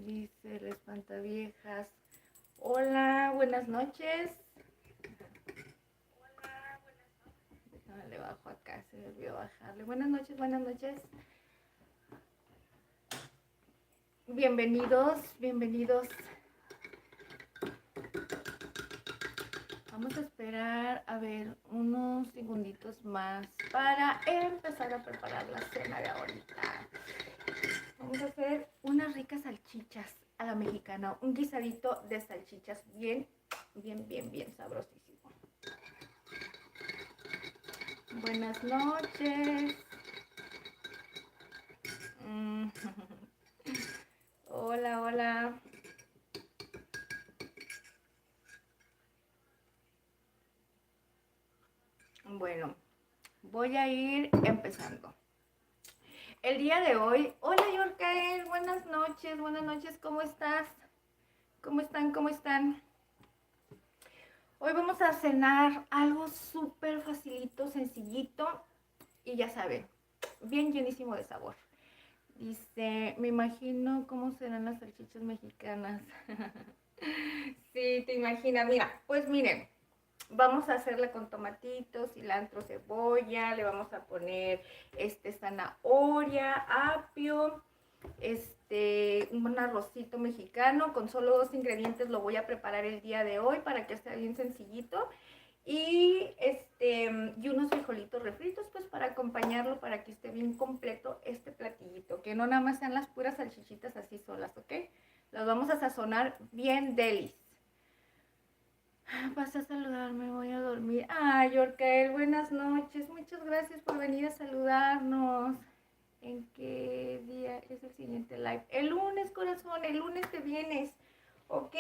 Dice el espantaviejas. Hola, buenas noches. Déjame le bajo acá, se me olvidó bajarle. Buenas noches, buenas noches. Bienvenidos, bienvenidos. Vamos a esperar a ver unos segunditos más para empezar a preparar la cena de ahorita. Vamos a hacer unas ricas salchichas a la mexicana, un guisadito de salchichas bien sabrosísimo. Buenas noches. Hola, hola. Bueno, voy a ir empezando. El día de hoy, hola Yorkael, buenas noches, ¿cómo estás? ¿Cómo están? ¿Cómo están? Hoy vamos a cenar algo súper facilito, sencillito y ya saben, bien llenísimo de sabor. Dice, me imagino cómo serán las salchichas mexicanas. Sí, te imaginas, mira, pues miren, vamos a hacerla con tomatitos, cilantro, cebolla, le vamos a poner zanahoria, apio, un arrocito mexicano con solo 2 ingredientes. Lo voy a preparar el día de hoy para que sea bien sencillito. Y unos frijolitos refritos, pues para acompañarlo, para que esté bien completo este platillito, que no nada más sean las puras salchichitas así solas, ¿ok? Las vamos a sazonar bien delis. Vas a saludarme, voy a dormir. Ay, Yorkael, buenas noches. Muchas gracias por venir a saludarnos. ¿En qué día es el siguiente live? El lunes, corazón, el lunes te vienes, ¿ok?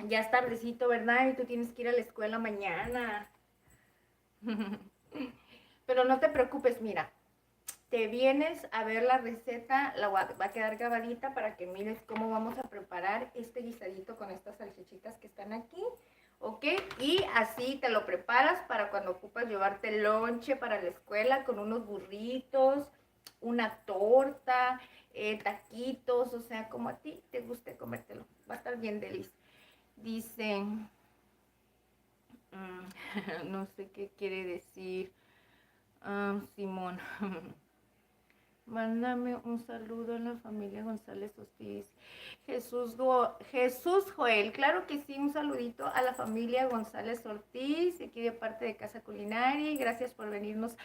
Ya es tardecito, ¿verdad? Y tú tienes que ir a la escuela mañana. Pero no te preocupes, mira. Te vienes a ver la receta, va a quedar grabadita para que mires cómo vamos a preparar este guisadito con estas salchichitas que están aquí, ¿ok? Y así te lo preparas para cuando ocupas llevarte lonche para la escuela con unos burritos, una torta, taquitos, o sea, como a ti te guste comértelo. Va a estar bien delicioso. Dicen, no sé qué quiere decir, Simón. Mándame un saludo a la familia González Ortiz. Jesús Joel, claro que sí, un saludito a la familia González Ortiz, aquí de parte de Casa Culinaria, y gracias por venirnos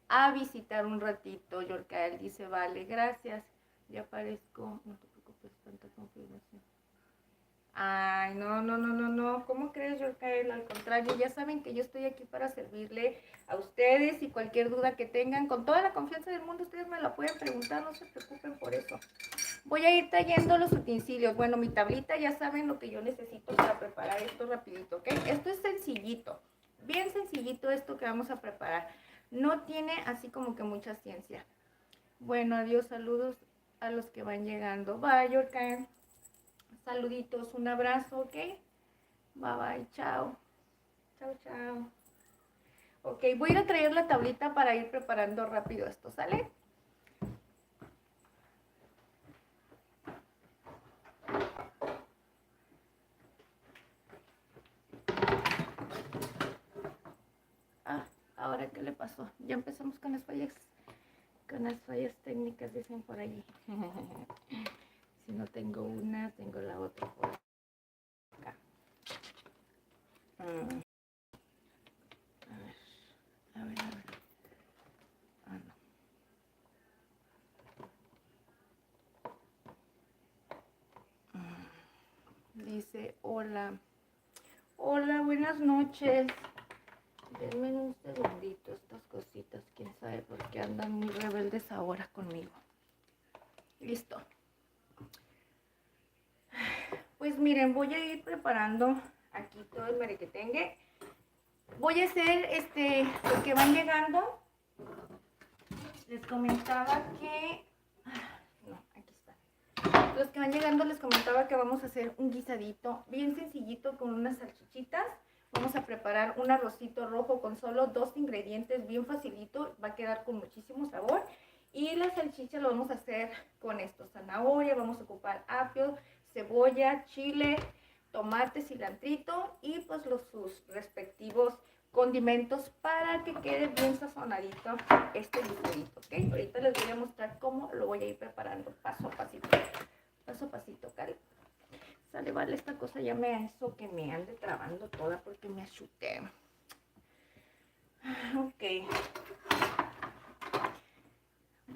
a visitar un ratito. Yorkael dice, vale, gracias. Ya aparezco, no te preocupes, tanta confirmación. Ay, no, ¿cómo crees, Yorkael? Al contrario, ya saben que yo estoy aquí para servirle a ustedes y cualquier duda que tengan, con toda la confianza del mundo, ustedes me la pueden preguntar, no se preocupen por eso. Voy a ir trayendo los utensilios. Bueno, mi tablita, ya saben lo que yo necesito para preparar esto rapidito, ¿ok? Esto es sencillito, bien sencillito esto que vamos a preparar. No tiene así como que mucha ciencia. Bueno, adiós, saludos a los que van llegando. Bye, Yorkael. Saluditos, un abrazo, ¿ok? Bye bye, chao. Chao, chao. Ok, voy a ir a traer la tablita para ir preparando rápido esto, ¿sale? Ah, ahora qué le pasó. Ya empezamos con las fallas técnicas, dicen por allí. Si no tengo una, tengo la otra por acá. A ver. Ah, no. Dice, hola. Hola, buenas noches. Denme un segundito estas cositas. Quién sabe por qué andan muy rebeldes ahora conmigo. Listo. Pues miren, voy a ir preparando aquí todo el merequetengue. Voy a hacer los que van llegando. Les comentaba que... No, aquí está. Los que van llegando les comentaba que vamos a hacer un guisadito bien sencillito con unas salchichitas. Vamos a preparar un arrocito rojo con solo 2 ingredientes, bien facilito. Va a quedar con muchísimo sabor. Y la salchicha lo vamos a hacer con esto, zanahoria, vamos a ocupar apio, cebolla, chile, tomate, cilantrito y pues sus respectivos condimentos para que quede bien sazonadito este licuadito, ¿ok? Ahorita les voy a mostrar cómo lo voy a ir preparando paso a pasito, ¿ok? Sale, vale, esta cosa ya me hizo que me ande trabando toda porque me achuté. Ok.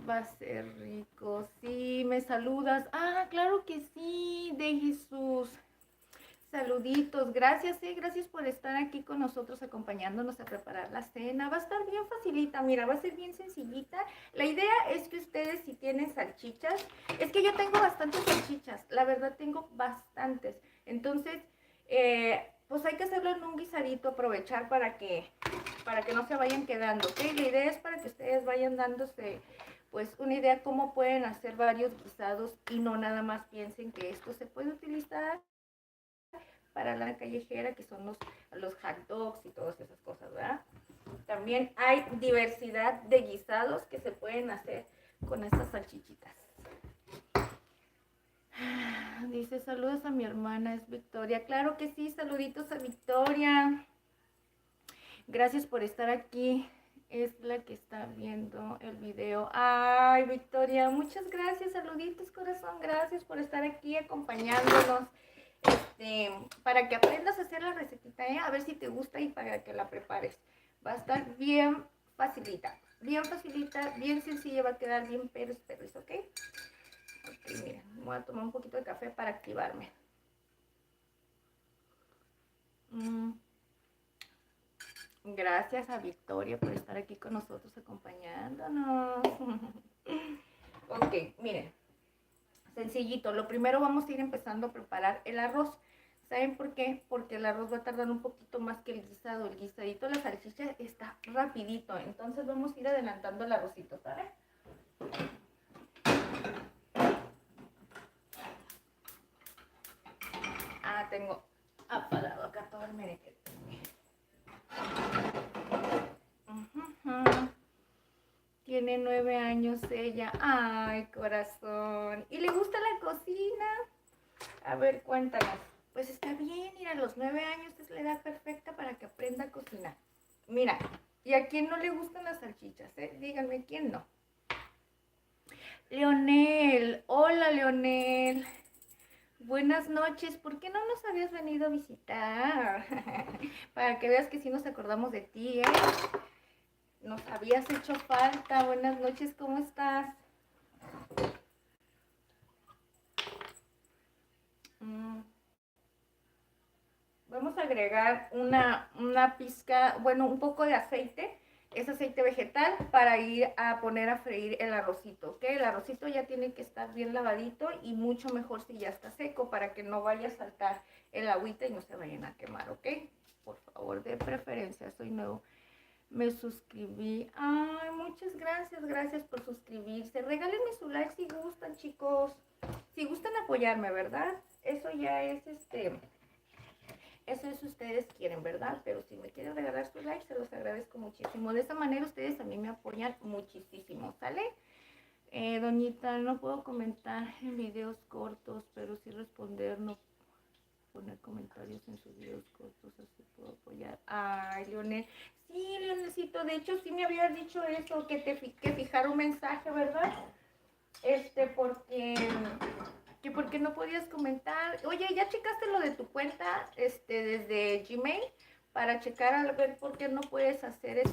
Va a ser rico. Sí, me saludas. Ah, claro que sí, de Jesús. Saluditos, gracias, gracias por estar aquí con nosotros acompañándonos a preparar la cena. Va a estar bien facilita, mira, va a ser bien sencillita. La idea es que ustedes si tienen salchichas, es que yo tengo bastantes salchichas, la verdad tengo bastantes. Entonces, pues hay que hacerlo en un guisadito, aprovechar para que no se vayan quedando, ¿ok? La idea es para que ustedes vayan dándose pues una idea cómo pueden hacer varios guisados y no nada más piensen que esto se puede utilizar para la callejera, que son los hot dogs y todas esas cosas, ¿verdad? También hay diversidad de guisados que se pueden hacer con estas salchichitas. Dice, saludos a mi hermana, es Victoria. Claro que sí, saluditos a Victoria. Gracias por estar aquí. Es la que está viendo el video. Ay, Victoria, muchas gracias. Saluditos, corazón. Gracias por estar aquí acompañándonos. Para que aprendas a hacer la recetita, a ver si te gusta y para que la prepares. Va a estar bien facilita, bien sencilla, va a quedar bien perros, ¿ok? Ok, miren, voy a tomar un poquito de café para activarme. Gracias a Victoria por estar aquí con nosotros acompañándonos. Ok, miren, sencillito. Lo primero vamos a ir empezando a preparar el arroz. ¿Saben por qué? Porque el arroz va a tardar un poquito más que el guisado. El guisadito de la salchicha está rapidito. Entonces vamos a ir adelantando el arrocito, ¿saben? Ah, tengo apagado acá todo el merengue. Tiene 9 años ella. Ay, corazón. ¿Y le gusta la cocina? A ver, cuéntanos. Pues está bien, mira, a los 9 años es la edad perfecta para que aprenda a cocinar. Mira, ¿y a quién no le gustan las salchichas? Díganme, ¿quién no? Leonel, hola Leonel. Buenas noches, ¿por qué no nos habías venido a visitar? Para que veas que sí nos acordamos de ti, ¿eh? Nos habías hecho falta. Buenas noches, ¿cómo estás? Vamos a agregar una pizca, bueno, un poco de aceite. Es aceite vegetal para ir a poner a freír el arrocito, ¿ok? El arrocito ya tiene que estar bien lavadito y mucho mejor si ya está seco para que no vaya a saltar el agüita y no se vayan a quemar, ¿ok? Por favor, de preferencia, soy nuevo. Me suscribí. Ay, muchas gracias, gracias por suscribirse. Regálenme su like si gustan, chicos. Si gustan apoyarme, ¿verdad? Eso ya es Eso es ustedes quieren, ¿verdad? Pero si me quieren regalar su like, se los agradezco muchísimo. De esa manera ustedes a mí me apoyan muchísimo, ¿sale? Doñita, no puedo comentar en videos cortos, pero sí responder, no poner comentarios en sus videos cortos, así puedo apoyar. Ay, Leonel. Sí, Leonelcito, de hecho sí me habías dicho eso, que fijar un mensaje, ¿verdad? Porque no podías comentar. Oye, ¿ya checaste lo de tu cuenta desde Gmail? Para checar a ver por qué no puedes hacer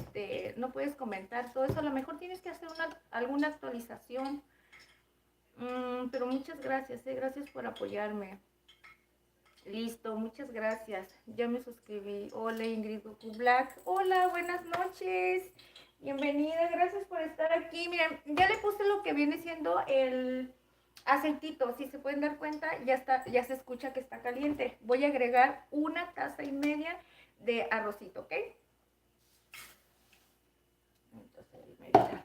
no puedes comentar todo eso. A lo mejor tienes que hacer alguna actualización. Pero muchas gracias, gracias por apoyarme. Listo, muchas gracias. Ya me suscribí. Hola Ingrid Goku Black. Hola, buenas noches. Bienvenida, gracias por estar aquí. Miren, ya le puse lo que viene siendo el aceitito. Si se pueden dar cuenta, ya se escucha que está caliente. Voy a agregar 1,5 tazas de arrocito, ¿ok? Entonces, media.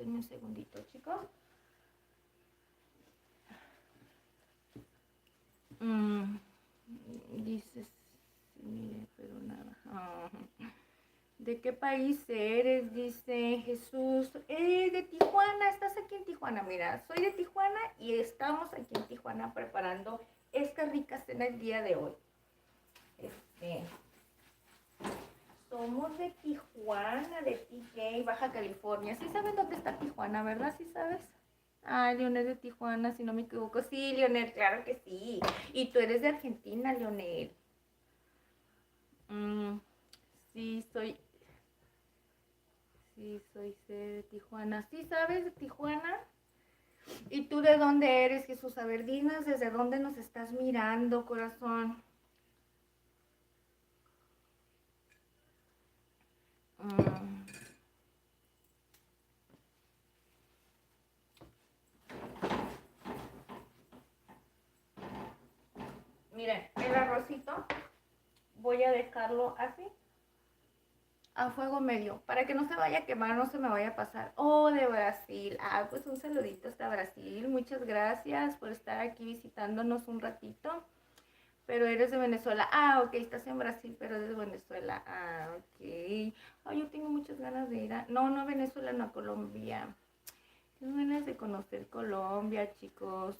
denme un segundito, chicos. Dices, mire, pero nada. ¿De qué país eres? Dice Jesús. De Tijuana, estás aquí en Tijuana. Mira, soy de Tijuana y estamos aquí en Tijuana preparando esta rica cena el día de hoy. Somos de Tijuana, de TJ, Baja California. ¿Sí sabes dónde está Tijuana, verdad? ¿Sí sabes? Ah, Leonel de Tijuana, si no me equivoco. Sí, Leonel, claro que sí. Y tú eres de Argentina, Leonel. Sí, soy de Tijuana. ¿Sí sabes de Tijuana? ¿Y tú de dónde eres, Jesús? A ver, dinos desde dónde nos estás mirando, corazón. Miren, el arrocito voy a dejarlo así, a fuego medio, para que no se vaya a quemar, no se me vaya a pasar. Oh, de Brasil. Ah, pues un saludito hasta Brasil. Muchas gracias por estar aquí visitándonos un ratito. Pero eres de Venezuela. Ah, ok, estás en Brasil, pero eres de Venezuela. Ah, ok. Ay, yo tengo muchas ganas de ir a... No, no a Venezuela, no a Colombia. Tengo ganas de conocer Colombia, chicos.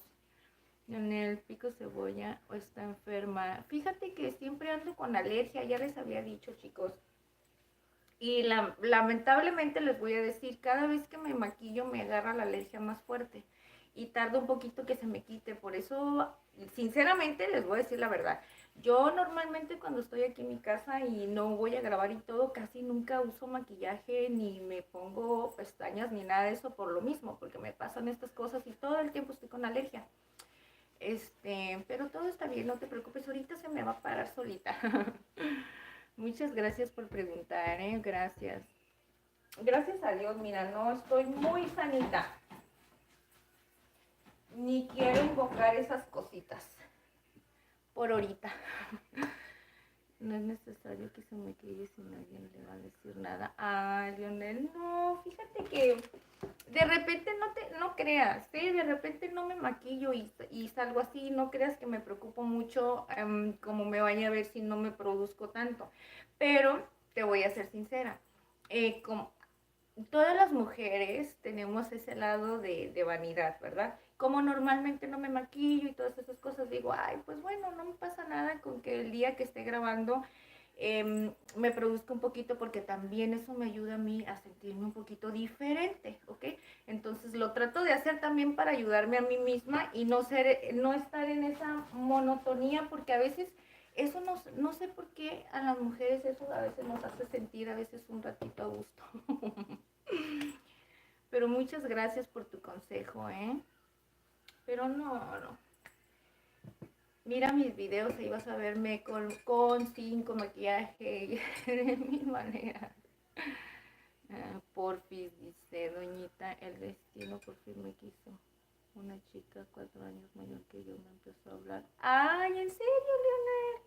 Leonel Pico Cebolla o está enferma. Fíjate que siempre ando con alergia, ya les había dicho, chicos. Y lamentablemente les voy a decir, cada vez que me maquillo me agarra la alergia más fuerte y tarda un poquito que se me quite. Por eso, sinceramente, les voy a decir la verdad. Yo normalmente cuando estoy aquí en mi casa y no voy a grabar y todo, casi nunca uso maquillaje ni me pongo pestañas ni nada de eso por lo mismo, porque me pasan estas cosas y todo el tiempo estoy con alergia. Pero todo está bien, no te preocupes, ahorita se me va a parar solita. Muchas gracias por preguntar, gracias. Gracias a Dios, mira, no estoy muy sanita. Ni quiero invocar esas cositas. Por ahorita. No es necesario que se me quede si nadie le va a decir nada. Ah, Lionel, no, fíjate que de repente no creas, ¿sí? De repente no me maquillo y salgo así, no creas que me preocupo mucho como me vaya a ver si no me produzco tanto. Pero te voy a ser sincera, como todas las mujeres tenemos ese lado de vanidad, ¿verdad? Como normalmente no me maquillo y todas esas cosas, digo, ay, pues bueno, no me pasa nada con que el día que esté grabando me produzca un poquito, porque también eso me ayuda a mí a sentirme un poquito diferente, ¿ok? Entonces lo trato de hacer también para ayudarme a mí misma y no estar en esa monotonía, porque a veces eso no sé por qué a las mujeres eso a veces nos hace sentir a veces un ratito a gusto. Pero muchas gracias por tu consejo, ¿eh? Pero no. Mira mis videos, ahí vas a verme sin maquillaje, de mil maneras. Porfis, dice Doñita, el destino por fin me quiso. Una chica 4 años mayor que yo me empezó a hablar. Ay, ¿en serio, Leonel?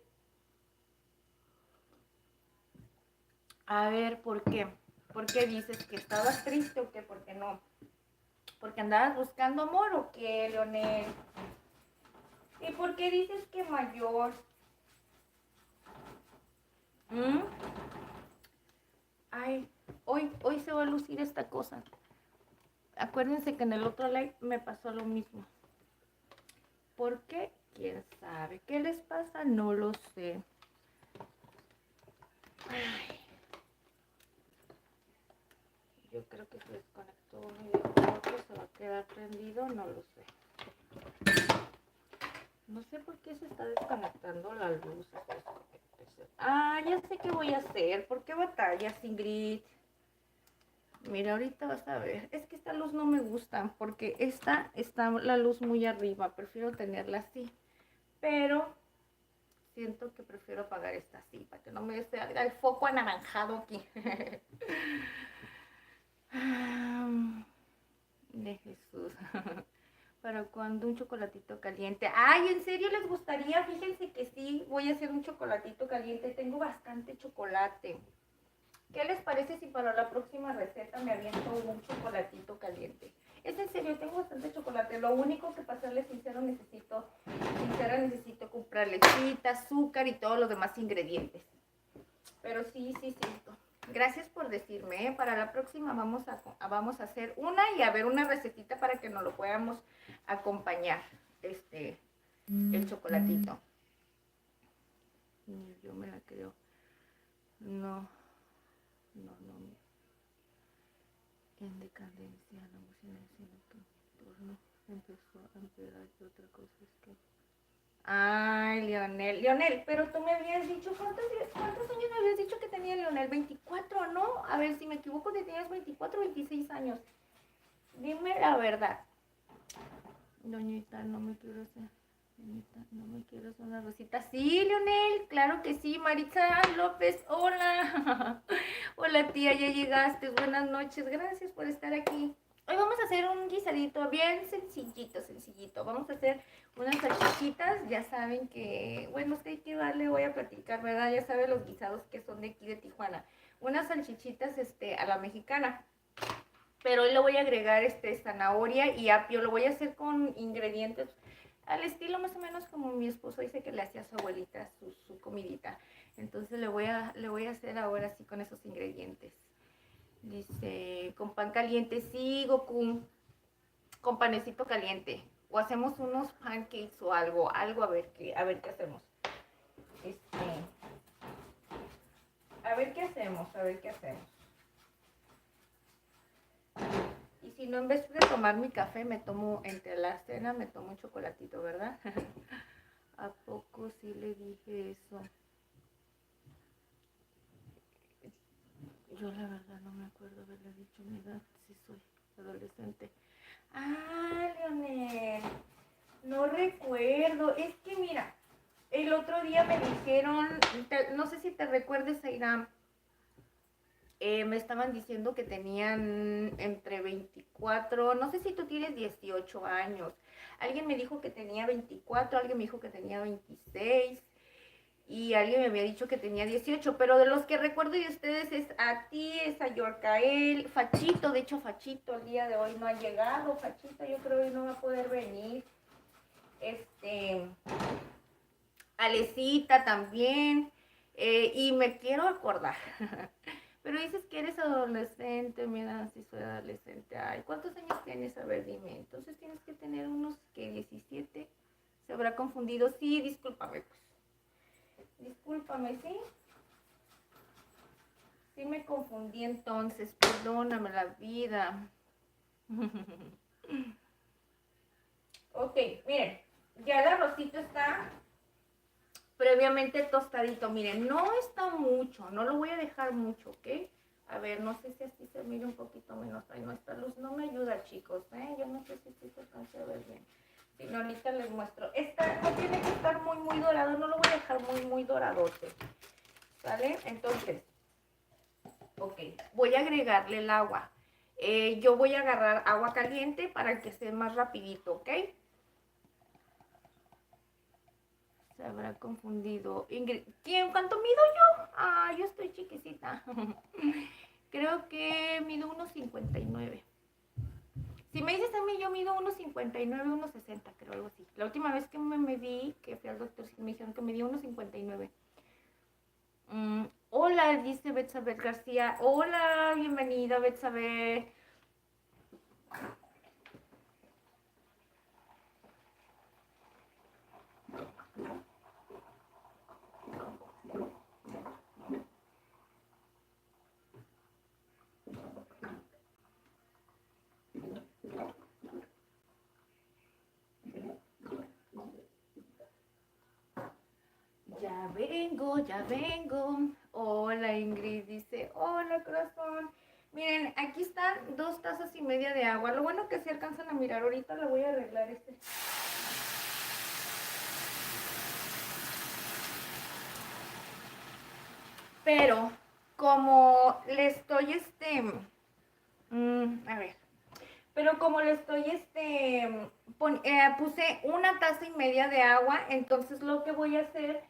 A ver, ¿por qué? ¿Por qué dices que estabas triste o qué? ¿Por qué no? ¿Porque andabas buscando amor o qué, Leonel? ¿Y por qué dices que mayor? ¿Mm? Ay, hoy se va a lucir esta cosa. Acuérdense que en el otro live me pasó lo mismo. ¿Por qué? ¿Quién sabe? ¿Qué les pasa? No lo sé. Ay, yo creo que se desconectó uno y el otro se va a quedar prendido, no lo sé. No sé por qué se está desconectando la luz. Ah, ya sé qué voy a hacer. ¿Por qué batallas, Ingrid? Mira, ahorita vas a ver. Es que esta luz no me gusta porque esta está la luz muy arriba. Prefiero tenerla así. Pero siento que prefiero apagar esta así para que no me salga el foco anaranjado aquí. De Jesús. ¿Para cuando un chocolatito caliente? Ay, ¿en serio les gustaría? Fíjense que sí, voy a hacer un chocolatito caliente. Tengo bastante chocolate. ¿Qué les parece si para la próxima receta me aviento un chocolatito caliente? Es en serio, tengo bastante chocolate. Lo único que, para serles sincera, necesito comprar lechita, azúcar y todos los demás ingredientes. Pero sí. Gracias por decirme, ¿eh? Para la próxima vamos a hacer una y a ver una recetita para que nos lo podamos acompañar, el chocolatito. Yo me la creo. No. En decadencia, la emoción en tu entorno empezó a empeorar y otra cosa es que... Ay, Leonel, pero tú me habías dicho, ¿cuántos años me habías dicho que tenía Leonel? 24, ¿no? A ver, si me equivoco, te tenías 24 o 26 años. Dime la verdad. Doñita, no me quiero hacer... Doñita, no me quiero hacer una rosita. Sí, Leonel, claro que sí. Maritza López, hola. Hola, tía, ya llegaste. Buenas noches, gracias por estar aquí. Hoy vamos a hacer un guisadito bien sencillito. Vamos a hacer unas salchichitas. Ya saben que, bueno, usted que le voy a platicar, ¿verdad? Ya saben los guisados que son de aquí de Tijuana. Unas salchichitas a la mexicana. Pero hoy le voy a agregar zanahoria y apio. Lo voy a hacer con ingredientes al estilo más o menos como mi esposo dice que le hacía a su abuelita su comidita. Entonces le voy a hacer ahora sí con esos ingredientes. Dice, con pan caliente, sí, Goku, con panecito caliente. O hacemos unos pancakes o algo, a ver qué hacemos. A ver qué hacemos. Y si no, en vez de tomar mi café, me tomo, entre la cena, me tomo un chocolatito, ¿verdad? ¿A poco sí le dije eso? Yo la verdad no me acuerdo haberle dicho mi edad, si soy adolescente. Ah, Leonel, no recuerdo. Es que mira, el otro día me dijeron, no sé si te recuerdes, Airam, me estaban diciendo que tenían entre 24, no sé si tú tienes 18 años. Alguien me dijo que tenía 24, alguien me dijo que tenía 26 y alguien me había dicho que tenía 18, pero de los que recuerdo de ustedes es a ti, es a Yorcael, Fachito, de hecho Fachito el día de hoy no ha llegado, Fachito yo creo que no va a poder venir, Alecita también, y me quiero acordar, pero dices que eres adolescente, mira, si soy adolescente, ay, ¿cuántos años tienes? A ver, dime, entonces tienes que tener unos, que 17, se habrá confundido, sí, discúlpame, pues. Discúlpame, ¿sí? Sí me confundí entonces, perdóname la vida. Ok, miren, ya el arrocito está previamente tostadito. Miren, no está mucho, no lo voy a dejar mucho, ¿ok? A ver, no sé si así se mira un poquito menos. Ay, no, esta luz no me ayuda, chicos, ¿eh? Yo no sé si se alcanza a ver bien. Si no, ahorita les muestro. Esta no tiene que estar muy dorado, no lo voy a dejar muy doradote. ¿Sale? Entonces, ok, voy a agregarle el agua. Yo voy a agarrar agua caliente para que esté más rapidito, ¿ok? Se habrá confundido. ¿Cuánto mido yo? Ah, yo estoy chiquisita. Creo que mido 1,59. Si me dices a mí, yo mido 1,59, 1,60, creo, algo así. La última vez que me medí, que fui al doctor, me dijeron que medía 1,59. Hola, dice Betsabeth García. Hola, bienvenida, Betsabeth. Ya vengo. Hola, Ingrid dice, hola, corazón. Miren, aquí están 2 tazas y media de agua. Lo bueno que si alcanzan a mirar, ahorita le voy a arreglar Pero, como le estoy, a ver. Pero como le estoy, puse 1 taza y media de agua, entonces lo que voy a hacer...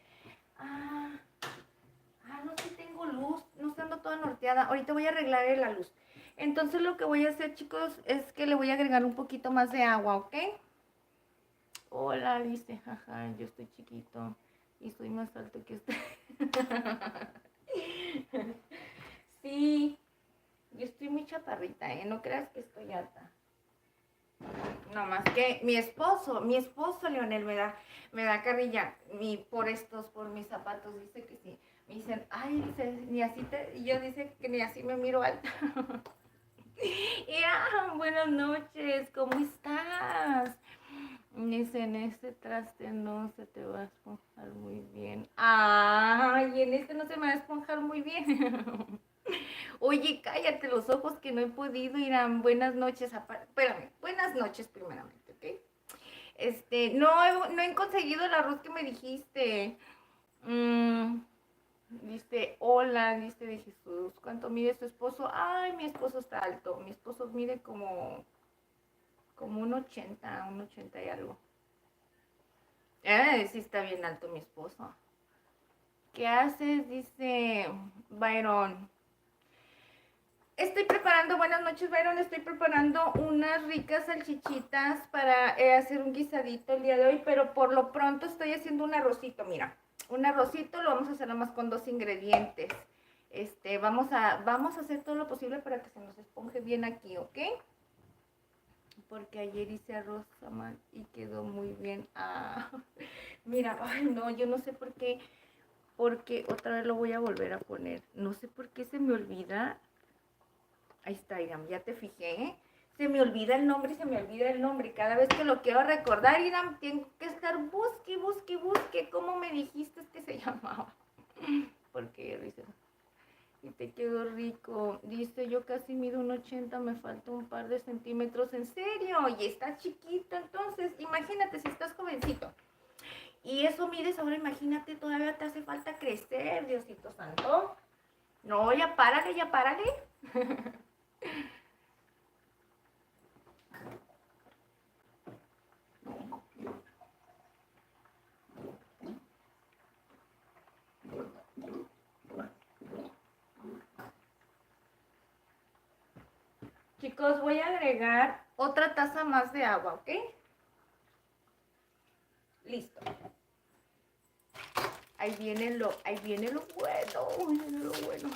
no sé si tengo tengo luz, no sé, ando toda norteada. Ahorita voy a arreglar la luz. Entonces lo que voy a hacer, chicos, es que le voy a agregar un poquito más de agua, ¿ok? Hola, dice, jaja, yo estoy chiquito y soy más alto que usted. Sí, yo estoy muy chaparrita, ¿eh? No creas que estoy alta. No más que mi esposo Leonel me da carrilla por mis zapatos, dice que sí. Me dicen, ay, dice, ni así y yo dice que ni así me miro alta. Y buenas noches, ¿cómo estás? Dice, en este traste no se te va a esponjar muy bien. Ay, en este no se me va a esponjar muy bien. Oye, cállate los ojos que no he podido, Irán. Buenas noches, espérame, buenas noches primeramente, ¿ok? No he conseguido el arroz que me dijiste. Mm, dice, hola, dice de Jesús. ¿Cuánto mide su esposo? Ay, mi esposo está alto. Mi esposo mide como un 80 y algo. Sí está bien alto mi esposo. ¿Qué haces? Dice Byron. Buenas noches, Byron. Estoy preparando unas ricas salchichitas para hacer un guisadito el día de hoy, pero por lo pronto estoy haciendo un arrocito, mira. Un arrocito lo vamos a hacer nada más con 2 ingredientes. Vamos a hacer todo lo posible para que se nos esponje bien aquí, ¿ok? Porque ayer hice arroz mal y quedó muy bien. Mira, ay no, yo no sé por qué, porque otra vez lo voy a volver a poner. No sé por qué se me olvida. Ahí está, Iram, ya te fijé, ¿eh? Se me olvida el nombre, se me olvida el nombre. Cada vez que lo quiero recordar, Iram, tengo que estar busque. ¿Cómo me dijiste que se llamaba? Porque dice, y te quedó rico. Dice, yo casi mido 1,80, me falta un par de centímetros. ¿En serio? Y está chiquito, entonces, imagínate si estás jovencito. Y eso mides ahora, imagínate, todavía te hace falta crecer, Diosito Santo. No, ya párale, ya párale. Chicos, voy a agregar otra taza más de agua, ¿ok? Listo. Ahí viene lo bueno, viene lo bueno.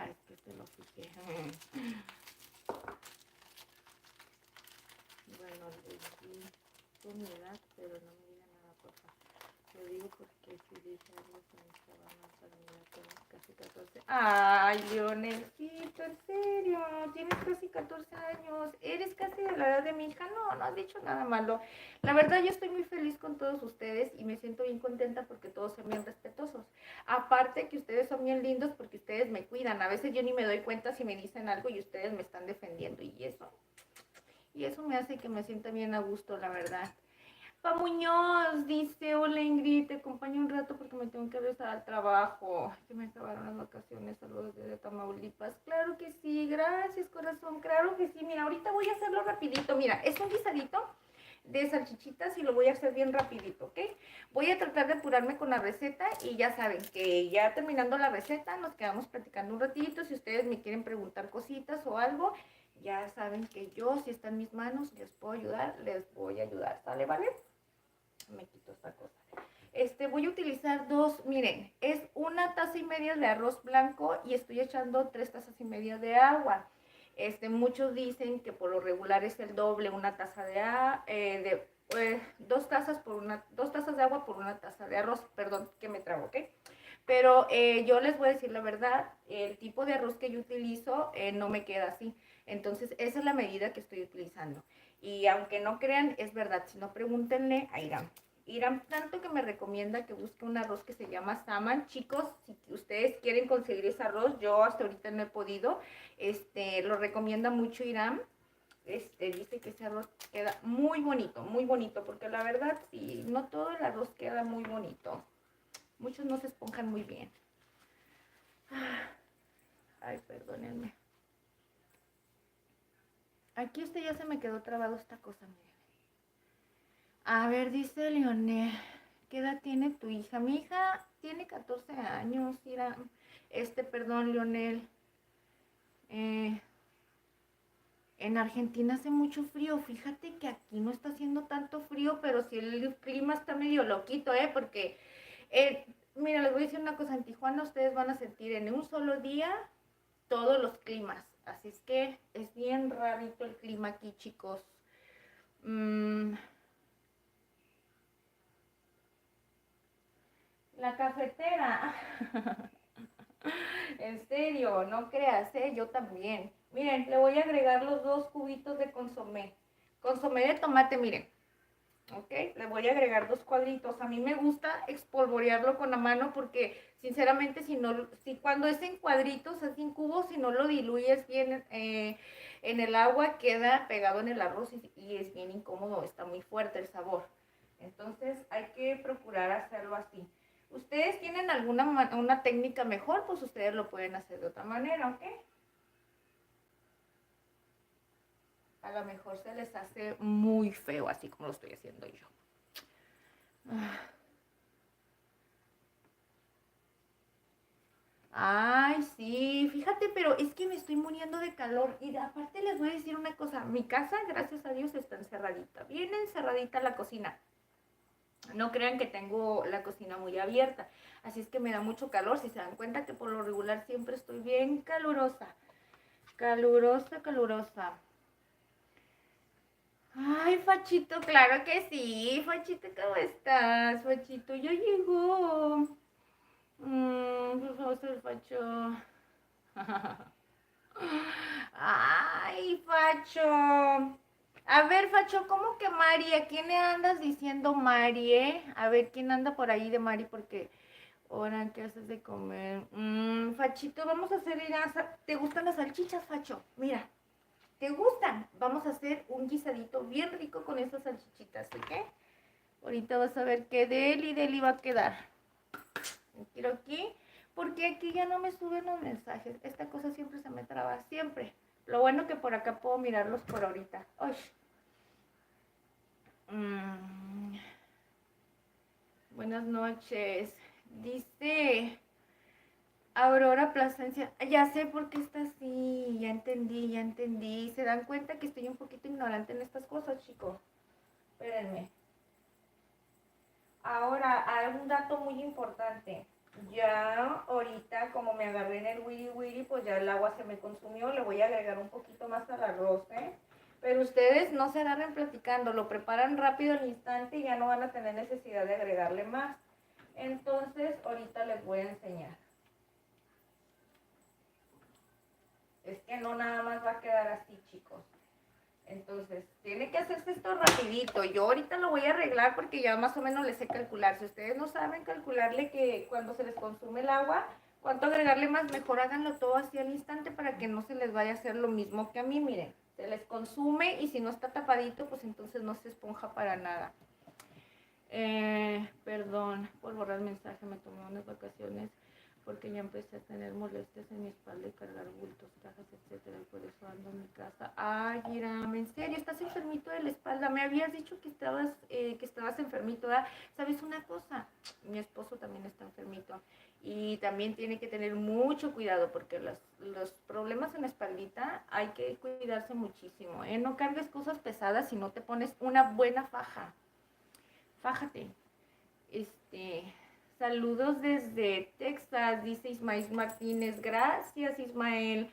Es que se lo fijé. Bueno, les di su edad, pero no me diga nada, por favor. Lo digo porque si dije algo se me estaba mal para mí, tengo casi 14. Ay, Leonelcito, en serio, tienes casi 14 años, eres casi de la edad de mi hija. No, no has dicho nada malo. La verdad, yo estoy muy feliz con todos ustedes y me siento bien contenta porque todos son bien respetuosos. Aparte que ustedes son bien lindos porque ustedes me cuidan. A veces yo ni me doy cuenta si me dicen algo y ustedes me están defendiendo y eso me hace que me sienta bien a gusto, la verdad. Pa Muñoz dice, hola Ingrid, te acompaño un rato porque me tengo que regresar al trabajo. Que me acabaron las vacaciones, saludos desde Tamaulipas. Claro que sí, gracias corazón, claro que sí. Mira, ahorita voy a hacerlo rapidito. Mira, es un guisadito de salchichitas y lo voy a hacer bien rapidito, ¿ok? Voy a tratar de apurarme con la receta y ya saben que ya terminando la receta nos quedamos platicando un ratito. Si ustedes me quieren preguntar cositas o algo, ya saben que yo, si está en mis manos, les puedo ayudar, les voy a ayudar, ¿sale, vale? Me quito esta cosa. Voy a utilizar miren, es 1,5 tazas de arroz blanco y estoy echando 3,5 tazas de agua. Muchos dicen que por lo regular es el doble, 1 taza de 2 tazas de agua por 1 taza de arroz, perdón, que me trago, ¿ok? Pero yo les voy a decir la verdad, el tipo de arroz que yo utilizo no me queda así. Entonces, esa es la medida que estoy utilizando. Y aunque no crean, es verdad. Si no, pregúntenle a Irán. Irán tanto que me recomienda que busque un arroz que se llama Saman. Chicos, si ustedes quieren conseguir ese arroz, yo hasta ahorita no he podido. Lo recomienda mucho Irán. Dice que ese arroz queda muy bonito, porque la verdad, sí, no todo el arroz queda muy bonito. Muchos no se esponjan muy bien. Ay, perdónenme. Aquí ya se me quedó trabado esta cosa, miren. A ver, dice Leonel, ¿qué edad tiene tu hija? Mi hija tiene 14 años, mira. Perdón, Leonel. En Argentina hace mucho frío. Fíjate que aquí no está haciendo tanto frío, pero sí el clima está medio loquito, porque, mira, les voy a decir una cosa. En Tijuana ustedes van a sentir en un solo día todos los climas. Así es que es bien rarito el clima aquí, chicos. La cafetera. En serio, no creas, yo también. Miren, le voy a agregar los 2 cubitos de consomé. Consomé de tomate, miren. Ok, le voy a agregar 2 cuadritos. A mí me gusta espolvorearlo con la mano porque, sinceramente, si cuando es en cuadritos, así en cubos, si no lo diluyes bien en el agua, queda pegado en el arroz y es bien incómodo, está muy fuerte el sabor. Entonces hay que procurar hacerlo así. Ustedes tienen una técnica mejor, pues ustedes lo pueden hacer de otra manera, ¿ok? A lo mejor se les hace muy feo, así como lo estoy haciendo yo. Ay, sí, fíjate, pero es que me estoy muriendo de calor. Y aparte les voy a decir una cosa, mi casa, gracias a Dios, está encerradita, bien encerradita la cocina. No crean que tengo la cocina muy abierta, así es que me da mucho calor. Si se dan cuenta que por lo regular siempre estoy bien calurosa, calurosa, calurosa. Ay, Fachito, claro que sí. Fachito, ¿cómo estás? Fachito, ya llegó. Por favor, el Facho. Ay, Facho. A ver, Facho, ¿cómo que Mari? ¿A quién le andas diciendo Mari, A ver, ¿quién anda por ahí de Mari? Porque, ahora, ¿qué haces de comer? Fachito, vamos a hacer... ¿Te gustan las salchichas, Facho? Mira, ¿te gustan? Vamos a hacer un guisadito bien rico con esas salchichitas, ¿ok? Ahorita vas a ver qué deli va a quedar. Quiero aquí, porque aquí ya no me suben los mensajes. Esta cosa siempre se me traba, siempre. Lo bueno que por acá puedo mirarlos por ahorita. Uy. Buenas noches. Dice Aurora Plasencia. Ya sé por qué está así. Ya entendí, ya entendí. ¿Se dan cuenta que estoy un poquito ignorante en estas cosas, chicos? Espérenme. Ahora, hay un dato muy importante. Ya ahorita, como me agarré en el wiri wiri, pues ya el agua se me consumió. Le voy a agregar un poquito más al arroz, Pero ustedes no se agarren platicando, lo preparan rápido al instante y ya no van a tener necesidad de agregarle más. Entonces, ahorita les voy a enseñar. Es que no nada más va a quedar así, chicos. Entonces, tiene que hacerse esto rapidito. Yo ahorita lo voy a arreglar porque ya más o menos les sé calcular. Si ustedes no saben calcularle que cuando se les consume el agua, cuánto agregarle más, mejor háganlo todo así al instante para que no se les vaya a hacer lo mismo que a mí. Miren, se les consume y si no está tapadito, pues entonces no se esponja para nada. Perdón por borrar el mensaje, me tomé unas vacaciones porque ya empecé a tener molestias en mi espalda y cargar bultos, cajas, etcétera, y por eso ando en mi casa. Ay, Iram, en serio, estás enfermito de la espalda. Me habías dicho que estabas enfermito, ¿verdad? ¿Sabes una cosa? Mi esposo también está enfermito y también tiene que tener mucho cuidado porque los problemas en la espaldita hay que cuidarse muchísimo, No cargues cosas pesadas si no te pones una buena faja. Fájate. Saludos desde Texas, dice Ismael Martínez. Gracias, Ismael.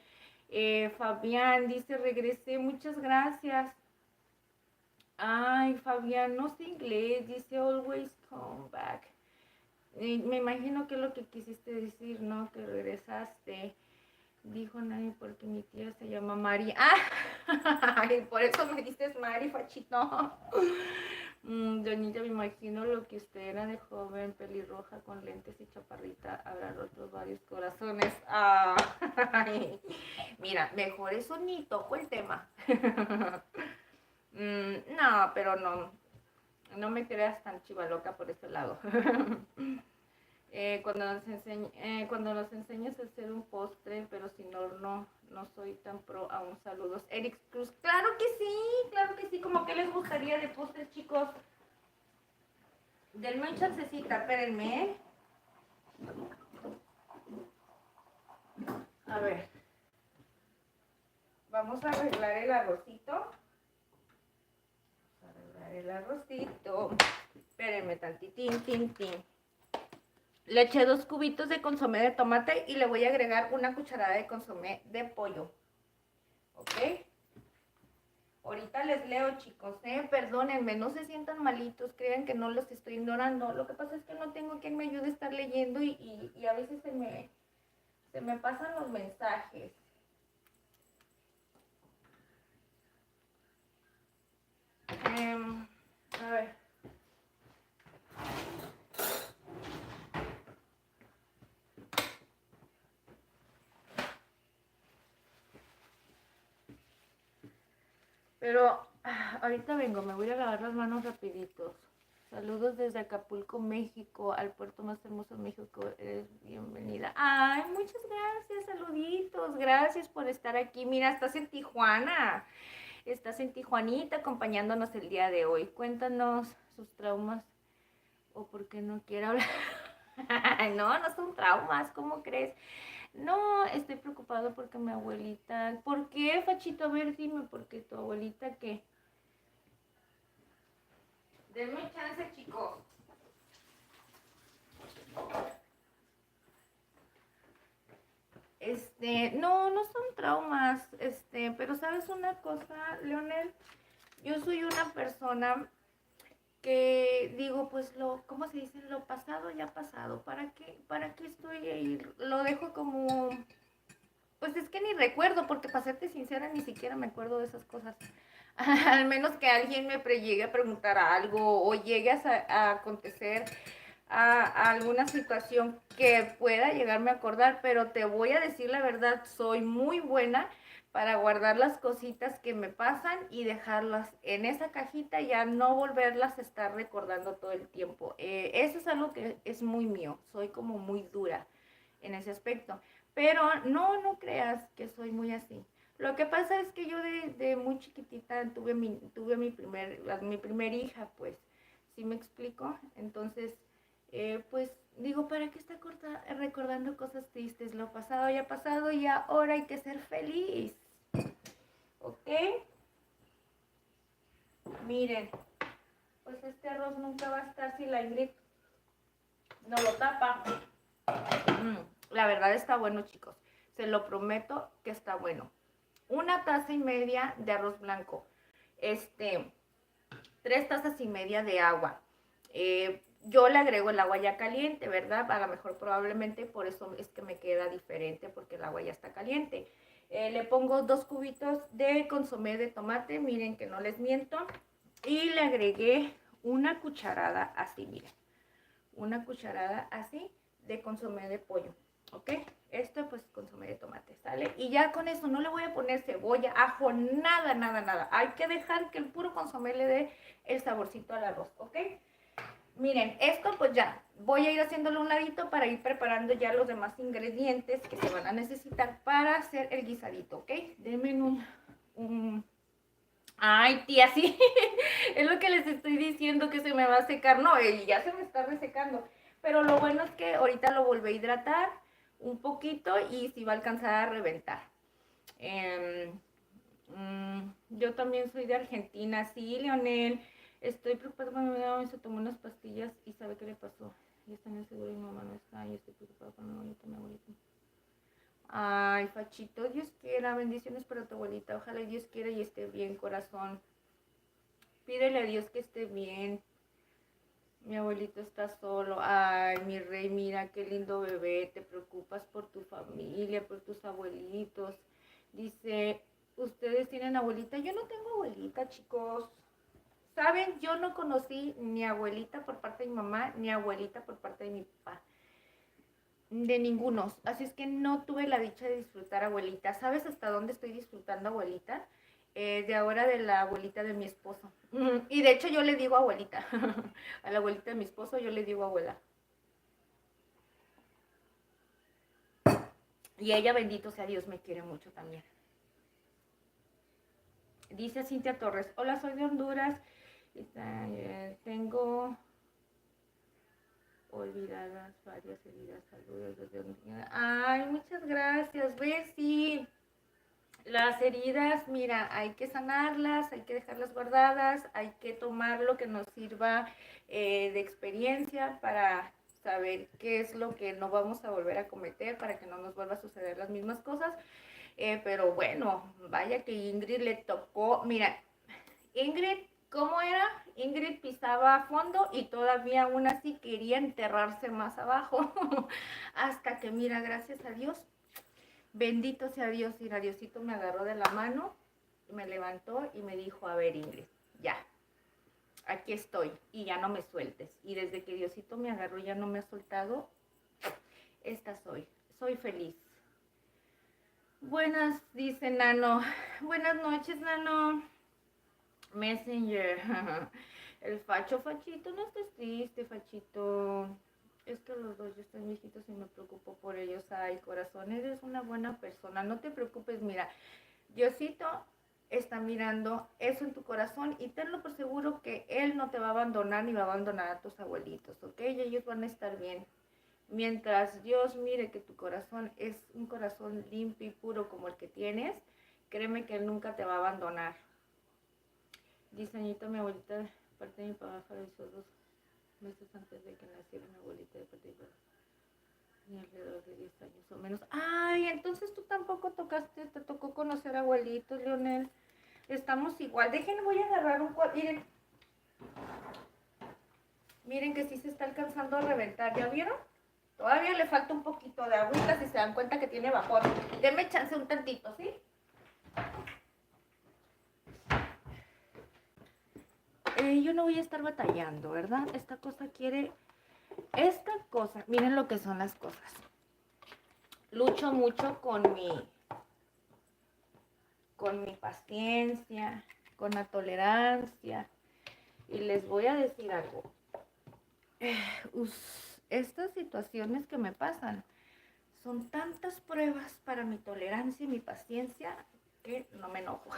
Fabián dice, regresé, muchas gracias. Ay, Fabián, no sé inglés, dice always come back. Me imagino que es lo que quisiste decir, ¿no? Que regresaste. Dijo nadie porque mi tía se llama Mari. ¡Ah! Por eso me dices Mari, Fachito. Donita, me imagino lo que usted era de joven, pelirroja, con lentes y chaparrita, habrá roto varios corazones. Mira, mejor eso ni toco el tema. No, pero no me creas tan chivaloca por ese lado. cuando nos enseñes a hacer un postre, pero sin horno, no soy tan pro aún. Saludos. Eric Cruz, claro que sí, como que les gustaría de postres, chicos. Denme un chancecita, espérenme, ¿eh? A ver, vamos a arreglar el arrocito. El arrocito. Espérenme tantitín, tin. Le eché 2 cubitos de consomé de tomate y le voy a agregar una cucharada de consomé de pollo. ¿Ok? Ahorita les leo, chicos, perdónenme, no se sientan malitos, crean que no los estoy ignorando. Lo que pasa es que no tengo quien me ayude a estar leyendo y a veces se me pasan los mensajes. A ver. Pero ahorita vengo, me voy a lavar las manos rapiditos. Saludos desde Acapulco, México, al puerto más hermoso de México. Eres bienvenida. Ay, muchas gracias, saluditos. Gracias por estar aquí. Mira, estás en Tijuana. Estás en Tijuanita acompañándonos el día de hoy. Cuéntanos sus traumas o por qué no quiere hablar. No, no son traumas, ¿cómo crees? No, estoy preocupado porque mi abuelita... ¿Por qué, Fachito? A ver, dime, ¿por qué tu abuelita qué? Denme chance, chicos. No son traumas, pero sabes una cosa, Leonel, yo soy una persona que digo, pues ¿cómo se dice? Lo pasado ya pasado, para qué estoy ahí? Lo dejo como, pues es que ni recuerdo, porque para serte sincera, ni siquiera me acuerdo de esas cosas. Al menos que alguien me llegue a preguntar algo o llegue a acontecer a alguna situación que pueda llegarme a acordar, pero te voy a decir la verdad, soy muy buena para guardar las cositas que me pasan y dejarlas en esa cajita y ya no volverlas a estar recordando todo el tiempo. Eso es algo que es muy mío, soy como muy dura en ese aspecto, pero no creas que soy muy así. Lo que pasa es que yo de muy chiquitita tuve mi primer hija, pues, ¿sí me explico? Entonces, pues digo, ¿para qué está recordando cosas tristes? Lo pasado ya pasado y ahora hay que ser feliz. ¿Ok? Miren, pues este arroz nunca va a estar si la Ingrid no lo tapa. La verdad está bueno, chicos. Se lo prometo que está bueno. 1,5 tazas de arroz blanco. 3,5 tazas de agua. Yo le agrego el agua ya caliente, ¿verdad? A lo mejor probablemente por eso es que me queda diferente, porque el agua ya está caliente. Le pongo 2 cubitos de consomé de tomate, miren que no les miento. Y le agregué una cucharada así, miren. Una cucharada así de consomé de pollo, ¿ok? Esto pues consomé de tomate, ¿sale? Y ya con eso no le voy a poner cebolla, ajo, nada. Hay que dejar que el puro consomé le dé el saborcito al arroz, ¿ok? Miren, esto pues ya, voy a ir haciéndolo un ladito para ir preparando ya los demás ingredientes que se van a necesitar para hacer el guisadito, ¿ok? Denme un... Ay, tía, sí, es lo que les estoy diciendo, que se me va a secar. No, ya se me está resecando. Pero lo bueno es que ahorita lo volví a hidratar un poquito y sí va a alcanzar a reventar. Yo también soy de Argentina, sí, Leonel. Estoy preocupada cuando mi mamá se tomó unas pastillas y sabe qué le pasó. Y está en el seguro y mi mamá no está. Y estoy preocupada por mi abuelita. Ay, Fachito, Dios quiera, bendiciones para tu abuelita. Ojalá Dios quiera y esté bien, corazón. Pídele a Dios que esté bien. Mi abuelito está solo. Ay, mi rey, mira qué lindo bebé. Te preocupas por tu familia, por tus abuelitos. Dice, ¿ustedes tienen abuelita? Yo no tengo abuelita, chicos. ¿Saben? Yo no conocí ni abuelita por parte de mi mamá, ni abuelita por parte de mi papá. De ninguno. Así es que no tuve la dicha de disfrutar abuelita. ¿Sabes hasta dónde estoy disfrutando abuelita? De ahora de la abuelita de mi esposo. Y de hecho yo le digo abuelita. A la abuelita de mi esposo yo le digo abuela. Y ella, bendito sea Dios, me quiere mucho también. Dice Cintia Torres, hola, soy de Honduras. Tengo olvidadas varias heridas. Saludos desde Honduras. Ay, muchas gracias, Bessie. Las heridas, mira, hay que sanarlas, hay que dejarlas guardadas, hay que tomar lo que nos sirva de experiencia para saber qué es lo que no vamos a volver a cometer, para que no nos vuelva a suceder las mismas cosas. Pero bueno, vaya que Ingrid le tocó, mira, Ingrid, ¿cómo era? Ingrid pisaba a fondo y todavía aún así quería enterrarse más abajo, hasta que mira, gracias a Dios, bendito sea Dios, y Diosito me agarró de la mano, me levantó y me dijo, a ver Ingrid, ya, aquí estoy y ya no me sueltes. Y desde que Diosito me agarró y ya no me ha soltado, esta soy feliz. Buenas, dice Nano. Buenas noches, Nano. Messenger. El Fachito, no estés triste, Fachito. Es que los dos ya están viejitos y me preocupo por ellos. Ay, corazón, eres una buena persona. No te preocupes, mira. Diosito está mirando eso en tu corazón y tenlo por seguro que Él no te va a abandonar ni va a abandonar a tus abuelitos, ¿ok? Y ellos van a estar bien. Mientras Dios mire que tu corazón es un corazón limpio y puro como el que tienes, créeme que Él nunca te va a abandonar. Dice Añita, mi abuelita, parte de mi papá, falleció 2 meses antes de que naciera mi abuelita de parte de mi papá. Ni alrededor de 10 años o menos. Ay, entonces tú tampoco te tocó conocer abuelitos, Leonel. Estamos igual. Dejen, voy a agarrar un cuadro. Miren que sí se está alcanzando a reventar. ¿Ya vieron? Todavía le falta un poquito de agüita si se dan cuenta que tiene vapor. Denme chance un tantito, ¿sí? Yo no voy a estar batallando, ¿verdad? Esta cosa, miren lo que son las cosas. Lucho mucho con mi paciencia, con la tolerancia. Y les voy a decir algo. Estas situaciones que me pasan son tantas pruebas para mi tolerancia y mi paciencia que no me enojo.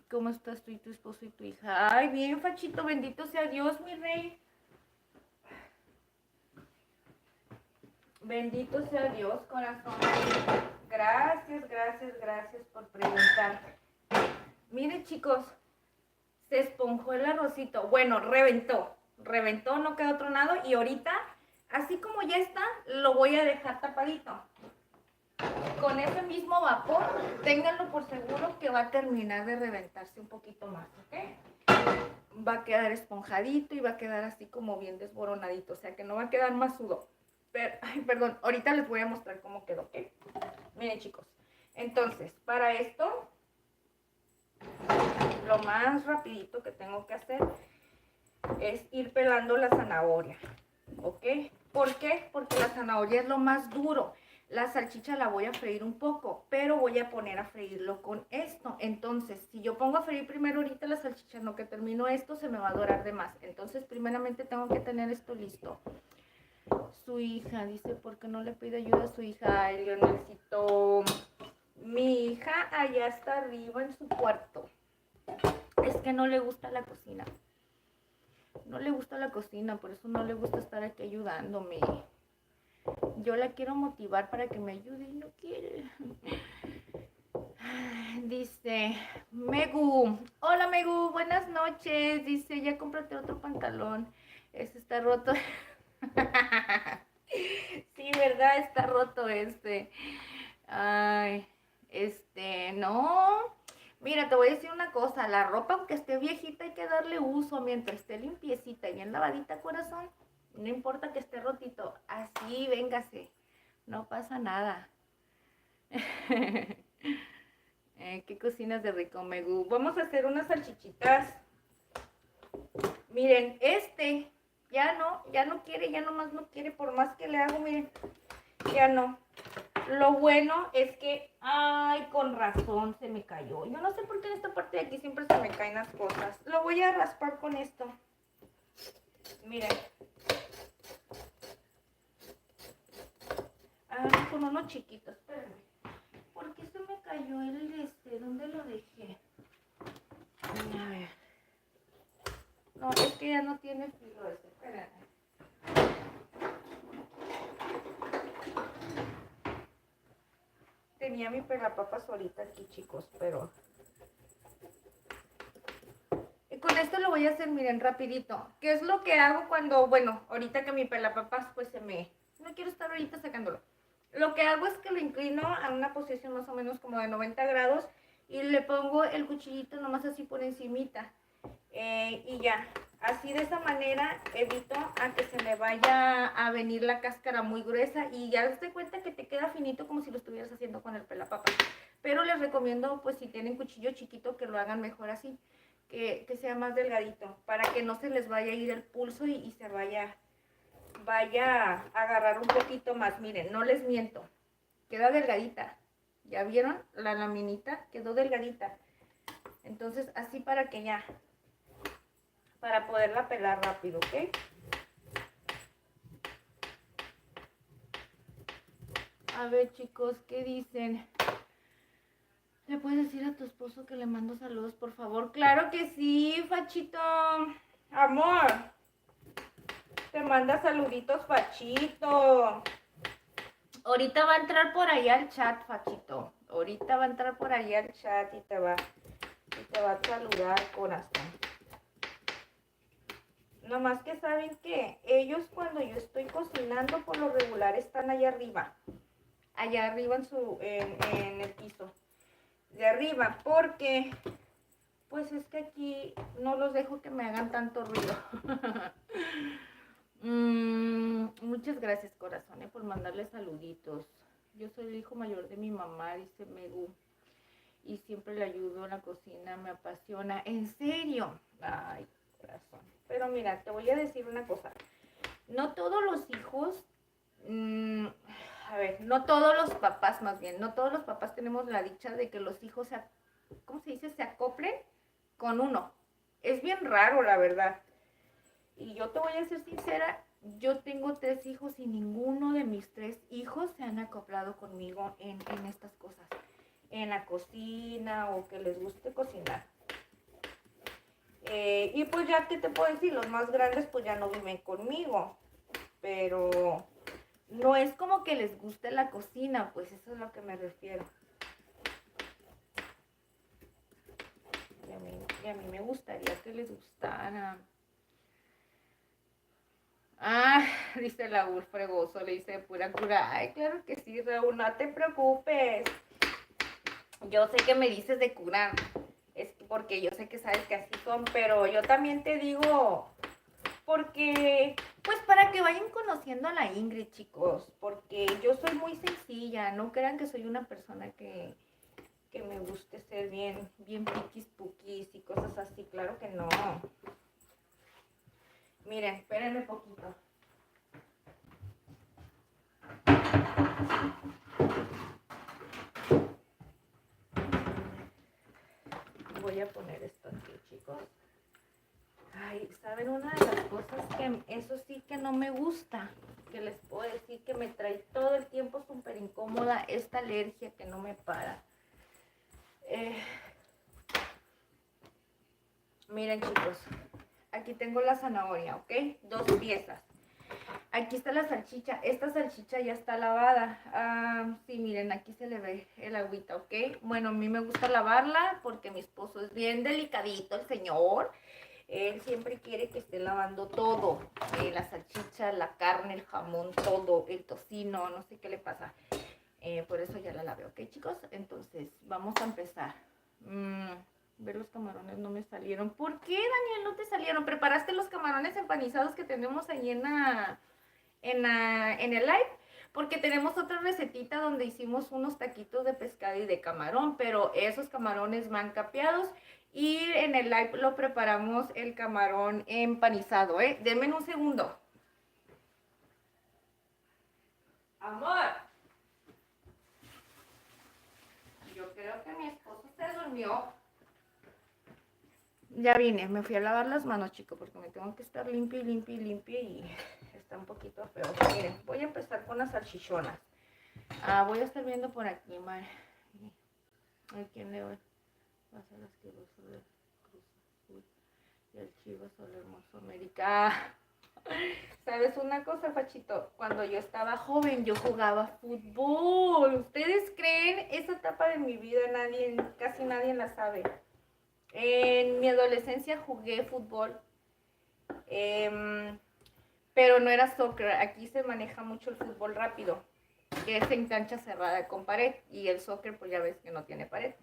¿Cómo estás tú y tu esposo y tu hija? Ay, bien, Fachito, bendito sea Dios, mi rey. Bendito sea Dios, corazón. Gracias por preguntar. Miren, chicos, se esponjó el arrocito. Bueno, reventó, no quedó tronado y ahorita, así como ya está, lo voy a dejar tapadito. Con ese mismo vapor, ténganlo por seguro que va a terminar de reventarse un poquito más, ¿ok? Va a quedar esponjadito y va a quedar así como bien desboronadito, o sea que no va a quedar masudo. Perdón, ahorita les voy a mostrar cómo quedó, ¿ok? Miren, chicos, entonces, para esto, lo más rapidito que tengo que hacer es ir pelando la zanahoria, ¿ok? ¿Por qué? Porque la zanahoria es lo más duro. La salchicha la voy a freír un poco, pero voy a poner a freírlo con esto. Entonces, si yo pongo a freír primero ahorita la salchicha, no que termino esto, se me va a dorar de más. Entonces, primeramente tengo que tener esto listo. Su hija, dice, ¿por qué no le pide ayuda a su hija? Ay, Leonelcito, mi hija allá está arriba en su cuarto. Es que no le gusta la cocina. No le gusta la cocina, por eso no le gusta estar aquí ayudándome. Yo la quiero motivar para que me ayude y no quiere. Dice Megu, hola Megu, buenas noches. Dice, ya cómprate otro pantalón. Ese está roto. Sí, ¿verdad? Está roto este. Ay, no. Mira, te voy a decir una cosa. La ropa, aunque esté viejita, hay que darle uso mientras esté limpiecita y bien lavadita, corazón. No importa que esté rotito. Así, véngase. No pasa nada. ¿Qué cocinas de rico, Megu? Vamos a hacer unas salchichitas. Miren, ya no quiere, ya nomás no quiere, por más que le hago, miren, ya no. Lo bueno es que, ay, con razón se me cayó. Yo no sé por qué en esta parte de aquí siempre se me caen las cosas. Lo voy a raspar con esto. Miren. con unos chiquitos, espérame. ¿Por qué se me cayó el ¿Dónde lo dejé? A ver. No, es que ya no tiene filo ese, espérame. Tenía mi pelapapas ahorita aquí, chicos, pero... Con esto lo voy a hacer, miren, rapidito. ¿Qué es lo que hago cuando, bueno, ahorita que mi pelapapas pues se me... No quiero estar ahorita sacándolo. Lo que hago es que lo inclino a una posición más o menos como de 90 grados y le pongo el cuchillito nomás así por encimita. Y ya, así de esa manera evito a que se me vaya a venir la cáscara muy gruesa y ya te cuenta que te queda finito como si lo estuvieras haciendo con el pelapapas. Pero les recomiendo, pues si tienen cuchillo chiquito, que lo hagan mejor así, que sea más delgadito, para que no se les vaya a ir el pulso y se vaya a agarrar un poquito más. Miren, no les miento, queda delgadita. ¿Ya vieron? La laminita quedó delgadita. Entonces así para que ya, para poderla pelar rápido, ¿ok? A ver, chicos, ¿qué dicen? ¿Le puedes decir a tu esposo que le mando saludos, por favor? Claro que sí, Fachito. Amor. Te manda saluditos, Fachito. Ahorita va a entrar por ahí al chat, Fachito. Ahorita va a entrar por ahí al chat y te va a saludar, corazón. Nomás que saben que ellos cuando yo estoy cocinando por lo regular están allá arriba en el piso de arriba, porque pues es que aquí no los dejo que me hagan tanto ruido. Muchas gracias, corazón, por mandarle saluditos. Yo soy el hijo mayor de mi mamá, dice Megu, y siempre le ayudo en la cocina, me apasiona. ¿En serio? Ay, corazón. Pero mira, te voy a decir una cosa. No todos los hijos, a ver, no todos los papás más bien, no todos los papás tenemos la dicha de que los hijos, ¿cómo se dice? Se acoplen con uno. Es bien raro, la verdad. Y yo te voy a ser sincera, yo tengo 3 hijos y ninguno de mis 3 hijos se han acoplado conmigo en estas cosas. En la cocina o que les guste cocinar. Y pues ya que te puedo decir, los más grandes pues ya no viven conmigo. Pero no es como que les guste la cocina, pues eso es a lo que me refiero. Y a mí me gustaría que les gustara. Dice Raúl Fregoso, le dice pura cura. Ay, claro que sí, Raúl, no te preocupes. Yo sé que me dices de curar, es porque yo sé que sabes que así son, pero yo también te digo, porque, pues para que vayan conociendo a la Ingrid, chicos, porque yo soy muy sencilla, no crean que soy una persona que me guste ser bien piquis puquis y cosas así, claro que no. Miren, espérenme un poquito. Voy a poner esto aquí, chicos. Ay, ¿saben? Una de las cosas que eso sí que no me gusta, que les puedo decir que me trae todo el tiempo súper incómoda, esta alergia que no me para. Miren, chicos, aquí tengo la zanahoria, ¿ok? 2 piezas. Aquí está la salchicha. Esta salchicha ya está lavada. Sí, miren, aquí se le ve el agüita, ¿ok? Bueno, a mí me gusta lavarla porque mi esposo es bien delicadito, el señor. Él siempre quiere que esté lavando todo. La salchicha, la carne, el jamón, todo, el tocino, no sé qué le pasa. Por eso ya la lavé, ¿ok, chicos? Entonces, vamos a empezar. Ver los camarones no me salieron. ¿Por qué, Daniel, no te salieron? ¿Preparaste los camarones empanizados que tenemos ahí en el live? Porque tenemos otra recetita donde hicimos unos taquitos de pescado y de camarón, pero esos camarones van capeados y en el live lo preparamos el camarón empanizado, ¿eh? Denme un segundo. Amor. Yo creo que mi esposo se durmió. Ya vine, me fui a lavar las manos, chicos, porque me tengo que estar limpia y está un poquito feo. Miren, voy a empezar con las salchichonas. Voy a estar viendo por aquí, Mar. ¿A quién le va a hacer asqueroso de Cruz Azul y el Chivas al hermoso América? ¿Sabes una cosa, Fachito? Cuando yo estaba joven, yo jugaba fútbol. ¿Ustedes creen? Esa etapa de mi vida casi nadie la sabe. En mi adolescencia jugué fútbol, pero no era soccer. Aquí se maneja mucho el fútbol rápido, que es en cancha cerrada con pared, y el soccer pues ya ves que no tiene pared.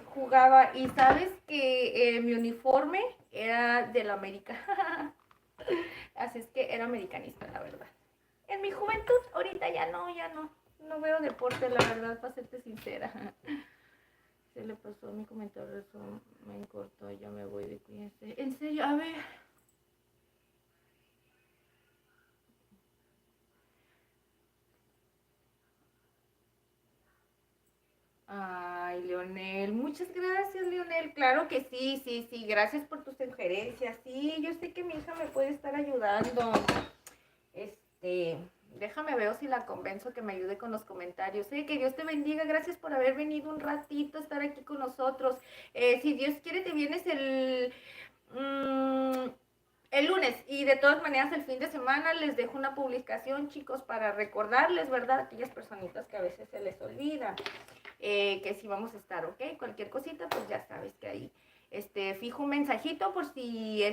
Jugaba, y sabes que mi uniforme era del América. Así es que era americanista, la verdad. En mi juventud, ahorita ya no. No veo deporte, la verdad, para serte sincera. Se le pasó mi comentario, eso me cortó, ya me voy de cuídense. En serio, a ver. Ay, Leonel, muchas gracias, Leonel. Claro que sí, gracias por tus sugerencias. Sí, yo sé que mi hija me puede estar ayudando. Este, Déjame ver si la convenzo que me ayude con los comentarios. Que Dios te bendiga, gracias por haber venido un ratito a estar aquí con nosotros. Si Dios quiere, te vienes el lunes, y de todas maneras el fin de semana les dejo una publicación, chicos, para recordarles, ¿verdad? Aquellas personitas que a veces se les olvida, que sí vamos a estar, ¿ok? Cualquier cosita, pues ya sabes que ahí fijo un mensajito por si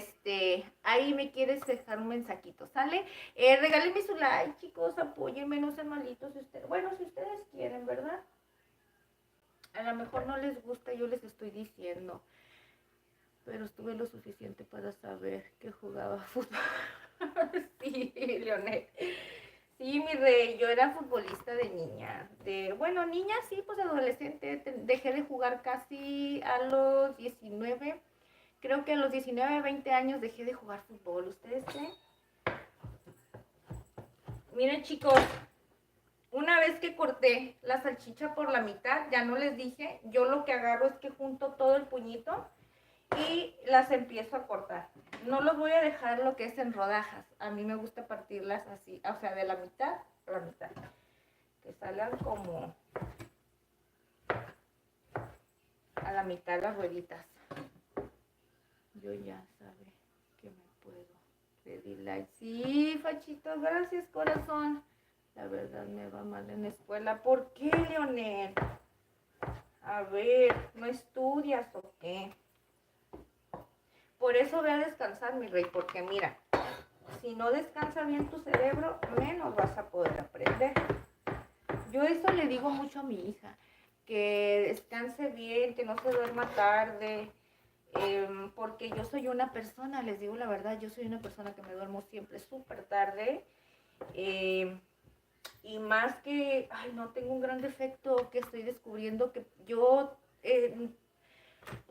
ahí me quieres dejar un mensajito, ¿sale? Regálenme su like, chicos, apóyenme, no sean malitos. Bueno, si ustedes quieren, ¿verdad? A lo mejor no les gusta, yo les estoy diciendo, pero estuve lo suficiente para saber que jugaba fútbol. Sí, Leonel. Sí, mi rey, yo era futbolista de niña. Bueno, niña sí, pues adolescente. Dejé de jugar casi a los 19. Creo que a los 19, 20 años dejé de jugar fútbol. ¿Ustedes creen? Miren, chicos, una vez que corté la salchicha por la mitad, ya no les dije, yo lo que agarro es que junto todo el puñito y las empiezo a cortar. No los voy a dejar lo que es en rodajas. A mí me gusta partirlas así, o sea, de la mitad a la mitad. Que salgan como a la mitad las rueditas. Yo ya sabe que me puedo pedir like. Sí, Fachito, gracias, corazón. La verdad me va mal en la escuela. ¿Por qué, Leonel? A ver, ¿no estudias o qué? Por eso ve a descansar, mi rey, porque mira, si no descansa bien tu cerebro, menos vas a poder aprender. Yo eso le digo mucho a mi hija, que descanse bien, que no se duerma tarde, porque yo soy una persona, les digo la verdad, yo soy una persona que me duermo siempre súper tarde, y más que, ay, no, tengo un gran defecto que estoy descubriendo, que yo,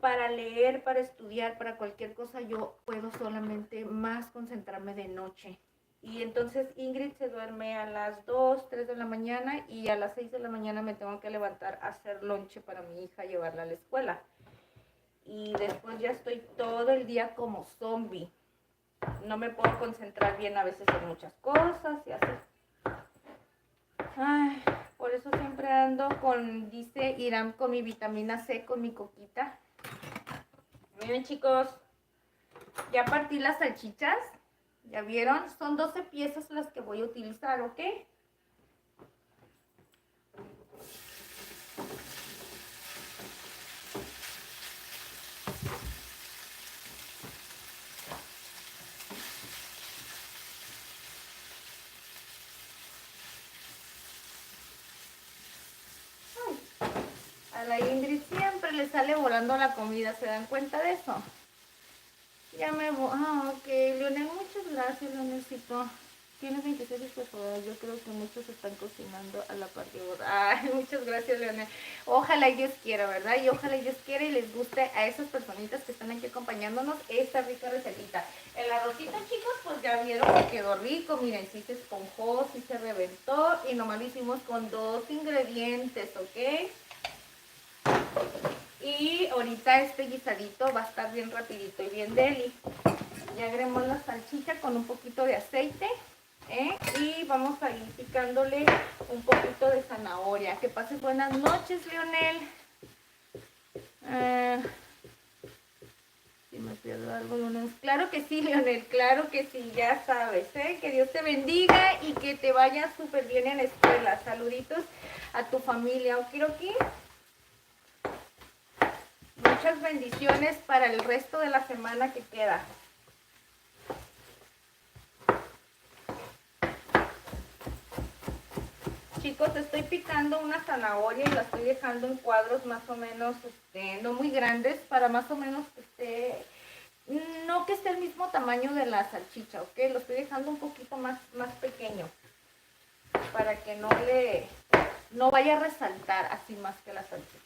para leer, para estudiar, para cualquier cosa, yo puedo solamente más concentrarme de noche. Y entonces Ingrid se duerme a las 2, 3 de la mañana, y a las 6 de la mañana me tengo que levantar a hacer lonche para mi hija, llevarla a la escuela. Y después ya estoy todo el día como zombie. No me puedo concentrar bien a veces en muchas cosas y así. Ay, por eso siempre ando dice Irán, con mi vitamina C, con mi coquita. Miren, chicos, ya partí las salchichas. ¿Ya vieron? Son 12 piezas las que voy a utilizar, ¿ok? A la Ingrid siempre le sale volando la comida, ¿se dan cuenta de eso? Ya me voy. Ok, Leonel, muchas gracias, Leonelcito. Tienes 26 espectadores, yo creo que muchos están cocinando a la par de vos. Ay, muchas gracias, Leonel. Ojalá y Dios quiera, ¿verdad? Y ojalá y Dios quiera y les guste a esas personitas que están aquí acompañándonos esta rica recetita. El arrocito, chicos, pues ya vieron que quedó rico. Miren, sí se esponjó, sí se reventó, y nomás lo hicimos con 2 ingredientes, ¿ok? Y ahorita este guisadito va a estar bien rapidito y bien deli. Ya agregamos la salchicha con un poquito de aceite, y vamos a ir picándole un poquito de zanahoria. Que pases buenas noches, Leonel. Si me pierdo algo, Leonel. Claro que sí, Leonel, claro que sí, ya sabes, ¿eh? Que Dios te bendiga y que te vaya súper bien en la escuela. Saluditos a tu familia, Okiroki. Muchas bendiciones para el resto de la semana que queda. Chicos, estoy picando una zanahoria y la estoy dejando en cuadros más o menos, no muy grandes, para más o menos que esté, no que esté el mismo tamaño de la salchicha, ¿ok? Lo estoy dejando un poquito más pequeño, para que no vaya a resaltar así más que la salchicha.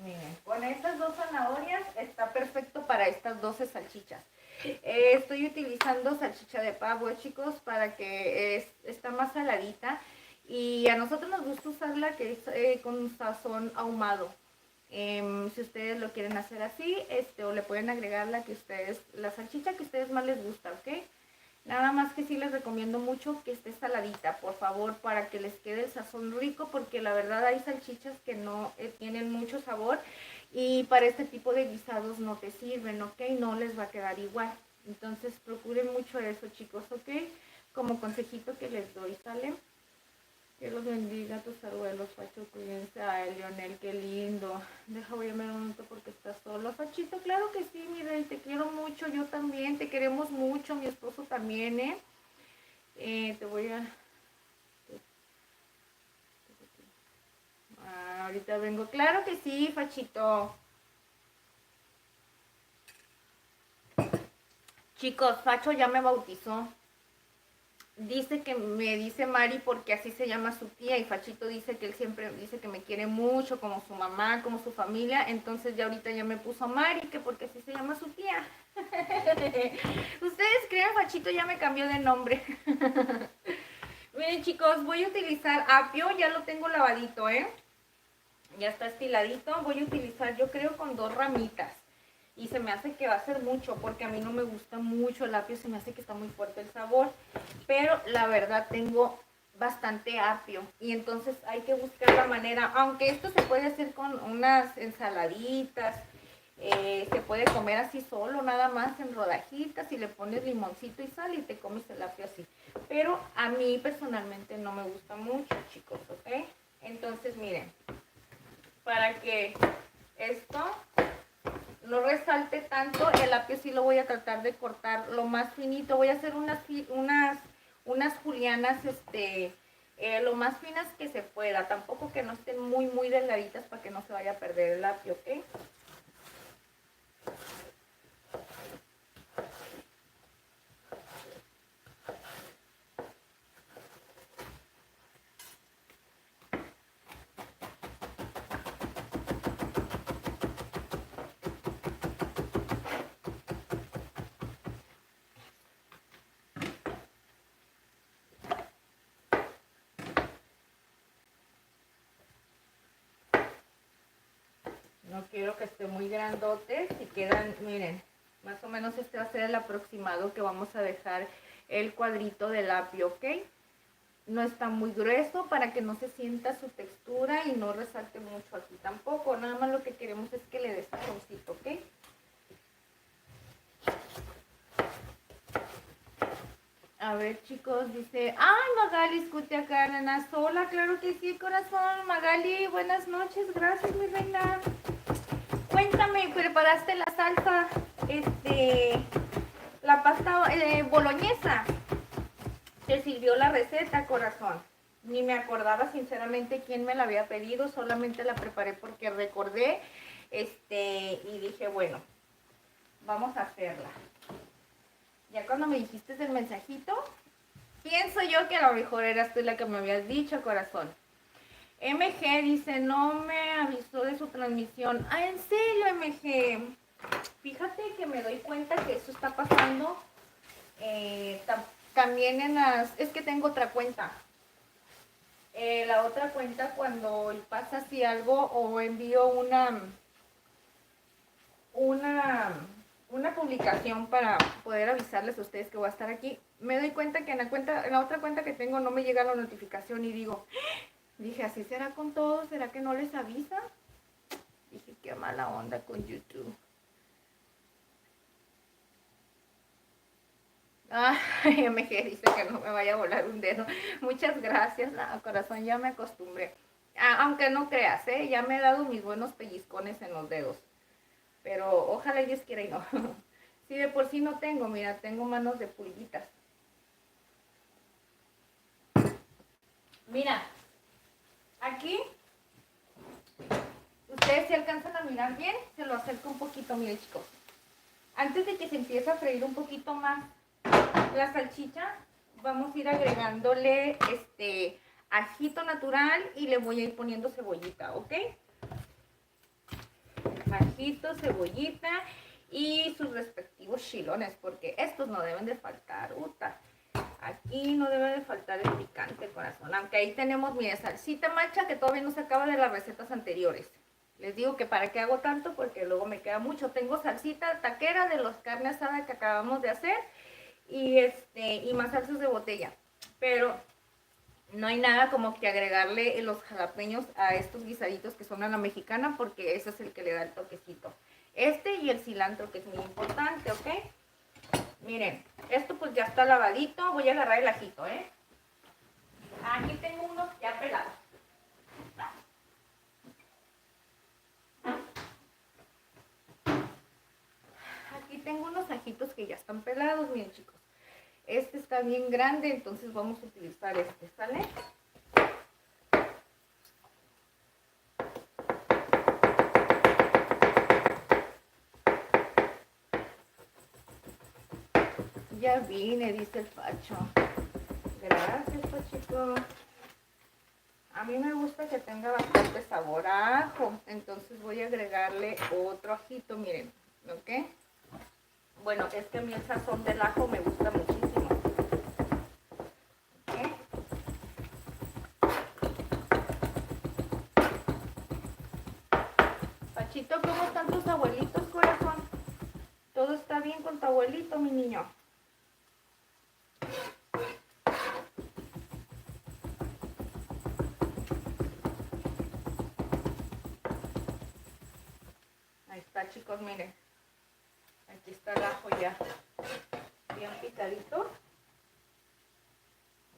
Miren, con estas dos zanahorias está perfecto para estas 12 salchichas. Estoy utilizando salchicha de pavo, chicos, para que está más saladita. Y a nosotros nos gusta usarla que es con sazón ahumado. Si ustedes lo quieren hacer así, o le pueden agregar la salchicha que a ustedes más les gusta, ¿ok? Nada más que sí les recomiendo mucho que esté saladita, por favor, para que les quede el sazón rico, porque la verdad hay salchichas que no tienen mucho sabor y para este tipo de guisados no te sirven, ¿ok? No les va a quedar igual. Entonces procuren mucho eso, chicos, ¿ok? Como consejito que les doy, ¿sale? Que los bendiga a tus abuelos, Pacho, cuídense. Ay, Leonel, qué lindo. Deja, voy a ver un momento porque estás solo. Pachito, claro que sí, mi rey, te quiero mucho, yo también, te queremos mucho, mi esposo también, ¿eh? Te voy a... ahorita vengo. Claro que sí, Fachito. Chicos, Facho ya me bautizó. Dice que me dice Mari porque así se llama su tía y Fachito dice que él siempre dice que me quiere mucho, como su mamá, como su familia. Entonces ya ahorita ya me puso Mari, que porque así se llama su tía. Ustedes creen, Fachito ya me cambió de nombre. Miren, chicos, voy a utilizar apio, ya lo tengo lavadito, ¿eh? Ya está estiladito. Voy a utilizar, yo creo, con 2 ramitas. Y se me hace que va a ser mucho, porque a mí no me gusta mucho el apio, se me hace que está muy fuerte el sabor. Pero la verdad tengo bastante apio. Y entonces hay que buscar la manera, aunque esto se puede hacer con unas ensaladitas, se puede comer así solo, nada más en rodajitas, y le pones limoncito y sal y te comes el apio así. Pero a mí personalmente no me gusta mucho, chicos, ¿ok? Entonces miren, para que esto no resalte tanto, el apio sí lo voy a tratar de cortar lo más finito. Voy a hacer unas julianas, lo más finas que se pueda. Tampoco que no estén muy delgaditas para que no se vaya a perder el apio, ¿ok? No quiero que esté muy grandote. Si quedan, miren, más o menos este va a ser el aproximado que vamos a dejar el cuadrito del apio, ¿ok? No está muy grueso para que no se sienta su textura y no resalte mucho aquí tampoco. Nada más lo que queremos es que le dé sazoncito, ¿ok? A ver, chicos, dice... ¡Ay, Magali Scutia Cárdenas! Hola, claro que sí, corazón. Magali, buenas noches. Gracias, mi reina. Cuéntame, ¿preparaste la salsa, la pasta boloñesa? ¿Te sirvió la receta, corazón? Ni me acordaba sinceramente quién me la había pedido, solamente la preparé porque recordé, y dije, bueno, vamos a hacerla. Ya cuando me dijiste el mensajito, pienso yo que a lo mejor eras tú la que me habías dicho, corazón. MG dice, no me avisó de su transmisión. Ah, ¿en serio, MG? Fíjate que me doy cuenta que eso está pasando también en las... Es que tengo otra cuenta. La otra cuenta cuando pasa así algo o envío una publicación para poder avisarles a ustedes que voy a estar aquí, me doy cuenta que en la otra cuenta que tengo no me llega la notificación y dije, ¿así será con todos? ¿Será que no les avisa? Dije, qué mala onda con YouTube. Ay, MG dice que no me vaya a volar un dedo. Muchas gracias, corazón, ya me acostumbré. Aunque no creas, ya me he dado mis buenos pellizcones en los dedos. Pero ojalá Dios quiera y no. Si de por sí no tengo, mira, tengo manos de pulguitas. Mira, aquí, ustedes si alcanzan a mirar bien, se lo acerco un poquito, miren chicos. Antes de que se empiece a freír un poquito más la salchicha, vamos a ir agregándole ajito natural y le voy a ir poniendo cebollita, ¿ok? Ajito, cebollita y sus respectivos chilones, porque estos no deben de faltar, Aquí no debe de faltar el picante, corazón. Aunque ahí tenemos, mira, salsita macha que todavía no se acaba de las recetas anteriores. Les digo que para qué hago tanto, porque luego me queda mucho. Tengo salsita taquera de los carne asada que acabamos de hacer y más salsas de botella. Pero no hay nada como que agregarle los jalapeños a estos guisaditos que son a la mexicana, porque ese es el que le da el toquecito. Y el cilantro, que es muy importante, ¿ok? Miren, esto pues ya está lavadito. Voy a agarrar el ajito, Aquí tengo unos ya pelados. Aquí tengo unos ajitos que ya están pelados, miren chicos. Este está bien grande, entonces vamos a utilizar ¿sale? Ya vine, dice el Pacho. Gracias, Pachito. A mí me gusta que tenga bastante sabor a ajo, entonces voy a agregarle otro ajito, miren, ¿ok? Bueno, es que a mí el sazón del ajo me gusta muchísimo. ¿Ok? Pachito, ¿cómo están tus abuelitos, corazón? ¿Todo está bien con tu abuelito, mi niño? Ahí está, chicos, miren. Aquí está el ajo ya bien picadito.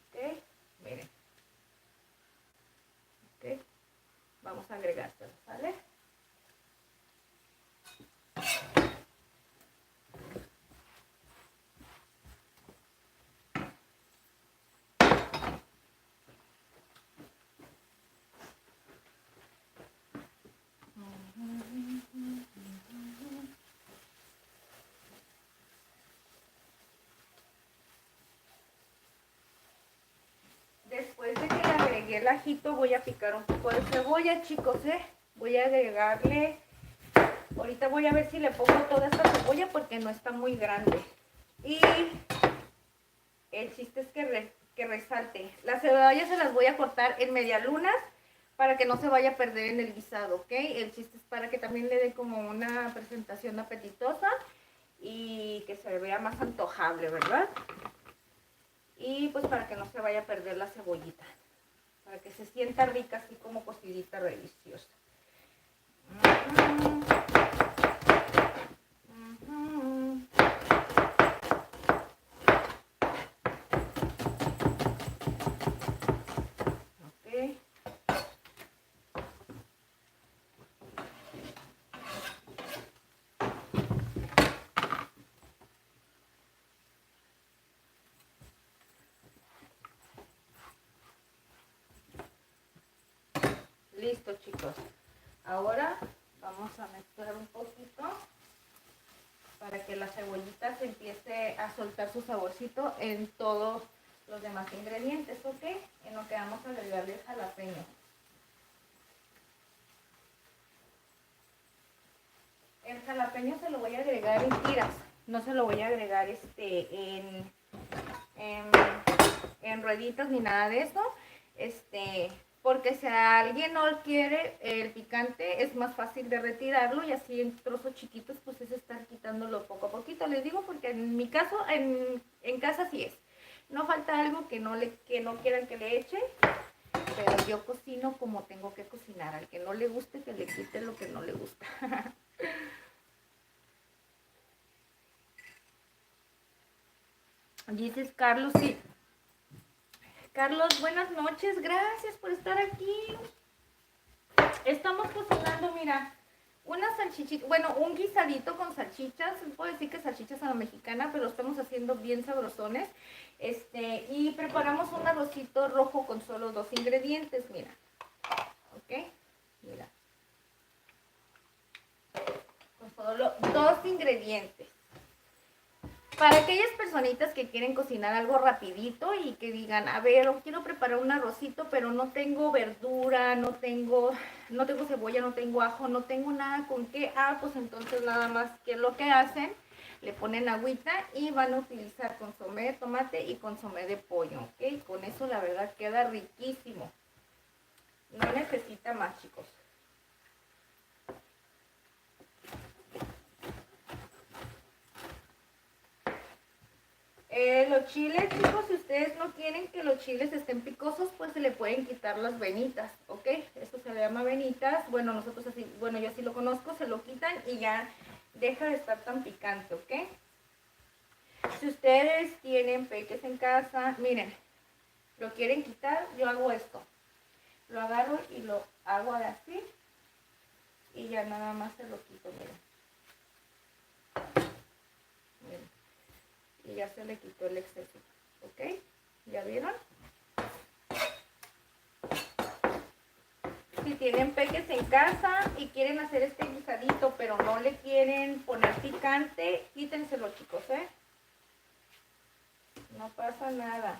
Ok, miren. Ok, vamos a agregárselo, ¿sale? Después de que le agregué el ajito, voy a picar un poco de cebolla, chicos, Voy a agregarle, ahorita voy a ver si le pongo toda esta cebolla porque no está muy grande. Y el chiste es que resalte. Las cebollas se las voy a cortar en medialunas para que no se vaya a perder en el guisado, ¿ok? El chiste es para que también le dé como una presentación apetitosa y que se vea más antojable, ¿verdad? Y pues para que no se vaya a perder la cebollita, para que se sienta rica así como cocidita deliciosa. Ok. Listo, chicos. Ahora vamos a mezclar un poquito para que la cebollita se empiece a soltar su saborcito en todos los demás ingredientes, ¿ok? En lo que vamos a agregarle el jalapeño. El jalapeño se lo voy a agregar en tiras, no se lo voy a agregar en rueditas ni nada de eso, porque si alguien no quiere el picante es más fácil de retirarlo y así en trozos chiquitos pues es estar quitándolo poco a poquito. Les digo porque en mi caso, en casa sí es. No falta algo que no quieran que le eche, pero yo cocino como tengo que cocinar. Al que no le guste que le quite lo que no le gusta. Dices Carlos, sí. Carlos, buenas noches, gracias por estar aquí. Estamos cocinando, mira, una salchichita, bueno, un guisadito con salchichas, puedo decir que salchichas a la mexicana, pero lo estamos haciendo bien sabrosones. Y preparamos un arrocito rojo con solo 2 ingredientes, mira. ¿Ok? Mira. Con solo 2 ingredientes. Para aquellas personitas que quieren cocinar algo rapidito y que digan, a ver, quiero preparar un arrocito, pero no tengo verdura, no tengo cebolla, no tengo ajo, no tengo nada con qué, pues entonces nada más que lo que hacen, le ponen agüita y van a utilizar consomé de tomate y consomé de pollo, ¿ok? Con eso la verdad queda riquísimo. No necesita más, chicos. Los chiles, chicos, si ustedes no quieren que los chiles estén picosos, pues se le pueden quitar las venitas, ¿ok? Esto se le llama venitas. Bueno, nosotros así, bueno, yo así lo conozco, se lo quitan y ya deja de estar tan picante, ¿ok? Si ustedes tienen peques en casa, miren, lo quieren quitar, yo hago esto. Lo agarro y lo hago así y ya nada más se lo quito, miren. Miren. Y ya se le quitó el exceso, ¿ok? ¿Ya vieron? Si tienen peques en casa y quieren hacer este guisadito, pero no le quieren poner picante, quítenselo, chicos, ¿eh? No pasa nada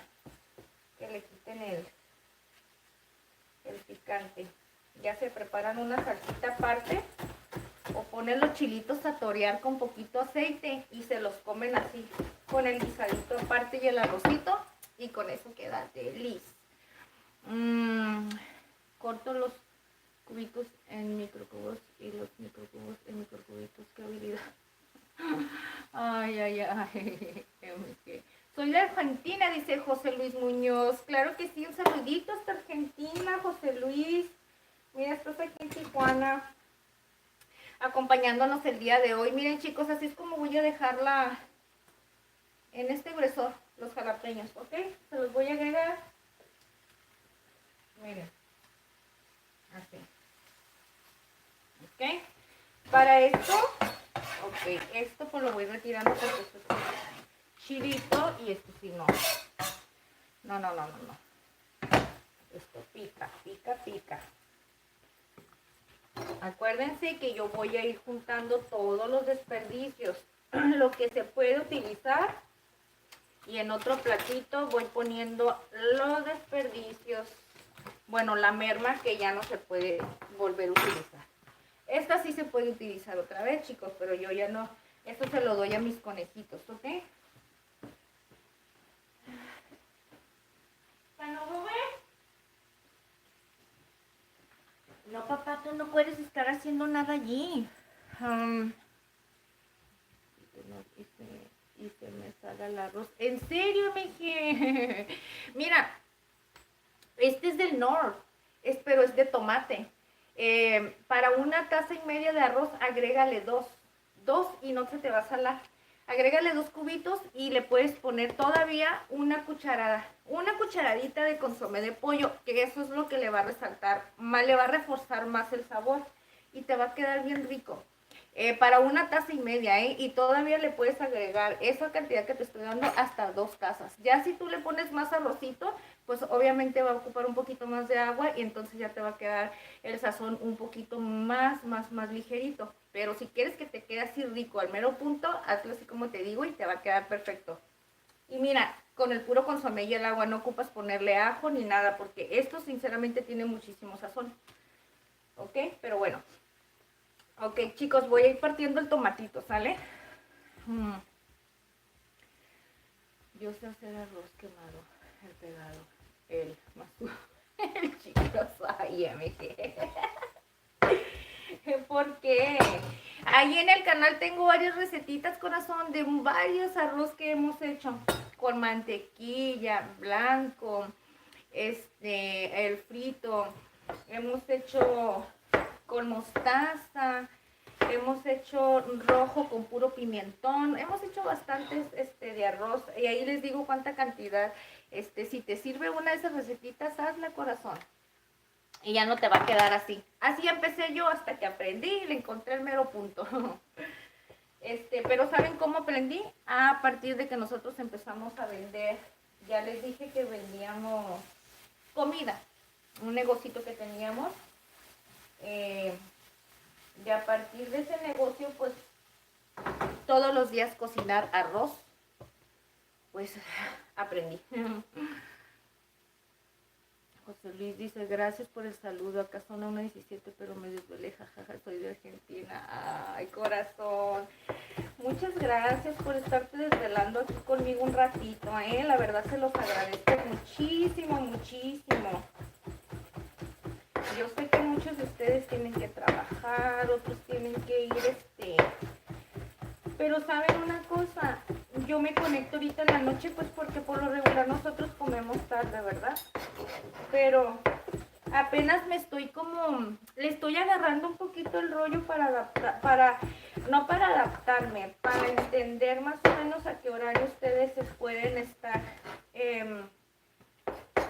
que le quiten el picante. Ya se preparan una salsita aparte o ponen los chilitos a torear con poquito aceite y se los comen así, con el guisadito aparte y el arrocito, y con eso queda delis. Corto los cubitos en microcubos y los microcubos en microcubitos. ¡Qué habilidad! Ay, ay, ay. Soy de Argentina, dice José Luis Muñoz. Claro que sí, un saludito hasta Argentina, José Luis. Mira, estás aquí en Tijuana acompañándonos el día de hoy. Miren, chicos, así es como voy a dejarla en este gruesor, los jalapeños, ¿ok? Se los voy a agregar. Miren, así. ¿Ok? Para esto, ok, esto pues lo voy retirando porque esto es chilito y esto sí no. No. Esto pica, pica, pica. Acuérdense que yo voy a ir juntando todos los desperdicios, lo que se puede utilizar, y en otro platito voy poniendo los desperdicios, bueno, la merma que ya no se puede volver a utilizar. Esta sí se puede utilizar otra vez, chicos, pero yo ya no, esto se lo doy a mis conejitos, ¿ok? No, papá, tú no puedes estar haciendo nada allí. Y se me sale el arroz. ¿En serio, Meje? Mira, este es del Nord, pero es de tomate. Para una taza y media de arroz, agrégale 2 y no se te va a salar. Agrégale 2 cubitos y le puedes poner todavía una cucharadita de consomé de pollo, que eso es lo que le va a resaltar, le va a reforzar más el sabor y te va a quedar bien rico. para una taza y media, y todavía le puedes agregar esa cantidad que te estoy dando hasta 2 tazas. Ya si tú le pones más arrocito, pues obviamente va a ocupar un poquito más de agua y entonces ya te va a quedar el sazón un poquito más ligerito. Pero si quieres que te quede así rico al mero punto, hazlo así como te digo y te va a quedar perfecto. Y mira, con el puro consomé y el agua no ocupas ponerle ajo ni nada, porque esto sinceramente tiene muchísimo sazón. ¿Ok? Pero bueno. Ok, chicos, voy a ir partiendo el tomatito, ¿sale? Yo sé hacer arroz quemado, el pegado, el mazú, el chicos, ay, porque ahí en el canal tengo varias recetitas, corazón, de varios arroz que hemos hecho con mantequilla, blanco, el frito, hemos hecho con mostaza, hemos hecho rojo con puro pimentón, hemos hecho bastantes de arroz y ahí les digo cuánta cantidad. Si te sirve una de esas recetitas, hazla, corazón. Y ya no te va a quedar así. Así empecé yo hasta que aprendí y le encontré el mero punto. Pero ¿saben cómo aprendí? A partir de que nosotros empezamos a vender. Ya les dije que vendíamos comida. Un negocito que teníamos. Y a partir de ese negocio, pues, todos los días cocinar arroz, pues, aprendí. José Luis dice, gracias por el saludo, acá son 1:17, pero me desvelé, jajaja, soy de Argentina. Ay, corazón. Muchas gracias por estarte desvelando aquí conmigo un ratito, la verdad se los agradezco muchísimo, muchísimo. Yo sé que muchos de ustedes tienen que trabajar, otros tienen que ir, pero saben una cosa, yo me conecto ahorita en la noche, pues porque por lo regular nosotros comemos tarde, ¿verdad? Pero apenas le estoy agarrando un poquito el rollo para adaptar, no para adaptarme, para entender más o menos a qué horario ustedes se pueden estar,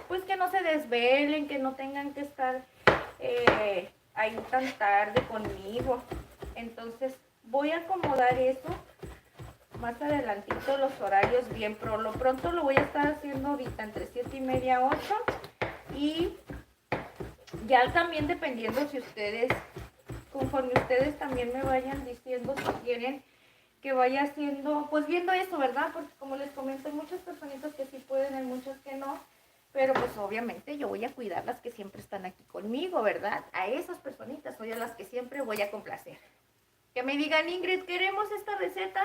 pues que no se desvelen, que no tengan que estar ahí tan tarde conmigo. Entonces voy a acomodar eso más adelantito, los horarios bien, pero lo pronto lo voy a estar haciendo ahorita entre 7:30 y 8, y ya también dependiendo si ustedes, conforme ustedes también me vayan diciendo si quieren que vaya haciendo, pues viendo eso, ¿verdad? Porque como les comento, hay muchas personitas que sí pueden, hay muchas que no, pero pues obviamente yo voy a cuidar las que siempre están aquí conmigo, ¿verdad? A esas personitas soy a las que siempre voy a complacer. Que me digan, Ingrid, queremos esta receta,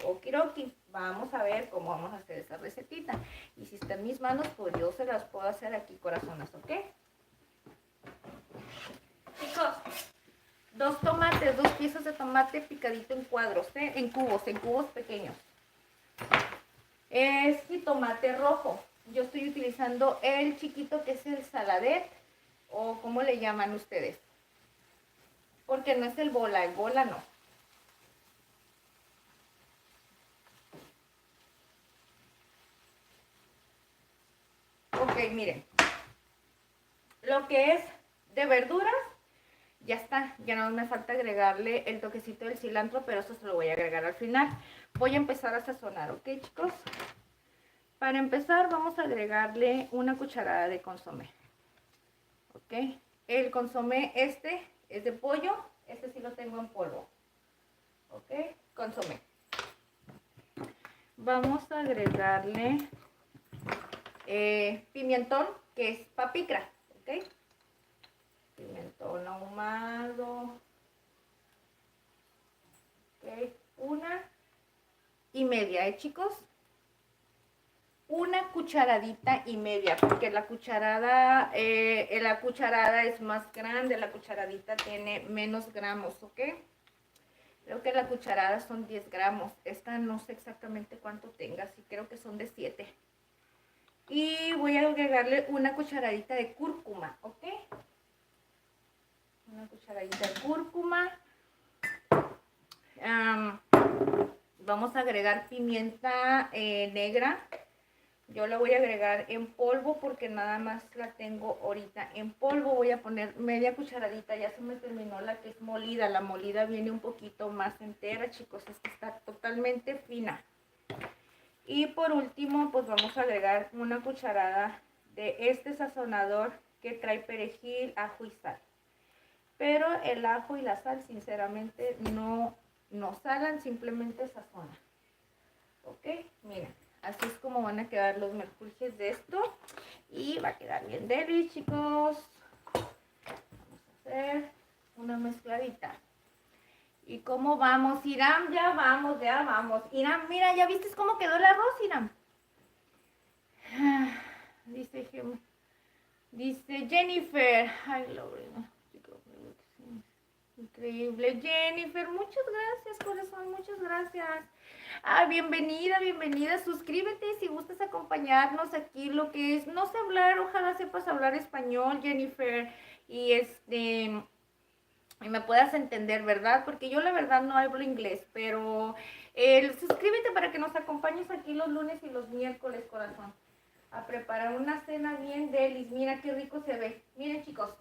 okidoki, vamos a ver cómo vamos a hacer esa recetita. Y si está en mis manos, pues yo se las puedo hacer aquí, corazonas, ¿ok? Chicos, 2 tomates, 2 piezas de tomate picadito en cuadros, en cubos pequeños. Es jitomate rojo. Yo estoy utilizando el chiquito que es el saladet, o ¿cómo le llaman ustedes? Porque no es el bola no. Ok, miren. Lo que es de verduras, ya está. Ya no me falta agregarle el toquecito del cilantro, pero eso se lo voy a agregar al final. Voy a empezar a sazonar, ¿ok, chicos? Para empezar vamos a agregarle una cucharada de consomé. ¿Ok? El consomé es de pollo, sí lo tengo en polvo. ¿Ok? Consomé. Vamos a agregarle pimentón, que es papicra. ¿Ok? Pimentón ahumado. ¿Ok? 1,5, chicos. 1,5 cucharadas, porque la cucharada es más grande, la cucharadita tiene menos gramos, ¿ok? Creo que la cucharada son 10 gramos, esta no sé exactamente cuánto tenga, sí creo que son de 7. Y voy a agregarle una cucharadita de cúrcuma, ¿ok? Una cucharadita de cúrcuma. Vamos a agregar pimienta negra. Yo la voy a agregar en polvo porque nada más la tengo ahorita en polvo. Voy a poner media cucharadita, ya se me terminó la que es molida. La molida viene un poquito más entera, chicos, esta está totalmente fina. Y por último, pues vamos a agregar una cucharada de este sazonador que trae perejil, ajo y sal. Pero el ajo y la sal, sinceramente, no salan, simplemente sazonan. Ok, miren. Así es como van a quedar los merjurjes de esto. Y va a quedar bien deli, chicos. Vamos a hacer una mezcladita. ¿Y cómo vamos, Iram? Ya vamos, ya vamos. Iram, mira, ¿ya viste cómo quedó el arroz, Iram? Dice Jennifer. Ay, Lorena. Increíble. Jennifer, muchas gracias, corazón, muchas gracias. Ah, bienvenida, bienvenida. Suscríbete si gustas acompañarnos aquí. Lo que es, no sé hablar, ojalá sepas hablar español, Jennifer. Y y me puedas entender, ¿verdad? Porque yo la verdad no hablo inglés, pero suscríbete para que nos acompañes aquí los lunes y los miércoles, corazón. A preparar una cena bien delis. Mira qué rico se ve. Miren, chicos.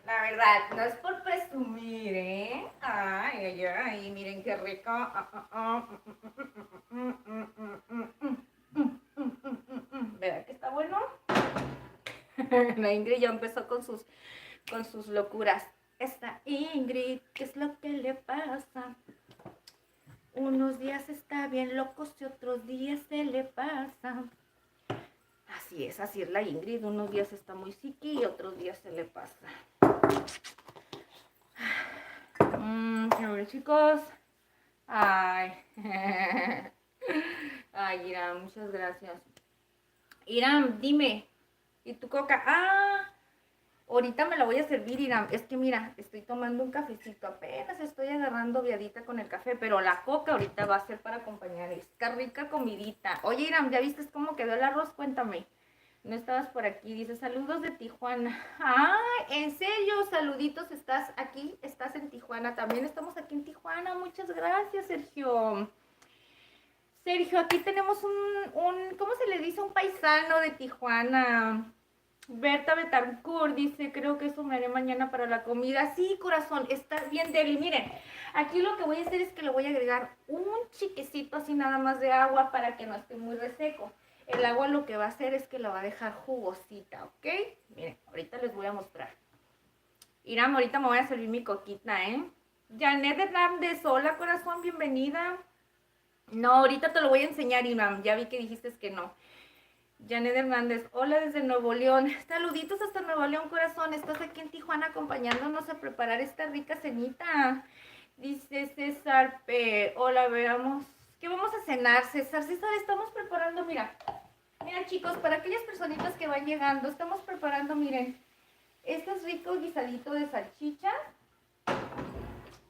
La verdad, no es por presumir, ¿eh? Ay, ay, ay, miren qué rico. ¿Verdad que está bueno? La Ingrid ya empezó con sus locuras. Esta Ingrid, ¿qué es lo que le pasa? Unos días está bien locos y otros días se le pasa. Así es la Ingrid. Unos días está muy psiqui y otros días se le pasa. A ver, chicos. Ay. Ay, Iram, muchas gracias. Iram, dime. ¿Y tu coca? Ah, ahorita me la voy a servir, Iram. Es que mira, estoy tomando un cafecito. Apenas estoy agarrando viadita con el café, pero la coca ahorita va a ser para acompañar esta rica comidita. Oye, Iram, ¿ya viste cómo quedó el arroz? Cuéntame. No estabas por aquí. Dice, saludos de Tijuana. Ay, en serio, saluditos. Estás aquí, estás en Tijuana. También estamos aquí en Tijuana. Muchas gracias, Sergio. Sergio, aquí tenemos ¿cómo se le dice? Un paisano de Tijuana. Berta Betancourt dice, creo que eso me haré mañana para la comida. Sí, corazón, está bien deli. Miren, aquí lo que voy a hacer es que le voy a agregar un chiquecito así nada más de agua para que no esté muy reseco. El agua lo que va a hacer es que la va a dejar jugosita, ¿ok? Miren, ahorita les voy a mostrar. Iram, ahorita me voy a servir mi coquita, ¿eh? Janet Hernández, hola corazón, bienvenida. No, ahorita te lo voy a enseñar, Iram. Ya vi que dijiste que no. Janet Hernández, hola desde Nuevo León. Saluditos hasta Nuevo León, corazón. Estás aquí en Tijuana acompañándonos a preparar esta rica cenita. Dice César P. Hola, veamos. ¿Qué vamos a cenar, César? César, estamos preparando, mira. Mira, chicos, para aquellas personitas que van llegando, estamos preparando, miren. Este es rico guisadito de salchicha.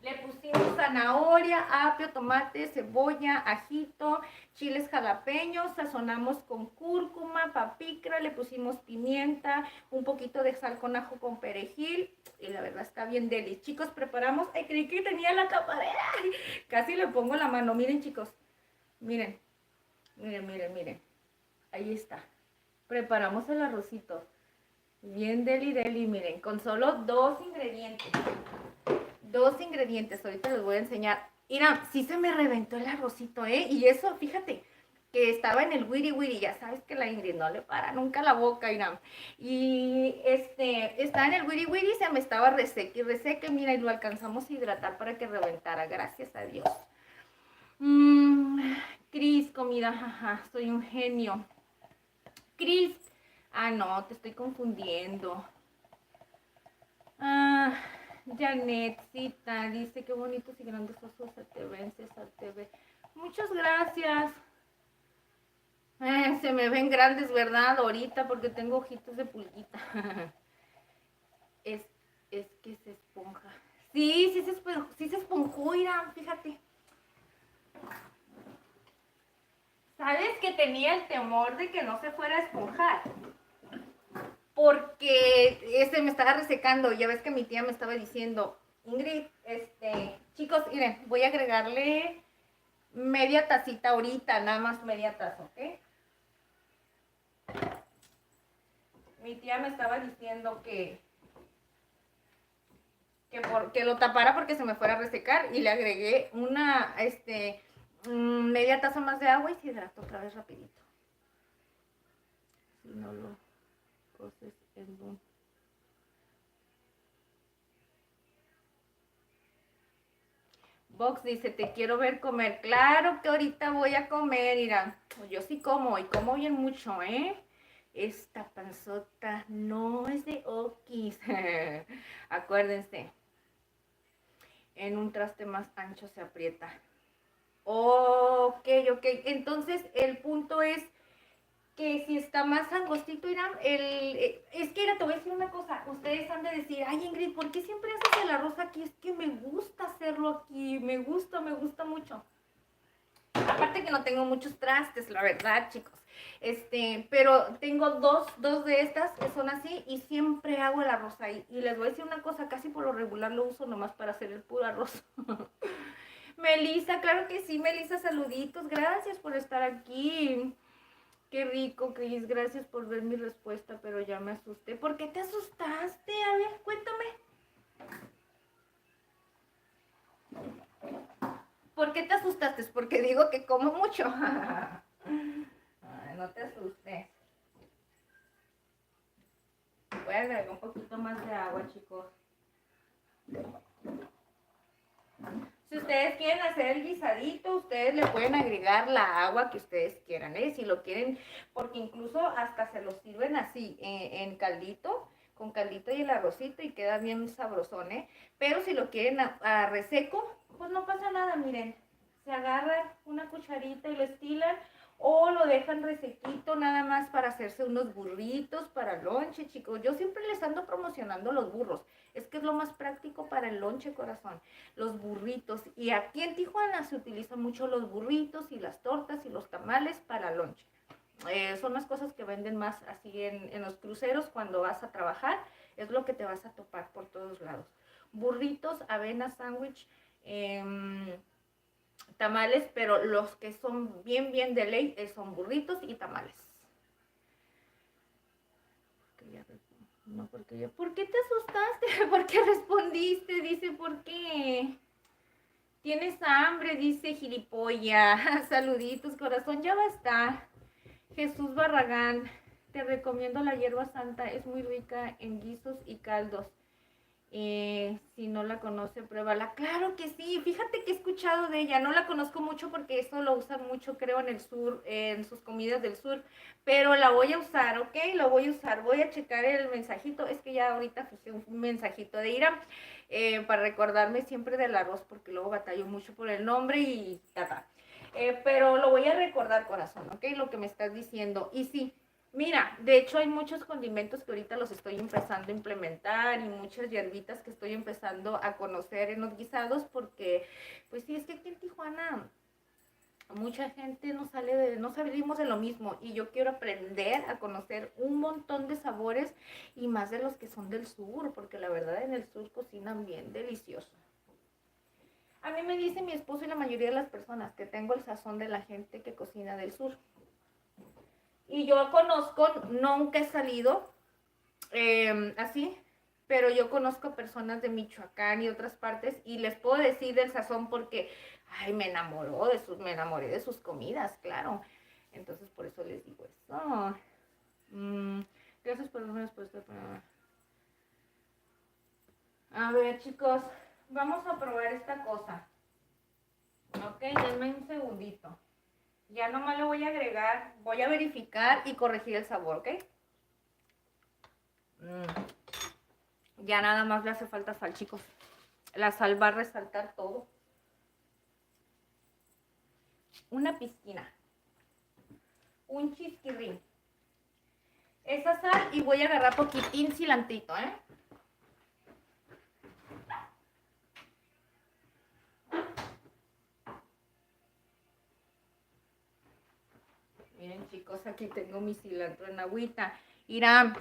Le pusimos zanahoria, apio, tomate, cebolla, ajito, chiles jalapeños, sazonamos con cúrcuma, papicra, le pusimos pimienta, un poquito de sal con ajo con perejil y la verdad está bien deli. Chicos, preparamos, ay, creí que tenía la caparera, casi le pongo la mano, miren chicos, miren, miren, miren, miren, ahí está. Preparamos el arrocito, bien deli deli, miren, con solo dos ingredientes. Ahorita les voy a enseñar. Mira, sí se me reventó el arrocito, ¿eh? Y eso, fíjate, que estaba en el wiri wiri, ya sabes que la Ingrid no le para nunca la boca, Iram. Y estaba en el wiri wiri, se me estaba reseque y reseque, mira, y lo alcanzamos a hidratar para que reventara, gracias a Dios. Cris, comida, jaja, soy un genio. Cris, no, te estoy confundiendo. Janetcita dice qué bonitos y grandes ojos se te ven, César TV. Muchas gracias. Se me ven grandes, ¿verdad? Ahorita porque tengo ojitos de pulguita. es que se esponja. Sí se esponjó, mira, fíjate. ¿Sabes que tenía el temor de que no se fuera a esponjar? Porque me estaba resecando. Ya ves que mi tía me estaba diciendo, Ingrid, chicos, miren, voy a agregarle media tacita ahorita, nada más media taza, ¿ok? mi tía me estaba diciendo que lo tapara porque se me fuera a resecar y le agregué una, media taza más de agua y se hidrató otra vez rapidito. Si no lo coces en un... Box dice, te quiero ver comer. Claro que ahorita voy a comer, mira. Yo sí como y como bien mucho, ¿eh? Esta panzota no es de okis. Acuérdense, en un traste más ancho se aprieta. Ok, ok. Entonces el punto es que si está más angostito, Irán, es que te voy a decir una cosa, ustedes han de decir, ay Ingrid, ¿por qué siempre haces el arroz aquí? Es que me gusta hacerlo aquí, me gusta mucho. Aparte que no tengo muchos trastes, la verdad, chicos. Pero tengo dos de estas que son así y siempre hago el arroz ahí. Y les voy a decir una cosa, casi por lo regular lo uso nomás para hacer el puro arroz. Melissa, claro que sí, Melissa, saluditos, gracias por estar aquí. Qué rico, Cris, gracias por ver mi respuesta, pero ya me asusté. ¿Por qué te asustaste? A ver, cuéntame. ¿Por qué te asustaste? Porque digo que como mucho. Ay, no te asustes. Voy a agregar un poquito más de agua, chicos. Si ustedes quieren hacer el guisadito, ustedes le pueden agregar la agua que ustedes quieran, ¿eh? Si lo quieren, porque incluso hasta se lo sirven así, en caldito, con caldito y el arrocito y queda bien sabrosón, ¿eh? Pero si lo quieren a reseco, pues no pasa nada, miren. Se agarran una cucharita y lo estilan o lo dejan resequito nada más para hacerse unos burritos para lonche, chicos. Yo siempre les ando promocionando los burros. Es que es lo más práctico para el lonche, corazón. Los burritos. Y aquí en Tijuana se utilizan mucho los burritos y las tortas y los tamales para lonche. Son las cosas que venden más así en los cruceros cuando vas a trabajar. Es lo que te vas a topar por todos lados. Burritos, avena, sándwich, tamales, pero los que son bien de ley son burritos y tamales. No, porque yo, ¿por qué te asustaste? ¿Por qué respondiste? Dice, ¿por qué? ¿Tienes hambre? Dice gilipolla. Saluditos, corazón, ya va a estar. Jesús Barragán, te recomiendo la hierba santa, es muy rica en guisos y caldos. Si no la conoce, pruébala. Claro que sí, fíjate que he escuchado de ella, no la conozco mucho porque eso lo usan mucho, creo, en el sur, en sus comidas del sur, pero la voy a usar, ¿ok? Lo voy a usar, voy a checar el mensajito, es que ya ahorita fijé un mensajito de Ira, para recordarme siempre del arroz, porque luego batallo mucho por el nombre y tata. Pero lo voy a recordar, corazón, ¿ok? Lo que me estás diciendo. Y sí, mira, de hecho hay muchos condimentos que ahorita los estoy empezando a implementar y muchas hierbitas que estoy empezando a conocer en los guisados porque, pues sí, es que aquí en Tijuana mucha gente no salimos de lo mismo y yo quiero aprender a conocer un montón de sabores y más de los que son del sur, porque la verdad en el sur cocinan bien delicioso. A mí me dice mi esposo y la mayoría de las personas que tengo el sazón de la gente que cocina del sur. Y yo conozco, nunca he salido así, pero yo conozco personas de Michoacán y otras partes y les puedo decir del sazón porque, ay, me enamoré de sus comidas, claro. Entonces por eso les digo eso. Gracias por darme respuesta. A ver, chicos, vamos a probar esta cosa. Ok, denme un segundito. Ya nomás le voy a agregar, voy a verificar y corregir el sabor, ¿ok? Ya nada más le hace falta sal, chicos. La sal va a resaltar todo. Una pizquina. Un chisquirrín. Esa sal y voy a agarrar poquitín cilantrito, ¿eh? Miren, chicos, aquí tengo mi cilantro en agüita. Irán,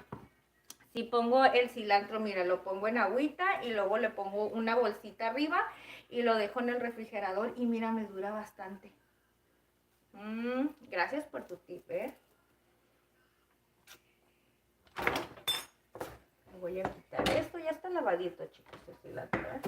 si pongo el cilantro, mira, lo pongo en agüita y luego le pongo una bolsita arriba y lo dejo en el refrigerador y mira, me dura bastante. Gracias por tu tip, ¿eh? Voy a quitar esto, ya está lavadito, chicos, este lado, ¿verdad?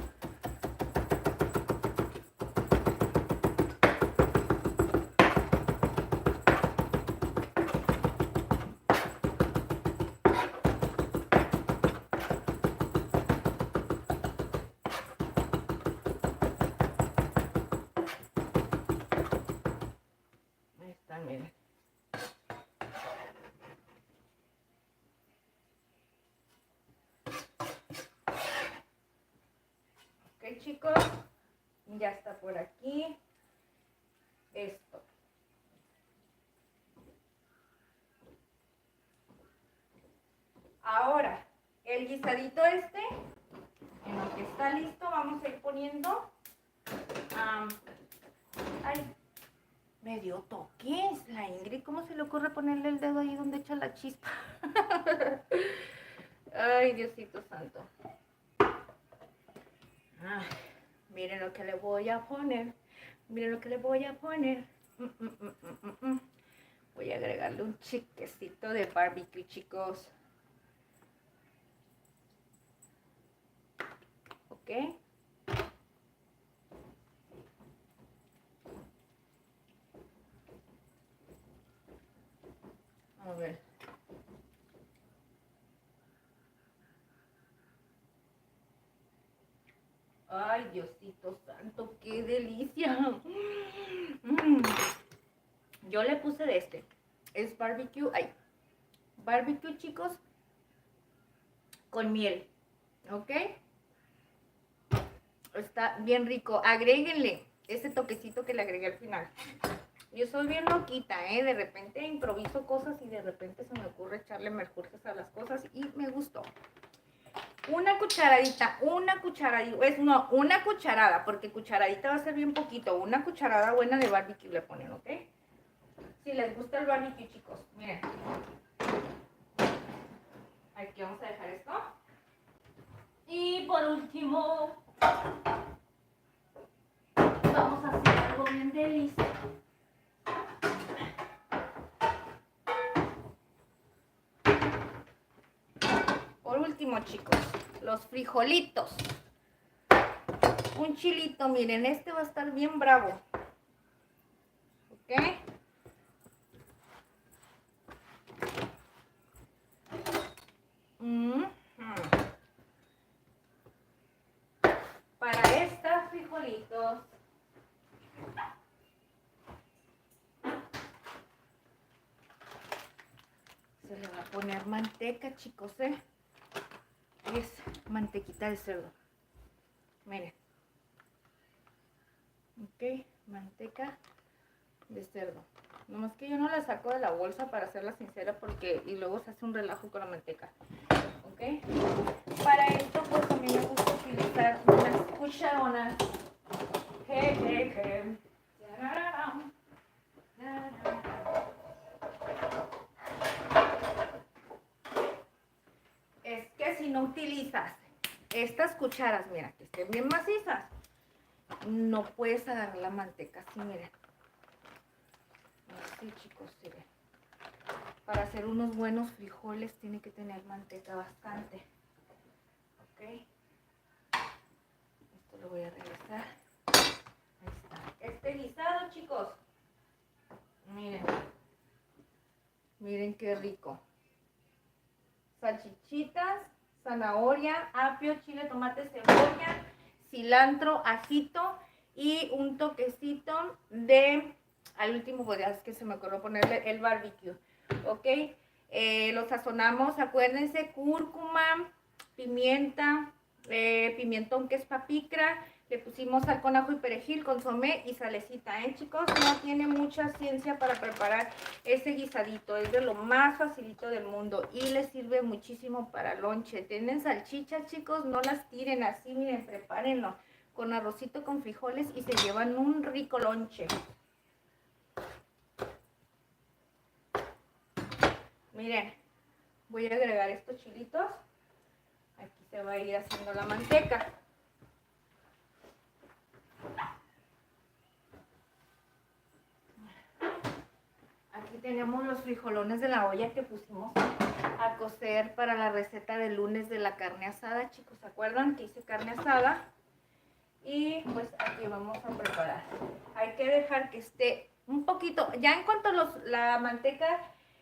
Ahí está, miren. Ok, chicos, ya está por aquí esto. Ahora, el guisadito este, en lo que está listo, vamos a ir poniendo... ay, me dio toques la Ingrid. ¿Cómo se le ocurre ponerle el dedo ahí donde echa la chispa? Ay, Diosito santo. Ay, miren lo que le voy a poner. Miren lo que le voy a poner. Voy a agregarle un chiquecito de barbecue, chicos. ¿Ok? A ver. Ay, Diosito santo, qué delicia. Yo le puse de este. Es barbecue. Ay, barbecue, chicos, con miel. ¿Ok? Está bien rico. Agréguenle ese toquecito que le agregué al final. Yo soy bien loquita, ¿eh? De repente improviso cosas y de repente se me ocurre echarle merjurjes a las cosas y me gustó. Una cucharadita, una cucharada, porque cucharadita va a ser bien poquito. Una cucharada buena de barbecue le ponen, ¿ok? Si les gusta el barbecue, chicos, miren. Aquí vamos a dejar esto. Y por último, vamos a hacer algo bien delicioso. Por último, chicos, los frijolitos. Un chilito, miren, este va a estar bien bravo. ¿Ok? Para estos frijolitos se le va a poner manteca, chicos, ¿eh? Es mantequita de cerdo. Miren. Ok, manteca de cerdo. Nomás que yo no la saco de la bolsa, para serla sincera, porque y luego se hace un relajo con la manteca. Ok. Para esto, pues a mí me gusta utilizar unas cucharonas. Es que si no utilizas estas cucharas, mira, que estén bien macizas, no puedes agarrar la manteca así, miren. Así, chicos, miren. Para hacer unos buenos frijoles tiene que tener manteca bastante. Ok. Esto lo voy a regresar. Ahí está. Este guisado, chicos. Miren. Miren qué rico. Salchichitas, zanahoria, apio, chile, tomate, cebolla, cilantro, ajito y un toquecito de, al último, pues ya es que se me ocurrió ponerle el barbecue, ¿ok? Lo sazonamos, acuérdense, cúrcuma, pimienta, pimentón que es papicra, le pusimos sal con ajo y perejil, consomé y salecita, chicos. No tiene mucha ciencia para preparar ese guisadito, es de lo más facilito del mundo y les sirve muchísimo para lonche. Tienen salchichas, chicos, no las tiren así, miren, prepárenlo con arrocito con frijoles y se llevan un rico lonche. Miren, voy a agregar estos chilitos. Aquí se va a ir haciendo la manteca. Aquí tenemos los frijolones de la olla que pusimos a cocer para la receta del lunes de la carne asada, chicos. ¿Se acuerdan que hice carne asada? Y pues aquí vamos a preparar. Hay que dejar que esté un poquito, ya en cuanto la manteca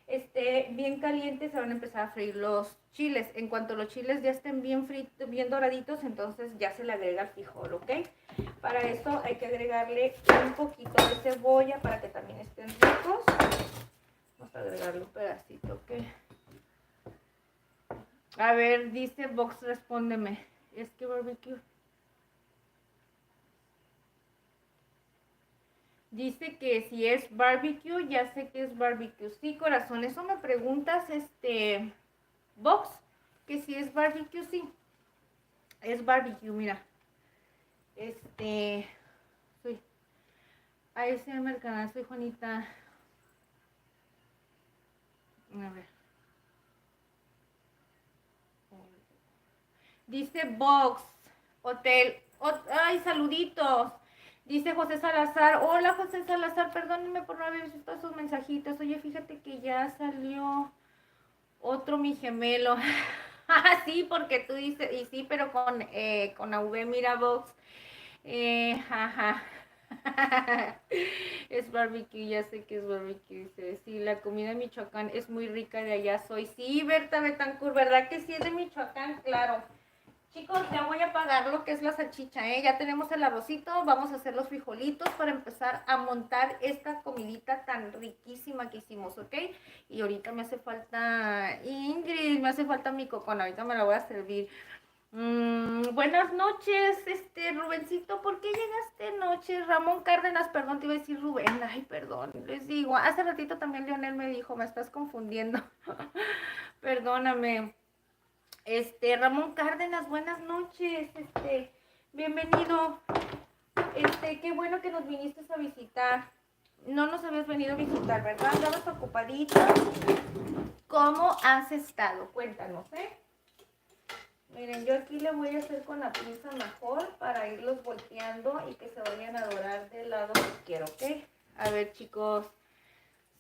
esté bien caliente, se van a empezar a freír los chiles. En cuanto los chiles ya estén bien fritos, bien doraditos, entonces ya se le agrega el frijol, ¿ok? Para eso hay que agregarle un poquito de cebolla para que también estén ricos. Vamos a agregarle un pedacito, ¿ok? A ver, dice Vox, respóndeme. Es que barbecue. Dice que si es barbecue, ya sé que es barbecue. Sí, corazón, eso me preguntas, Vox, que si es barbecue, sí. Es barbecue, mira. Soy ASMR el canal, soy Juanita. A ver. Dice Vox, hotel. Ay, saluditos. Dice José Salazar. Hola, José Salazar, perdónenme por no haber visto sus mensajitos. Oye, fíjate que ya salió otro mi gemelo. Ah, sí, porque tú dices, y sí, pero con AV Mirabox. Ajá. Es barbecue, ya sé que es barbecue. Dice, sí, la comida de Michoacán es muy rica, de allá soy. Sí, Berta Betancourt, ¿verdad que sí es de Michoacán? Claro. Chicos, ya voy a pagar lo que es la salchicha, ¿eh? Ya tenemos el arrocito, vamos a hacer los frijolitos para empezar a montar esta comidita tan riquísima que hicimos, ¿ok? Y ahorita me hace falta, Ingrid, me hace falta mi cocona, ahorita me la voy a servir. Buenas noches, Rubencito, ¿por qué llegaste noches? Ramón Cárdenas, perdón, te iba a decir Rubén, ay, perdón, les digo, hace ratito también Leonel me dijo, me estás confundiendo, perdóname. Ramón Cárdenas, buenas noches, bienvenido, qué bueno que nos viniste a visitar. No nos habías venido a visitar, ¿verdad? Andabas ocupadita. ¿Cómo has estado? Cuéntanos, ¿eh? Miren, yo aquí le voy a hacer con la pinza mejor para irlos volteando y que se vayan a dorar del lado que quiero, ¿ok? A ver, chicos.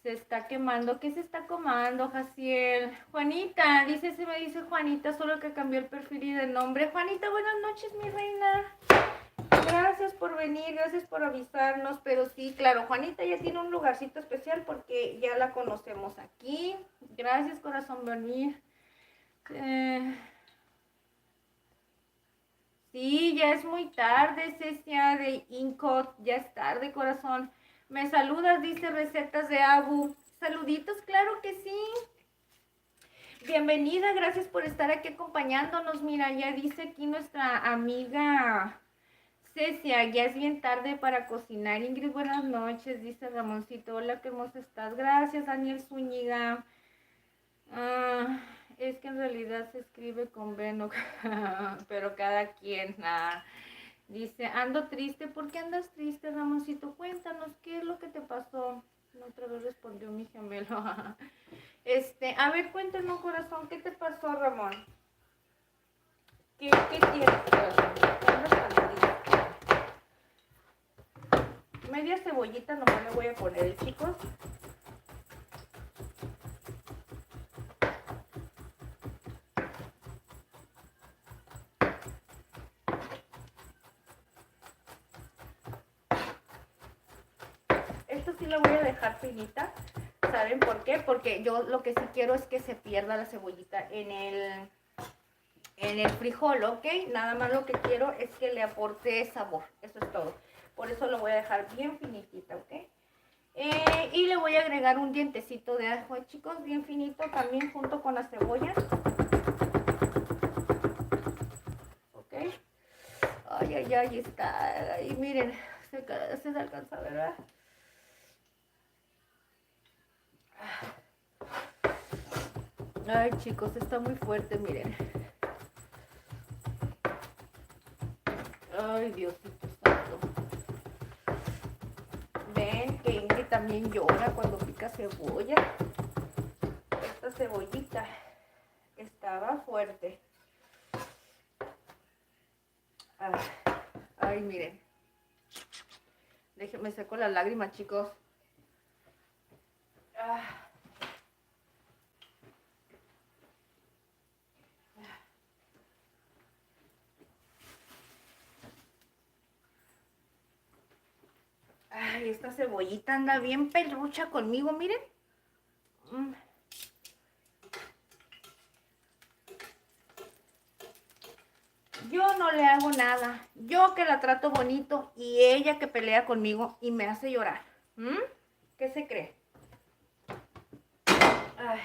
Se está quemando. ¿Qué se está comando, Jaciel? Juanita, se me dice Juanita, solo que cambió el perfil y de nombre. Juanita, buenas noches, mi reina. Gracias por venir, gracias por avisarnos. Pero sí, claro, Juanita ya tiene un lugarcito especial porque ya la conocemos aquí. Gracias, corazón, por venir. Sí, ya es muy tarde, Cecia de Incot. Ya es tarde, corazón. Me saludas, dice Recetas de Abu. Saluditos, claro que sí. Bienvenida, gracias por estar aquí acompañándonos. Mira, ya dice aquí nuestra amiga Cecia, ya es bien tarde para cocinar. Ingrid, buenas noches, dice Ramoncito. Hola, qué hermosa estás. Gracias, Daniel Zúñiga. Ah, es que en realidad se escribe con B, no, pero cada quien. Dice, ando triste. ¿Por qué andas triste, Ramoncito? Cuéntanos, ¿qué es lo que te pasó? No, otra vez respondió mi gemelo. A ver, cuéntanos, corazón, ¿qué te pasó, Ramón? ¿Qué tienes, corazón? Media cebollita nomás le voy a poner, chicos. Esto sí lo voy a dejar finita. ¿Saben por qué? Porque yo lo que sí quiero es que se pierda la cebollita en el frijol, ¿ok? Nada más lo que quiero es que le aporte sabor. Eso es todo. Por eso lo voy a dejar bien finitita, ¿ok? Y le voy a agregar un dientecito de ajo, chicos, bien finito también junto con la cebolla. ¿Ok? Ay, ay, ay, está. Y miren, se alcanza, ¿verdad? Ay, chicos, está muy fuerte, miren. Ay, Diosito santo. Ven que Ingrid también llora cuando pica cebolla. Esta cebollita estaba fuerte. Ay, miren. Déjenme seco las lágrimas, chicos. Ay, esta cebollita anda bien pelucha conmigo, miren. Yo no le hago nada. Yo que la trato bonito y ella que pelea conmigo y me hace llorar. ¿Qué se cree? Ay.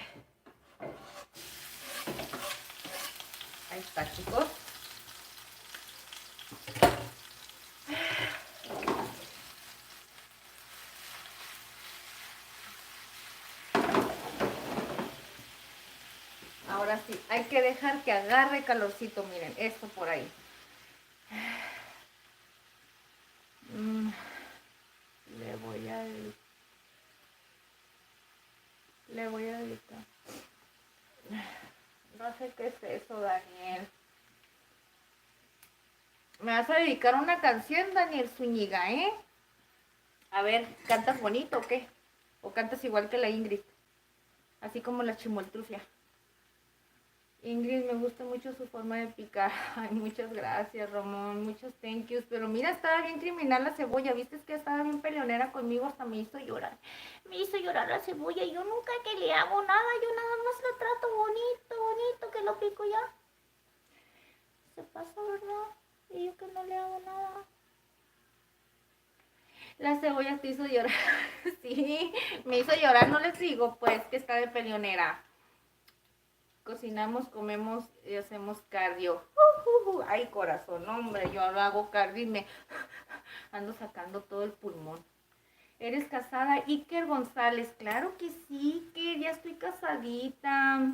Ahí está, chicos. Ahora sí, hay que dejar que agarre calorcito. Miren, esto por ahí. Le voy a dedicar. No sé qué es eso, Daniel. ¿Me vas a dedicar una canción, Daniel Zúñiga, eh? A ver, ¿cantas bonito o qué? ¿O cantas igual que la Ingrid? Así como la chimoltrufia. Ingrid, me gusta mucho su forma de picar. Ay, muchas gracias, Ramón. Muchos thank yous. Pero mira, estaba bien criminal la cebolla. ¿Viste que estaba bien peleonera conmigo? Hasta me hizo llorar. Me hizo llorar la cebolla. Yo nunca que le hago nada. Yo nada más la trato bonito, bonito, que lo pico ya. Se pasa, ¿verdad? Y yo que no le hago nada. La cebolla te hizo llorar. Sí, me hizo llorar. No les digo, pues, que está de peleonera. Cocinamos, comemos y hacemos cardio. Ay, corazón, hombre, yo lo hago cardio y me ando sacando todo el pulmón. ¿Eres casada? Iker González, claro que sí, que ya estoy casadita.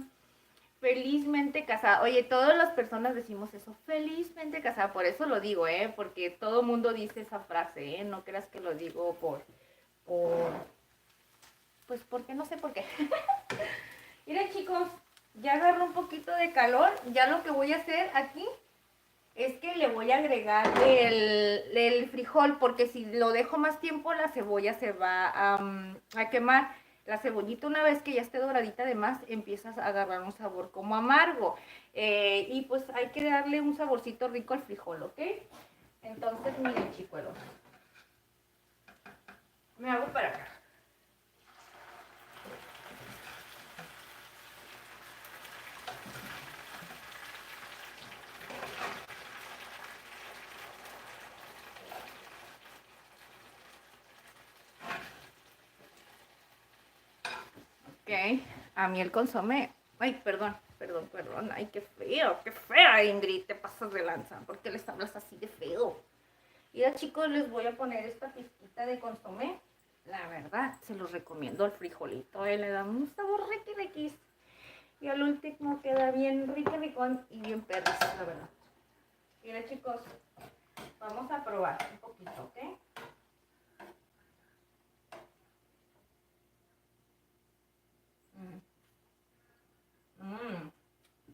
Felizmente casada. Oye, todas las personas decimos eso, felizmente casada. Por eso lo digo, porque todo mundo dice esa frase, no creas que lo digo pues porque no sé por qué. Miren, chicos, ya agarró un poquito de calor. Ya lo que voy a hacer aquí es que le voy a agregar el frijol, porque si lo dejo más tiempo la cebolla se va a quemar. La cebollita, una vez que ya esté doradita, además empiezas a agarrar un sabor como amargo. Y pues hay que darle un saborcito rico al frijol, ¿ok? Entonces, miren, chicuelos, me hago para acá. Ok, a mí el consomé. Ay, perdón. Ay, qué fea, Ingrid, te pasas de lanza. ¿Por qué les hablas así de feo? Mira, chicos, les voy a poner esta pizquita de consomé. La verdad, se los recomiendo al frijolito. Le da un sabor riquis. Y al último queda bien ricón y bien perris, la verdad. Mira, chicos, vamos a probar un poquito, ¿ok?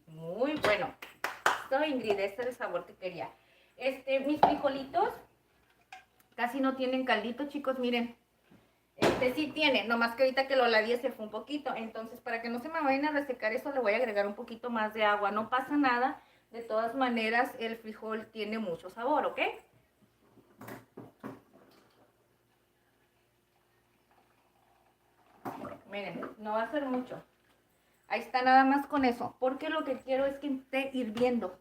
Muy bueno. Esto, Ingrid, este es el sabor que quería. Mis frijolitos casi no tienen caldito, chicos, miren. Sí tiene, nomás que ahorita que lo lavié se fue un poquito. Entonces, para que no se me vayan a resecar eso, le voy a agregar un poquito más de agua. No pasa nada. De todas maneras, el frijol tiene mucho sabor, ¿ok? Miren, no va a ser mucho. Ahí está, nada más con eso. Porque lo que quiero es que esté hirviendo.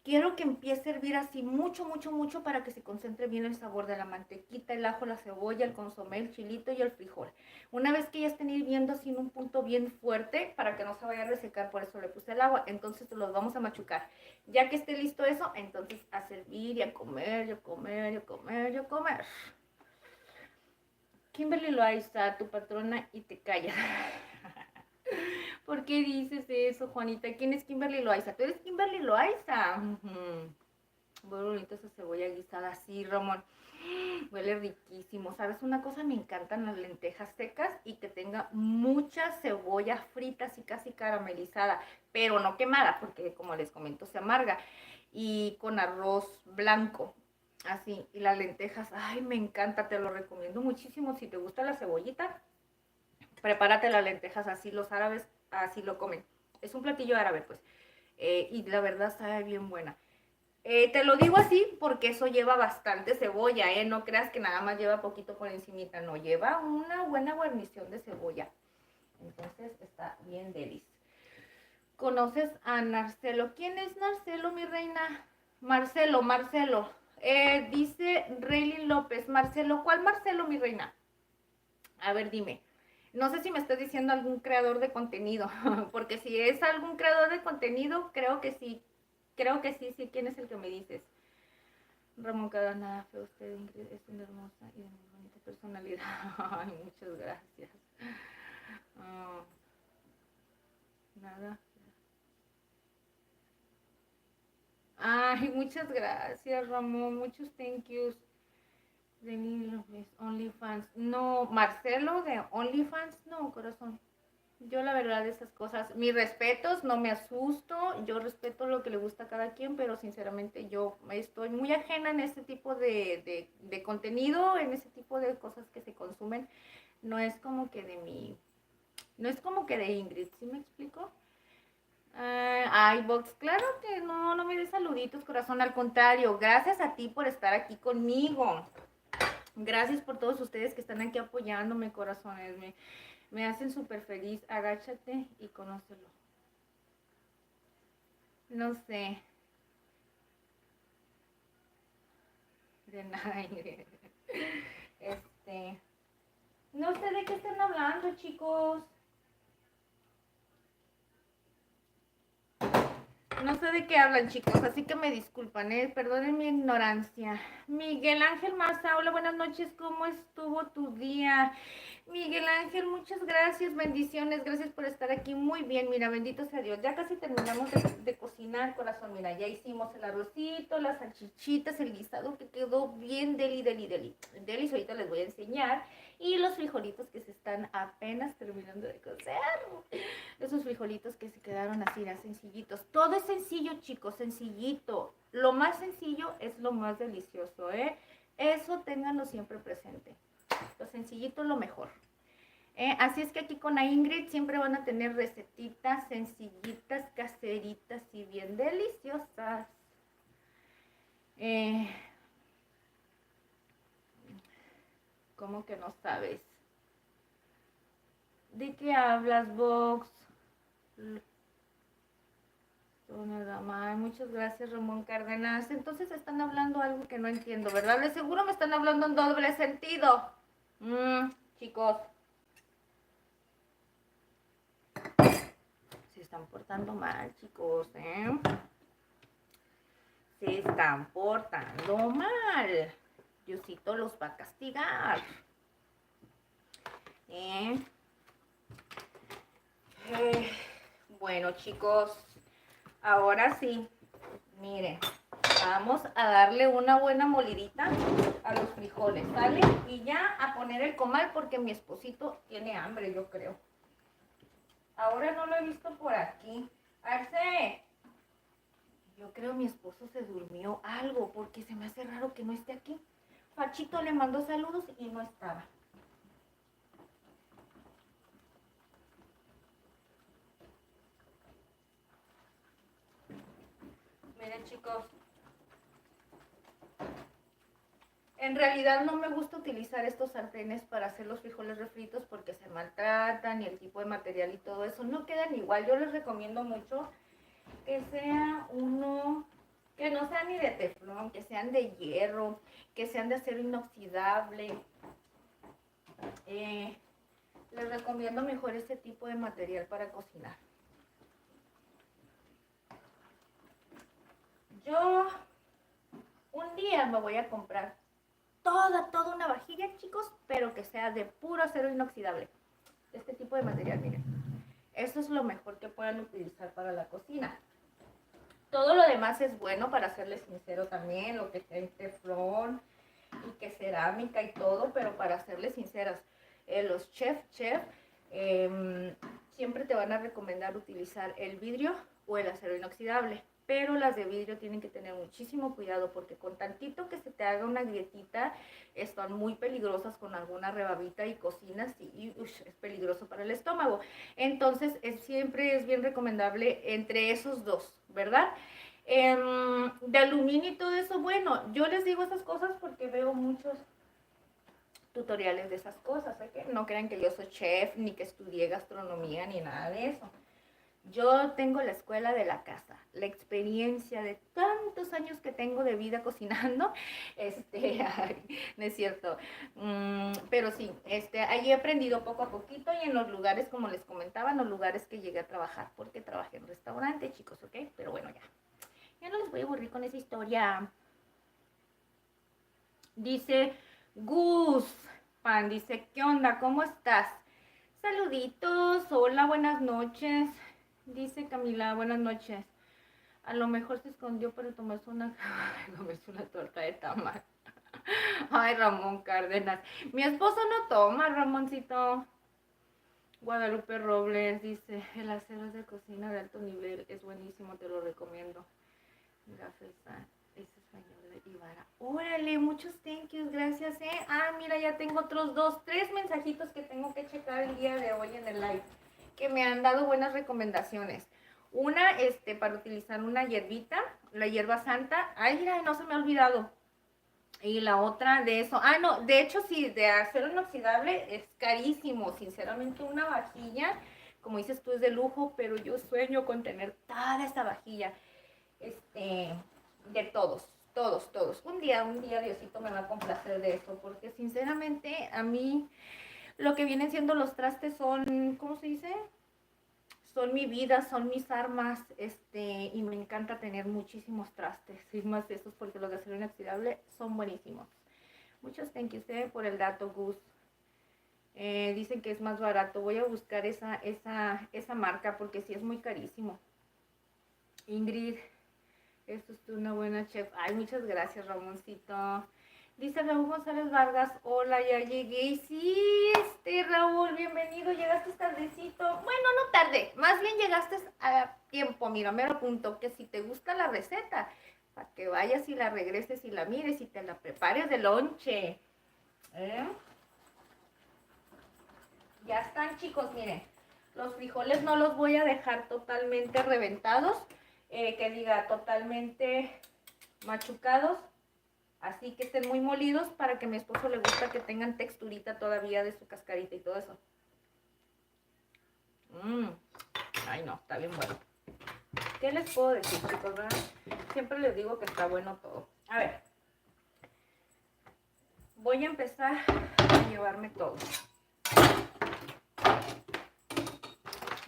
Quiero que empiece a hervir así mucho para que se concentre bien el sabor de la mantequita, el ajo, la cebolla, el consomé, el chilito y el frijol. Una vez que ya estén hirviendo así en un punto bien fuerte, para que no se vaya a resecar, por eso le puse el agua, entonces los vamos a machucar. Ya que esté listo eso, entonces a servir y a comer, y a comer, y a comer, y a comer. Kimberly Loaiza, tu patrona, y te callas. ¿Por qué dices eso, Juanita? ¿Quién es Kimberly Loaiza? ¿Tú eres Kimberly Loaiza? Muy bonita esa cebolla guisada, así, Ramón. Huele riquísimo. ¿Sabes una cosa? Me encantan las lentejas secas y que tenga mucha cebolla frita, así casi caramelizada, pero no quemada, porque como les comento, se amarga. Y con arroz blanco, así. Y las lentejas, ay, me encanta, te lo recomiendo muchísimo. Si te gusta la cebollita, prepárate las lentejas así. Los árabes así lo comen. Es un platillo árabe, pues. Y la verdad sabe bien buena. Te lo digo así porque eso lleva bastante cebolla, ¿eh? No creas que nada más lleva poquito por encimita, no, lleva una buena guarnición de cebolla. Entonces está bien delis. ¿Conoces a Narcelo? ¿Quién es Narcelo, mi reina? Marcelo. Dice Reylin López. Marcelo, ¿cuál Marcelo, mi reina? A ver, dime. No sé si me estás diciendo algún creador de contenido, porque si es algún creador de contenido, creo que sí. Creo que sí, sí. ¿Quién es el que me dices? Ramón Cadana, fue usted, Ingrid, es una hermosa y de muy bonita personalidad. Ay, muchas gracias. Oh, nada. Ay, muchas gracias, Ramón. Muchos thank yous. De OnlyFans. No, Marcelo de OnlyFans, no, corazón. Yo la verdad de esas cosas, mis respetos, no me asusto, yo respeto lo que le gusta a cada quien, pero sinceramente yo estoy muy ajena en este tipo de contenido, en ese tipo de cosas que se consumen. No es como que de mi, no es como que de Ingrid, ¿sí me explico? Ay, Vox, claro que no, no me des saluditos, corazón, al contrario, gracias a ti por estar aquí conmigo. Gracias por todos ustedes que están aquí apoyándome, corazones. Me hacen súper feliz. Agáchate y conócelo. No sé. De nada, Ingrid. Este. No sé de qué están hablando, chicos. No sé de qué hablan, chicos, así que me disculpan, perdonen mi ignorancia. Miguel Ángel Maza, hola, buenas noches, ¿cómo estuvo tu día? Miguel Ángel, muchas gracias, bendiciones, gracias por estar aquí, muy bien, mira, bendito sea Dios, ya casi terminamos de cocinar, corazón, mira, ya hicimos el arrocito, las salchichitas, el guisado que quedó bien deli, ahorita les voy a enseñar, y los frijolitos que se están apenas terminando de cocer. Esos frijolitos que se quedaron así, sencillitos. Todo es sencillo, chicos, sencillito. Lo más sencillo es lo más delicioso, ¿eh? Eso ténganlo siempre presente. Lo sencillito es lo mejor. Así es que aquí con la Ingrid siempre van a tener recetitas sencillitas, caseritas y bien deliciosas. ¿Cómo que no sabes? ¿De qué hablas, Vox? Muchas gracias, Ramón Cárdenas. Entonces están hablando algo que no entiendo, ¿verdad? De seguro me están hablando en doble sentido. Chicos. Se están portando mal, chicos, ¿eh? Se están portando mal. Diosito los va a castigar. Bueno, chicos, ahora sí, miren, vamos a darle una buena molidita a los frijoles, ¿sale? Y ya a poner el comal porque mi esposito tiene hambre, yo creo. Ahora no lo he visto por aquí. Arce, yo creo mi esposo se durmió algo porque se me hace raro que no esté aquí. Pachito le mandó saludos y no estaba. Miren, chicos, en realidad no me gusta utilizar estos sartenes para hacer los frijoles refritos porque se maltratan y el tipo de material y todo eso no quedan igual. Yo les recomiendo mucho que sea uno que no sea ni de teflón, que sean de hierro, que sean de acero inoxidable. Les recomiendo mejor este tipo de material para cocinar. Yo un día me voy a comprar toda una vajilla, chicos, pero que sea de puro acero inoxidable. Este tipo de material, miren. Eso es lo mejor que puedan utilizar para la cocina. Todo lo demás es bueno, para serles sincero también, lo que sea en teflón y que cerámica y todo, pero para serles sinceras, los chef, siempre te van a recomendar utilizar el vidrio o el acero inoxidable. Pero las de vidrio tienen que tener muchísimo cuidado porque con tantito que se te haga una grietita, están muy peligrosas con alguna rebabita y cocinas y es peligroso para el estómago. Entonces siempre es bien recomendable entre esos dos, ¿verdad? De aluminio y todo eso, bueno, yo les digo esas cosas porque veo muchos tutoriales de esas cosas, ¿eh? Que no crean que yo soy chef, ni que estudié gastronomía, ni nada de eso. Yo tengo la escuela de la casa, la experiencia de tantos años que tengo de vida cocinando, ay, no es cierto, pero sí, ahí he aprendido poco a poquito y en los lugares, como les comentaba, en los lugares que llegué a trabajar, porque trabajé en restaurante, chicos, ¿ok? Pero bueno, ya no les voy a aburrir con esa historia. Dice Gus Pan, dice, ¿qué onda? ¿Cómo estás? Saluditos, hola, buenas noches. Dice Camila, buenas noches. A lo mejor se escondió para tomarse comerse una torta de tamal. Ay, Ramón Cárdenas. Mi esposo no toma, Ramoncito. Guadalupe Robles dice, el acero es de cocina de alto nivel, es buenísimo, te lo recomiendo. Gafesa, es español de Ibarra. Órale, muchos thank yous, gracias, mira, ya tengo otros 3 mensajitos que tengo que checar el día de hoy en el live, que me han dado buenas recomendaciones. Una, para utilizar una hierbita, la hierba santa. Ay, mira, no se me ha olvidado. Y la otra de eso, no, de hecho sí, de acero inoxidable es carísimo, sinceramente una vajilla, como dices tú, es de lujo, pero yo sueño con tener toda esta vajilla, de todos. Un día Diosito me va a complacer de eso, porque sinceramente a mí lo que vienen siendo los trastes son, ¿cómo se dice? Son mi vida, son mis armas, y me encanta tener muchísimos trastes, y más de esos porque los de acero inoxidable son buenísimos. Muchos thank you por el dato, Gus. Dicen que es más barato. Voy a buscar esa marca porque sí es muy carísimo. Ingrid, esto es una buena chef. Ay, muchas gracias, Ramoncito. Dice Raúl González Vargas, hola, ya llegué. Sí, Raúl, bienvenido, llegaste tardecito. Bueno, no tarde, más bien llegaste a tiempo. Mira, me lo apunto, que si te gusta la receta, para que vayas y la regreses y la mires y te la prepares de lonche. Ya están, chicos, miren. Los frijoles no los voy a dejar totalmente reventados, que diga totalmente machucados. Así que estén muy molidos para que a mi esposo le gusta que tengan texturita todavía de su cascarita y todo eso. Ay, no, está bien bueno. ¿Qué les puedo decir, chicos? ¿Verdad? Siempre les digo que está bueno todo. A ver. Voy a empezar a llevarme todo.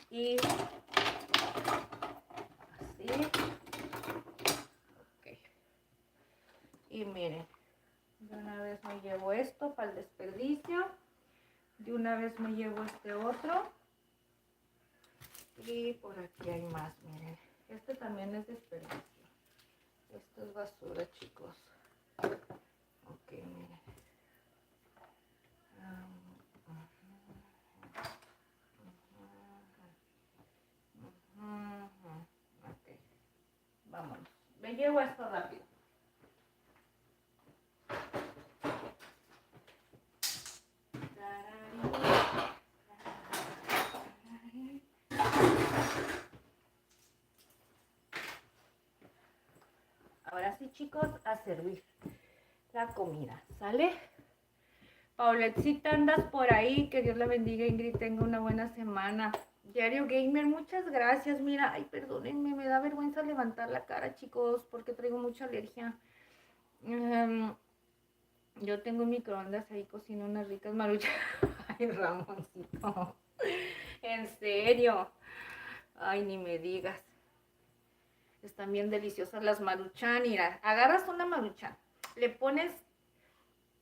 Y así. Ok. Y miren. De una vez me llevo esto para el desperdicio. De una vez me llevo este otro. Y por aquí hay más, miren. Este también es desperdicio. Esto es basura, chicos. Ok, miren. Ok. Vámonos. Me llevo esto rápido. Ahora sí, chicos, a servir la comida, ¿sale? Pauletcita, andas por ahí, que Dios la bendiga, Ingrid, tenga una buena semana. Diario Gamer, muchas gracias. Mira, ay, perdónenme, me da vergüenza levantar la cara, chicos, porque traigo mucha alergia. Yo tengo microondas ahí, cocino unas ricas maruchas. Ay, Ramoncito, en serio. Ay, ni me digas. Están bien deliciosas las maruchan. Mira, agarras una maruchan, le pones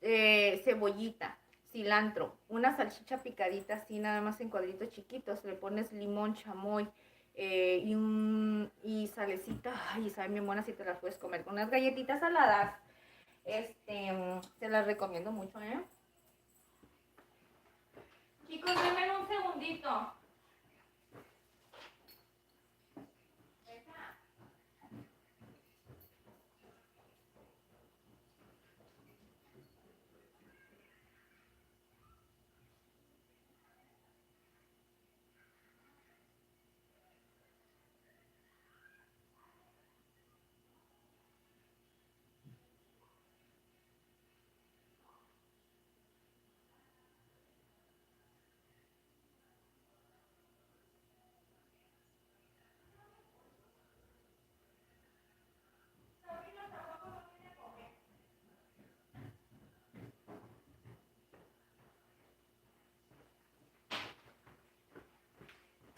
cebollita, cilantro, una salchicha picadita así nada más en cuadritos chiquitos, le pones limón, chamoy, y salecita. Ay, saben bien buenas si te las puedes comer con unas galletitas saladas. Se las recomiendo mucho, Chicos, denme un segundito.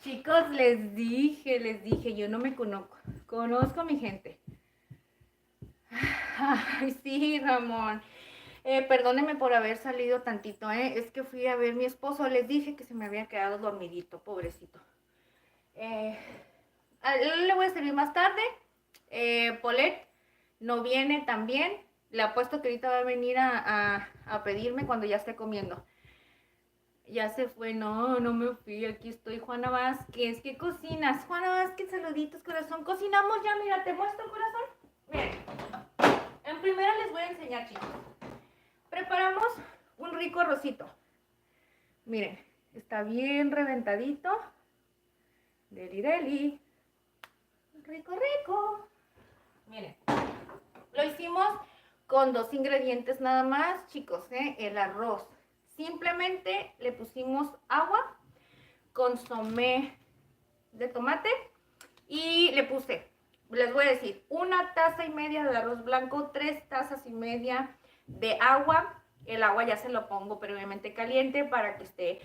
Chicos, les dije, yo no me conozco a mi gente. Ay, sí, Ramón. Perdónenme por haber salido tantito, ¿eh? Es que fui a ver a mi esposo, les dije que se me había quedado dormidito, pobrecito. Eh, le voy a servir más tarde. Polet no viene también. Le apuesto que ahorita va a venir a pedirme cuando ya esté comiendo. Ya se fue, no me fui, aquí estoy, Juana Vázquez. ¿Qué cocinas? Juana Vázquez, saluditos, corazón. Cocinamos ya, mira, te muestro, corazón. Miren, en primera les voy a enseñar, chicos. Preparamos un rico arrocito. Miren, está bien reventadito. Deli, deli. Rico, rico. Miren, lo hicimos con 2 ingredientes nada más, chicos, el arroz. Simplemente le pusimos agua, consomé de tomate y le puse, les voy a decir, 1,5 tazas de arroz blanco, 3,5 tazas de agua. El agua ya se lo pongo previamente caliente para que se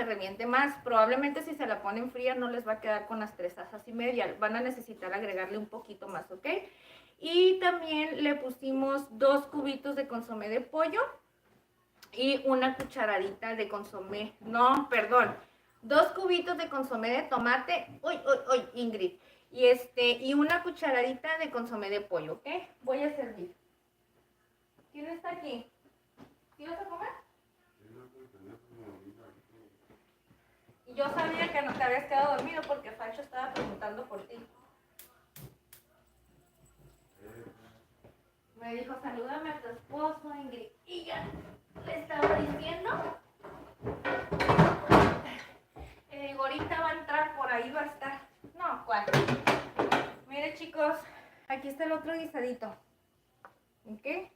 reviente más. Probablemente si se la ponen fría no les va a quedar con las 3,5 tazas. Van a necesitar agregarle un poquito más, ¿ok? Y también le pusimos 2 cubitos de consomé de pollo y una cucharadita de consomé, no, perdón, 2 cubitos de consomé de tomate, uy, Ingrid, y una cucharadita de consomé de pollo, ¿ok? Voy a servir. ¿Quién está aquí? ¿Sí vas a comer? Y yo sabía que no te habías quedado dormido porque Facho estaba preguntando por ti. Me dijo, salúdame a tu esposo, Ingrid. Y ya le estaba diciendo. Y digo, ahorita va a entrar, por ahí va a estar. No, ¿cuál? Mire, chicos, aquí está el otro guisadito. ¿Ok?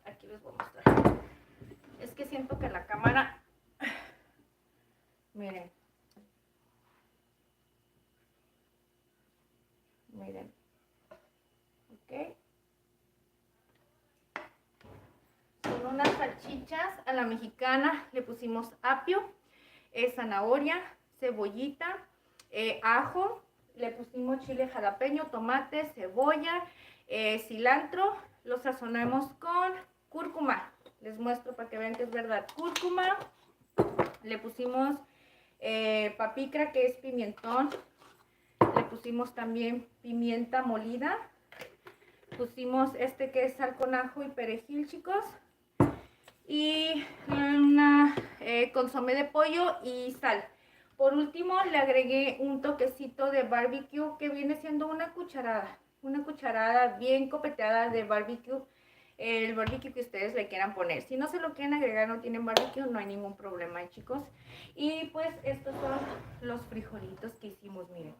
Aquí les voy a mostrar. Es que siento que la cámara... Miren. Miren. ¿Ok? Son unas salchichas a la mexicana. Le pusimos apio, zanahoria, cebollita, ajo. Le pusimos chile jalapeño, tomate, cebolla, cilantro. Lo sazonamos con cúrcuma. Les muestro para que vean que es verdad. Cúrcuma. Le pusimos papicra, que es pimentón. Le pusimos también pimienta molida. Pusimos que es sal con ajo y perejil, chicos. Y una consomé de pollo y sal. Por último le agregué un toquecito de barbecue, que viene siendo una cucharada bien copeteada de barbecue, el barbecue que ustedes le quieran poner. Si no se lo quieren agregar, no tienen barbecue, no hay ningún problema, chicos. Y pues estos son los frijolitos que hicimos, miren.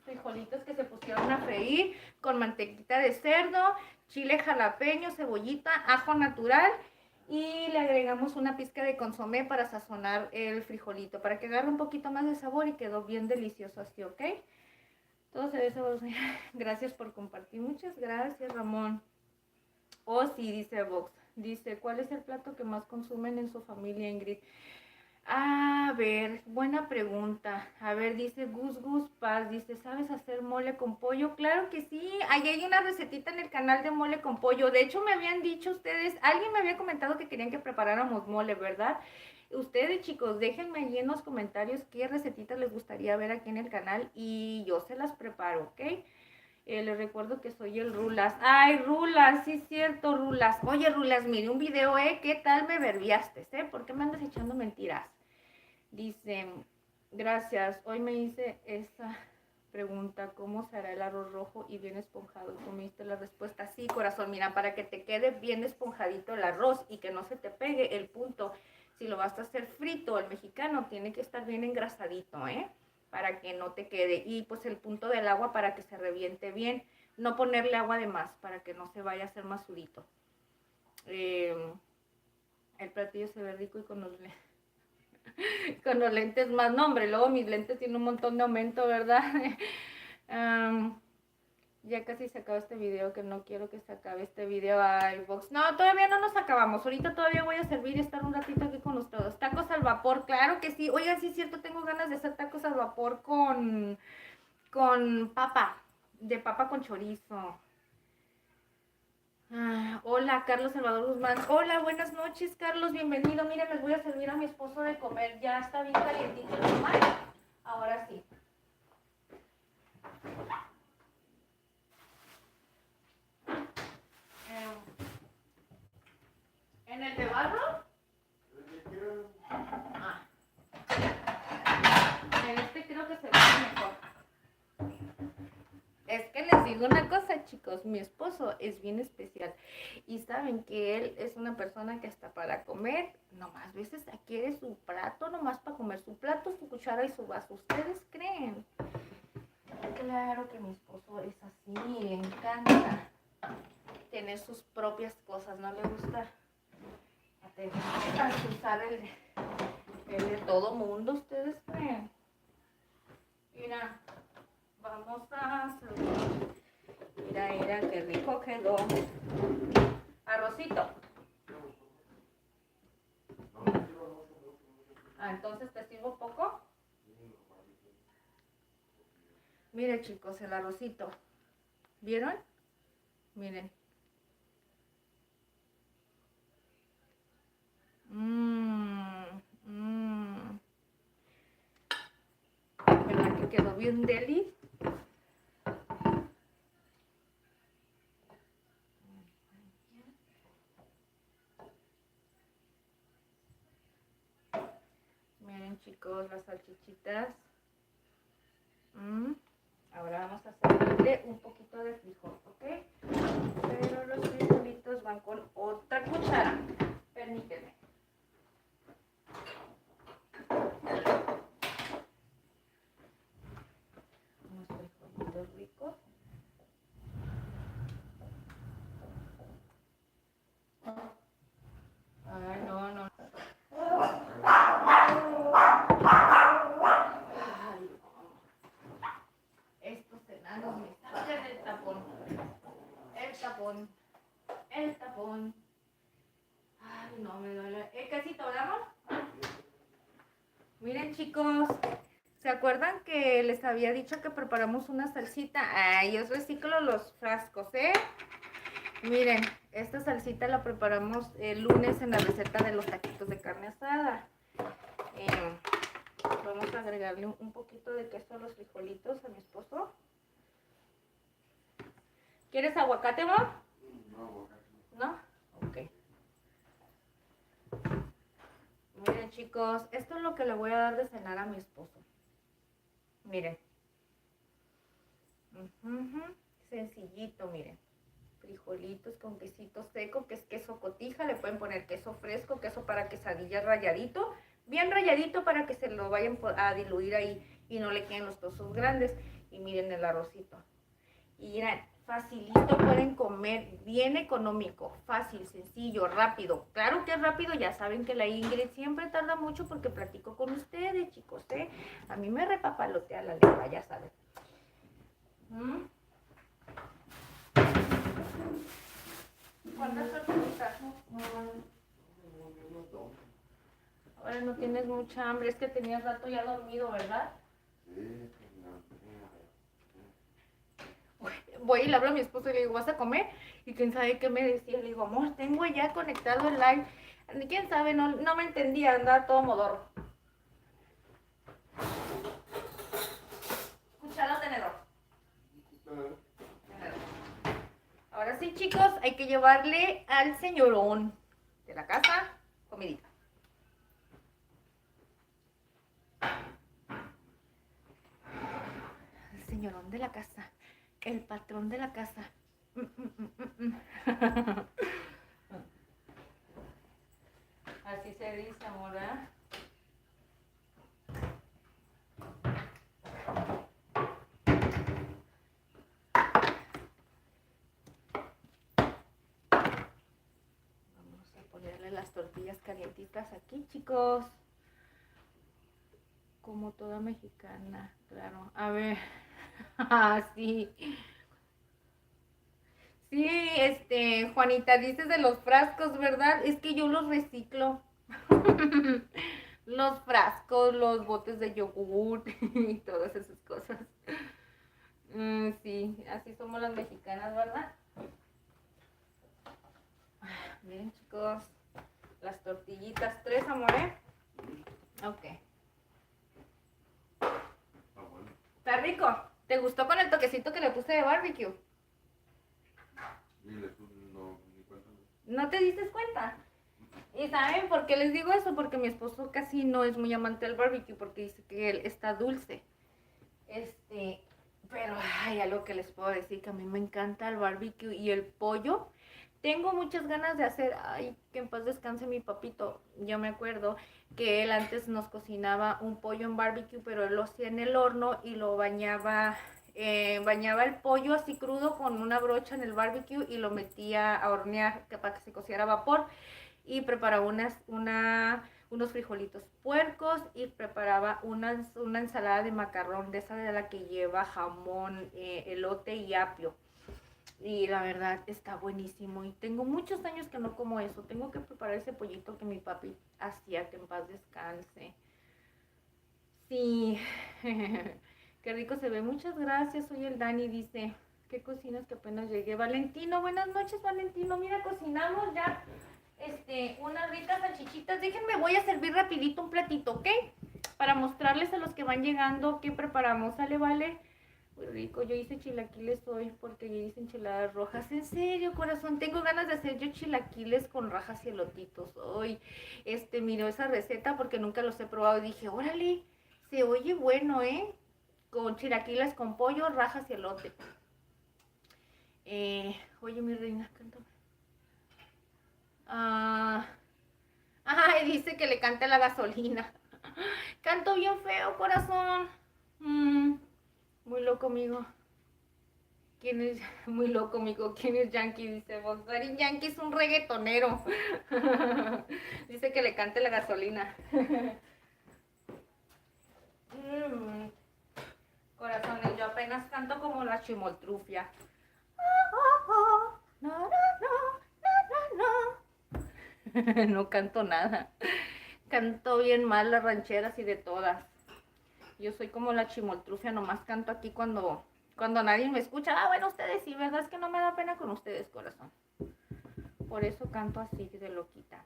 Frijolitos que se pusieron a freír con mantequita de cerdo, chile jalapeño, cebollita, ajo natural, y le agregamos una pizca de consomé para sazonar el frijolito, para que agarre un poquito más de sabor, y quedó bien delicioso así, ¿ok? Todo se ve sabroso. Gracias por compartir. Muchas gracias, Ramón. Oh, sí, dice Vox. Dice, ¿cuál es el plato que más consumen en su familia, Ingrid? A ver, buena pregunta. A ver, dice Gus Paz, dice, ¿sabes hacer mole con pollo? Claro que sí, ahí hay una recetita en el canal de mole con pollo. De hecho, me habían dicho ustedes, alguien me había comentado que querían que preparáramos mole, ¿verdad? Ustedes, chicos, déjenme ahí en los comentarios qué recetitas les gustaría ver aquí en el canal y yo se las preparo, ¿ok? Les recuerdo que soy el Rulas. Ay, Rulas, sí es cierto, Rulas. Oye, Rulas, miré un video, ¿qué tal me verbiaste, ¿Por qué me andas echando mentiras? Dice, gracias, hoy me hice esa pregunta, ¿cómo se hará el arroz rojo y bien esponjado? Tú me diste la respuesta, sí, corazón, mira, para que te quede bien esponjadito el arroz y que no se te pegue el punto. Si lo vas a hacer frito, el mexicano tiene que estar bien engrasadito, para que no te quede. Y pues el punto del agua para que se reviente bien. No ponerle agua de más para que no se vaya a hacer más durito. El platillo se ve rico y con los lentes más. No, hombre, luego mis lentes tienen un montón de aumento, ¿verdad? Ya casi se acaba este video, que no quiero que se acabe este video. Ay, Vox. No, todavía no nos acabamos. Ahorita todavía voy a servir y estar un ratito aquí con ustedes. Tacos al vapor, claro que sí. Oigan, sí es cierto, tengo ganas de hacer tacos al vapor con papa. De papa con chorizo. Ah, hola, Carlos Salvador Guzmán. Hola, buenas noches, Carlos. Bienvenido. Mira, les voy a servir a mi esposo de comer. Ya está bien calientito el tomate. Ahora sí. ¿En el de barro? Ah, en este creo que se ve mejor. Es que les digo una cosa, chicos, mi esposo es bien especial y saben que él es una persona que hasta para comer, nomás veces quiere su plato, nomás para comer su plato, su cuchara y su vaso. ¿Ustedes creen? Claro que mi esposo es así, le encanta tener sus propias cosas, no le gusta usar el de todo mundo. ¿Ustedes creen? Mira, vamos a hacer. Mira, mira, qué rico quedó. Arrocito. Ah, entonces te sirvo poco. Miren, chicos, el arrocito. ¿Vieron? Miren. ¿Verdad que quedó bien deli? Miren, chicos, las salchichitas. Ahora vamos a servirle un poquito de frijol, ¿ok? Pero los frijolitos van con otra cuchara. Permíteme. Unos frijolitos ricos. Ay, no, no. Ay, estos enanos me sacan el tapón. El tapón. El tapón. Ay, no, me duele. ¿Casito, hablamos? Miren, chicos, ¿se acuerdan que les había dicho que preparamos una salsita? Ay, yo reciclo los frascos, ¿eh? Miren, esta salsita la preparamos el lunes en la receta de los taquitos de carne asada. Vamos a agregarle un poquito de queso a los frijolitos a mi esposo. ¿Quieres aguacate, amor? No, aguacate. ¿No? Ok. Miren, chicos, esto es lo que le voy a dar de cenar a mi esposo. Miren. Sencillito, miren. Frijolitos con quesito seco, que es queso cotija. Le pueden poner queso fresco, queso para quesadillas ralladito. Bien ralladito para que se lo vayan a diluir ahí y no le queden los trozos grandes. Y miren el arrocito. Y miren, facilito pueden comer, bien económico, fácil, sencillo, rápido. Claro que es rápido, ya saben que la Ingrid siempre tarda mucho porque platico con ustedes, chicos, ¿eh? A mí me repapalotea la lengua, ya saben. ¿Cuántas tortillitas? Ahora no tienes mucha hambre, es que tenías rato ya dormido, ¿verdad? Sí. Voy y le hablo a mi esposo y le digo, ¿vas a comer? Y quién sabe qué me decía. Le digo, amor, tengo ya conectado el live. Quién sabe, no me entendía, andaba todo modorro. Cuchara o tenedor. Ahora sí, chicos, hay que llevarle al señorón de la casa comidita. El señorón de la casa. El patrón de la casa. Así se dice, amor, ¿eh? Vamos a ponerle las tortillas calientitas aquí, chicos. Como toda mexicana, claro. A ver. Ah, sí. Sí, Juanita, dices de los frascos, ¿verdad? Es que yo los reciclo. Los frascos, los botes de yogur y todas esas cosas. Sí, así somos las mexicanas, ¿verdad? Miren, chicos, las tortillitas, 3, amor, ¿eh? Ok. Bueno. Está rico. ¿Te gustó con el toquecito que le puse de barbecue? Ni cuenta. ¿No te diste cuenta? ¿Y saben por qué les digo eso? Porque mi esposo casi no es muy amante del barbecue porque dice que él está dulce. Pero hay algo que les puedo decir, que a mí me encanta el barbecue y el pollo. Tengo muchas ganas de hacer, ay, que en paz descanse mi papito. Yo me acuerdo que él antes nos cocinaba un pollo en barbecue, pero él lo hacía en el horno y lo bañaba el pollo así crudo con una brocha en el barbecue y lo metía a hornear para que se cociera a vapor y preparaba unos frijolitos puercos y preparaba una ensalada de macarrón, de esa de la que lleva jamón, elote y apio. Y la verdad está buenísimo. Y tengo muchos años que no como eso. Tengo que preparar ese pollito que mi papi hacía, que en paz descanse. Sí. Qué rico se ve. Muchas gracias. Soy el Dani, dice. ¿Qué cocinas que apenas llegué? Valentino, buenas noches, Valentino. Mira, cocinamos ya unas ricas salchichitas. Déjenme, voy a servir rapidito un platito, ¿ok? Para mostrarles a los que van llegando qué preparamos. ¿Sale, vale? Muy rico, yo hice chilaquiles hoy porque yo hice enchiladas rojas. En serio, corazón, tengo ganas de hacer yo chilaquiles con rajas y elotitos hoy. Miro esa receta porque nunca los he probado y dije, órale, se oye bueno, ¿eh? Con chilaquiles con pollo, rajas y elote. Oye, mi reina, cántame. Dice que le cante la gasolina. Canto bien feo, corazón. Muy loco, amigo. ¿Quién es? Muy loco, amigo. ¿Quién es Yankee? Dice vos. Daddy Yankee es un reggaetonero. Dice que le cante la gasolina. Corazones, yo apenas canto como la chimoltrufia. No, no, no, no, no. No canto nada. Canto bien mal las rancheras y de todas. Yo soy como la chimoltrufia, nomás canto aquí cuando nadie me escucha. Bueno, ustedes sí, ¿verdad? Es que no me da pena con ustedes, corazón. Por eso canto así de loquita.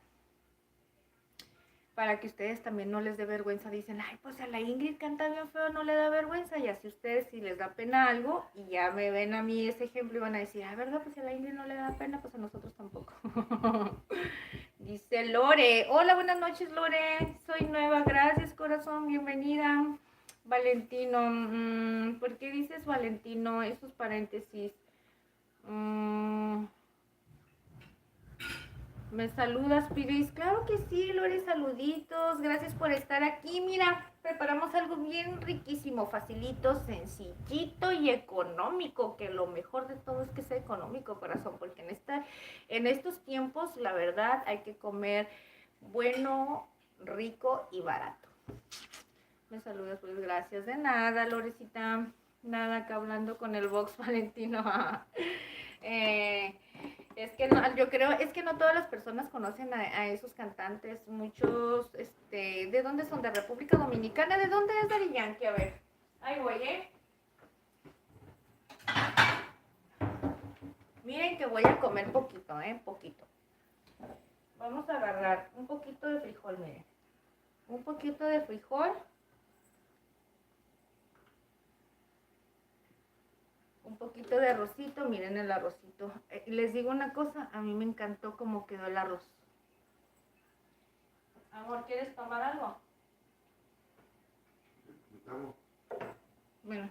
Para que ustedes también no les dé vergüenza. Dicen, ay, pues a la Ingrid canta bien feo, no le da vergüenza. Y así ustedes si les da pena algo y ya me ven a mí ese ejemplo y van a decir, ah, ¿verdad? Pues a la Ingrid no le da pena, pues a nosotros tampoco. Dice Lore, hola, buenas noches, Lore. Soy nueva, gracias, corazón, bienvenida. Valentino, ¿por qué dices Valentino? Esos paréntesis. ¿Me saludas, Piris? Claro que sí, Lore, saluditos. Gracias por estar aquí. Mira, preparamos algo bien riquísimo, facilito, sencillito y económico. Que lo mejor de todo es que sea económico, corazón, porque en estos tiempos, la verdad, hay que comer bueno, rico y barato. Me saludas, pues gracias. De nada, Lorecita. Nada, acá hablando con el Vox Valentino. Es que no, yo creo, es que no todas las personas conocen a esos cantantes. Muchos, ¿de dónde son? ¿De República Dominicana? ¿De dónde es Daddy Yankee? A ver. Ahí voy, ¿eh? Miren que voy a comer poquito, Poquito. Vamos a agarrar un poquito de frijol, miren. Un poquito de frijol. Un poquito de arrocito, miren el arrocito. Les digo una cosa, a mí me encantó cómo quedó el arroz. Amor, ¿quieres tomar algo? Bueno.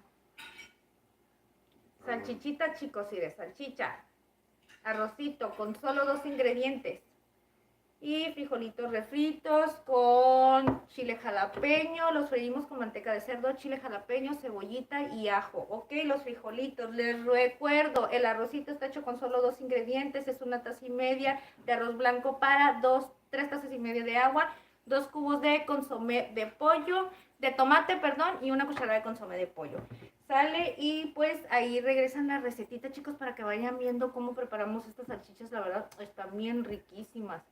Salchichita, chicos, y de salchicha. Arrocito con solo 2 ingredientes. Y frijolitos refritos con chile jalapeño. Los freímos con manteca de cerdo, chile jalapeño, cebollita y ajo. Ok, los frijolitos. Les recuerdo, el arrocito está hecho con solo 2 ingredientes. Es 1 taza y media de arroz blanco para 3 tazas y media de agua. 2 cubos de consomé de pollo, de tomate, perdón, y 1 cucharada de consomé de pollo. Sale y pues ahí regresan la recetita, chicos, para que vayan viendo cómo preparamos estas salchichas. La verdad, están bien riquísimas.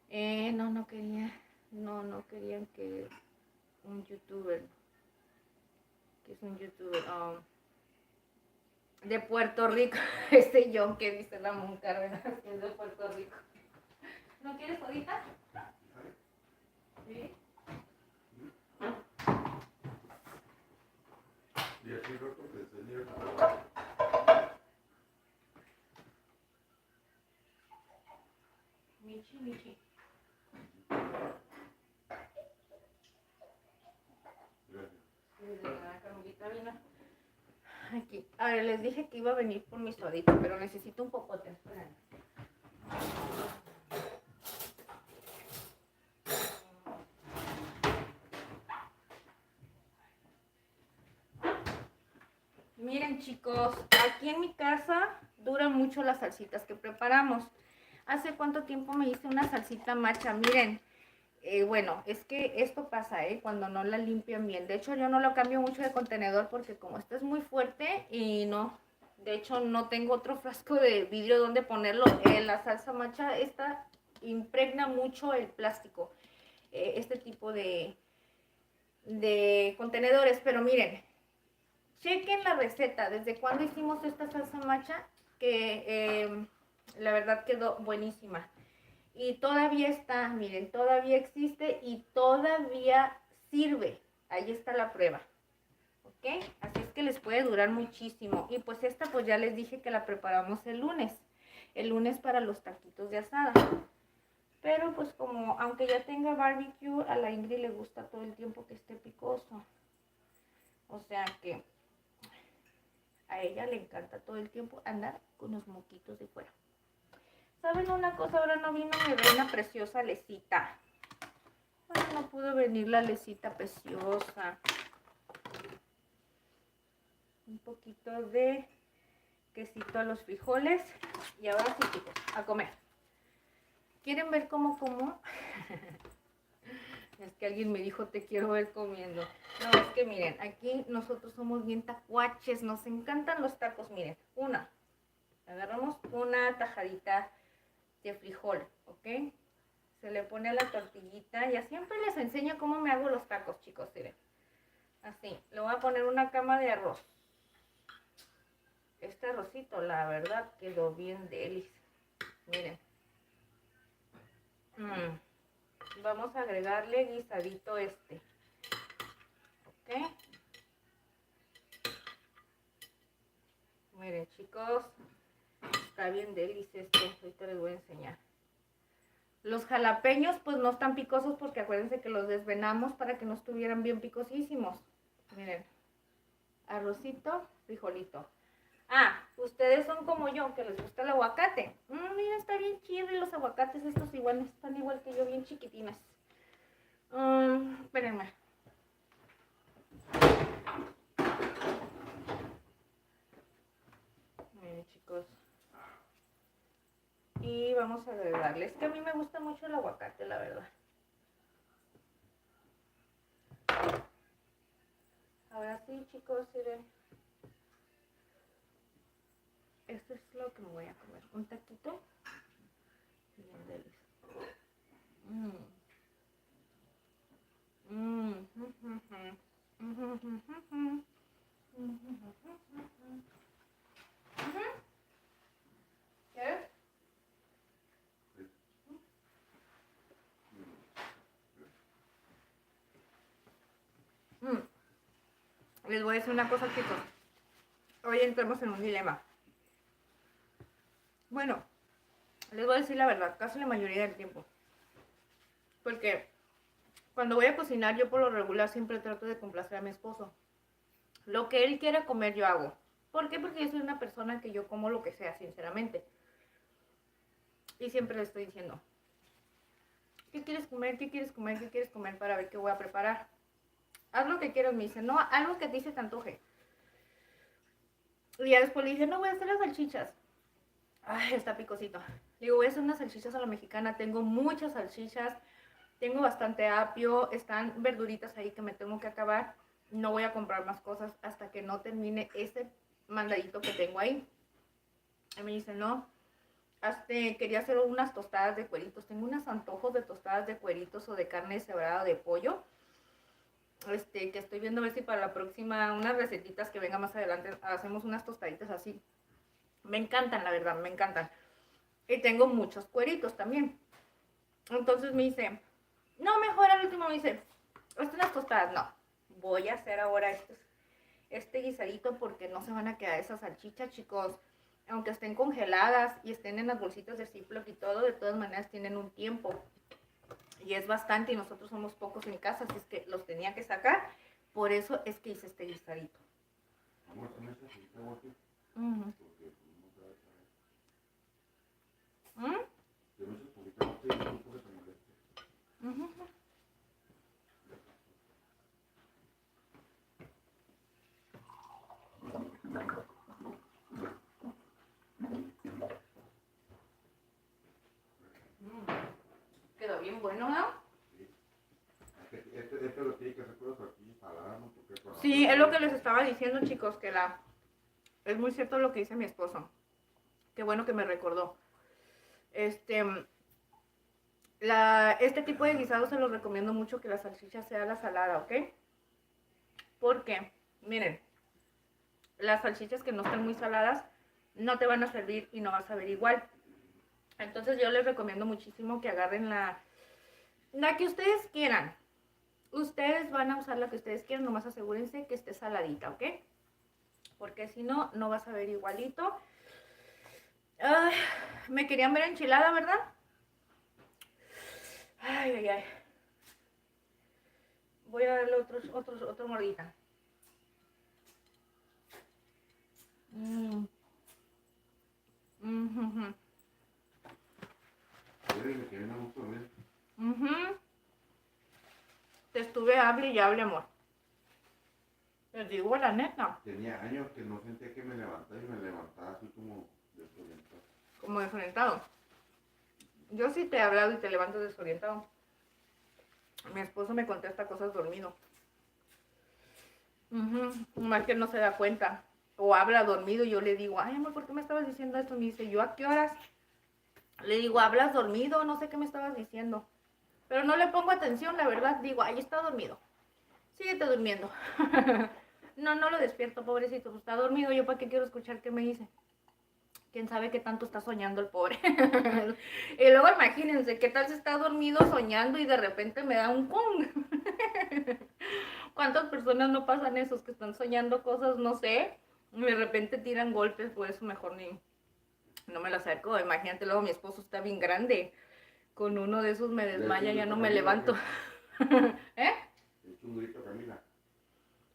No quería, no querían que un youtuber, que es un youtuber de Puerto Rico, ese John que dice Ramón Cárdenas, que es de Puerto Rico. ¿No quieres ahorita? Sí. Y así roto que tenía Michi. gracias. Aquí. A ver, les dije que iba a venir por mi sodita, pero necesito un popote. Esperen. Miren, chicos, aquí en mi casa duran mucho las salsitas que preparamos. ¿Hace cuánto tiempo me hice una salsita macha? Miren, bueno, es que esto pasa, cuando no la limpian bien. De hecho, yo no lo cambio mucho de contenedor porque como esto es muy fuerte y no, de hecho no tengo otro frasco de vidrio donde ponerlo. La salsa macha esta impregna mucho el plástico, este tipo de contenedores. Pero miren, chequen la receta, desde cuando hicimos esta salsa macha, que la verdad quedó buenísima. Y todavía está, miren, todavía existe y todavía sirve. Ahí está la prueba. ¿Ok? Así es que les puede durar muchísimo. Y pues esta pues ya les dije que la preparamos el lunes. El lunes para los taquitos de asada. Pero pues como, aunque ya tenga barbecue, a la Ingrid le gusta todo el tiempo que esté picoso. O sea que a ella le encanta todo el tiempo andar con los moquitos de fuera. ¿Saben una cosa? Ahora no vino mi reina preciosa Lecita. Ay, no pudo venir la Lecita preciosa. Un poquito de quesito a los frijoles. Y ahora sí, chicos, a comer. ¿Quieren ver cómo como? Es que alguien me dijo, te quiero ver comiendo. No, es que miren, aquí nosotros somos bien tacuaches. Nos encantan los tacos. Miren, agarramos una tajadita de frijol, ¿ok? Se le pone a la tortillita. Ya siempre les enseño cómo me hago los tacos, chicos, miren. Así, le voy a poner una cama de arroz. Este arrocito, la verdad, quedó bien delis. Miren. Vamos a agregarle guisadito este. ¿Ok? Miren, chicos. Está bien delis este. Ahorita les voy a enseñar. Los jalapeños, pues no están picosos porque acuérdense que los desvenamos para que no estuvieran bien picosísimos. Miren. Arrocito, frijolito. Ustedes son como yo, que les gusta el aguacate. Mira, está bien chido los aguacates estos igual, están igual que yo, bien chiquitinas. Espérenme. Miren, chicos. Y vamos a agregarle. Es que a mí me gusta mucho el aguacate, la verdad. Ahora sí, chicos, miren. Esto es lo que me voy a comer. Un taquito. Bien delicioso. ¿Qué? Les voy a decir una cosa, chicos. Hoy entramos en un dilema. Bueno, les voy a decir la verdad, casi la mayoría del tiempo. Porque cuando voy a cocinar, yo por lo regular siempre trato de complacer a mi esposo. Lo que él quiera comer, yo hago. ¿Por qué? Porque yo soy una persona que yo como lo que sea, sinceramente. Y siempre le estoy diciendo, ¿qué quieres comer? ¿Qué quieres comer? ¿Qué quieres comer? Para ver qué voy a preparar. Haz lo que quieras, me dice. No, algo que a ti se te antoje. Y ya después le dije, no, voy a hacer las salchichas. Ay, está picosito. Le digo, voy a hacer unas salchichas a la mexicana. Tengo muchas salchichas. Tengo bastante apio. Están verduritas ahí que me tengo que acabar. no voy a comprar más cosas hasta que no termine ese mandadito que tengo ahí. Y me dice, no, quería hacer unas tostadas de cueritos. Tengo unos antojos de tostadas de cueritos o de carne deshebrada de pollo. Que estoy viendo a ver si para la próxima, unas recetitas que venga más adelante, hacemos unas tostaditas así. Me encantan, la verdad, me encantan. Y tengo muchos cueritos también. Entonces me dice, no, mejor al último me dice, unas tostadas, no. Voy a hacer ahora este guisadito porque no se van a quedar esas salchichas, chicos. Aunque estén congeladas y estén en las bolsitas de Ziploc y todo, de todas maneras tienen un tiempo. Y es bastante y nosotros somos pocos en casa, así es que los tenía que sacar. Por eso es que hice este guisadito. Amor, ¿tú necesitas agua aquí? Uh-huh. Porque no te va a traer. ¿Mm? Yo no sé por qué te no te digo porque te moleste. Uh-huh. Quedó bien bueno, ¿no? Sí. Este lo tiene que hacer cosas aquí saladas, ¿no? Porque con Sí, es lo que les estaba diciendo, chicos, que es muy cierto lo que dice mi esposo. Qué bueno que me recordó. Este tipo de guisado se los recomiendo mucho, que la salchicha sea la salada, ¿ok? Porque, miren, las salchichas que no están muy saladas no te van a servir y no vas a ver igual. Entonces yo les recomiendo muchísimo que agarren la que ustedes quieran. Ustedes van a usar la que ustedes quieran, nomás asegúrense que esté saladita, ¿ok? Porque si no, no vas a ver igualito. Ay, me querían ver enchilada, ¿verdad? Ay, ay, ay. Voy a darle otro mordita. Dile que viene mucho bien. Te estuve hable y hable, amor. Les digo la neta. Tenía años que no sentía que me levantaba y me levantaba así como desorientado. Como desorientado. Yo sí te he hablado y te levanto desorientado. Mi esposo me contesta cosas dormido. Más que él no se da cuenta. O habla dormido y yo le digo, ay, amor, ¿por qué me estabas diciendo esto? Me dice, ¿yo a qué horas? Le digo, ¿hablas dormido? No sé qué me estabas diciendo. Pero no le pongo atención, la verdad. Digo, ay, está dormido. Síguete durmiendo. No lo despierto, pobrecito. Pues está dormido. ¿Yo para qué quiero escuchar qué me dice? Quién sabe qué tanto está soñando el pobre. Y luego imagínense, qué tal si está dormido soñando y de repente me da un con. ¿Cuántas personas no pasan esos que están soñando cosas, no sé? Y de repente tiran golpes, por eso mejor ni no me lo acerco. Imagínate, luego mi esposo está bien grande. Con uno de esos me desmaya, ya no me levanto. ¿Eh? Es un grito, Camila.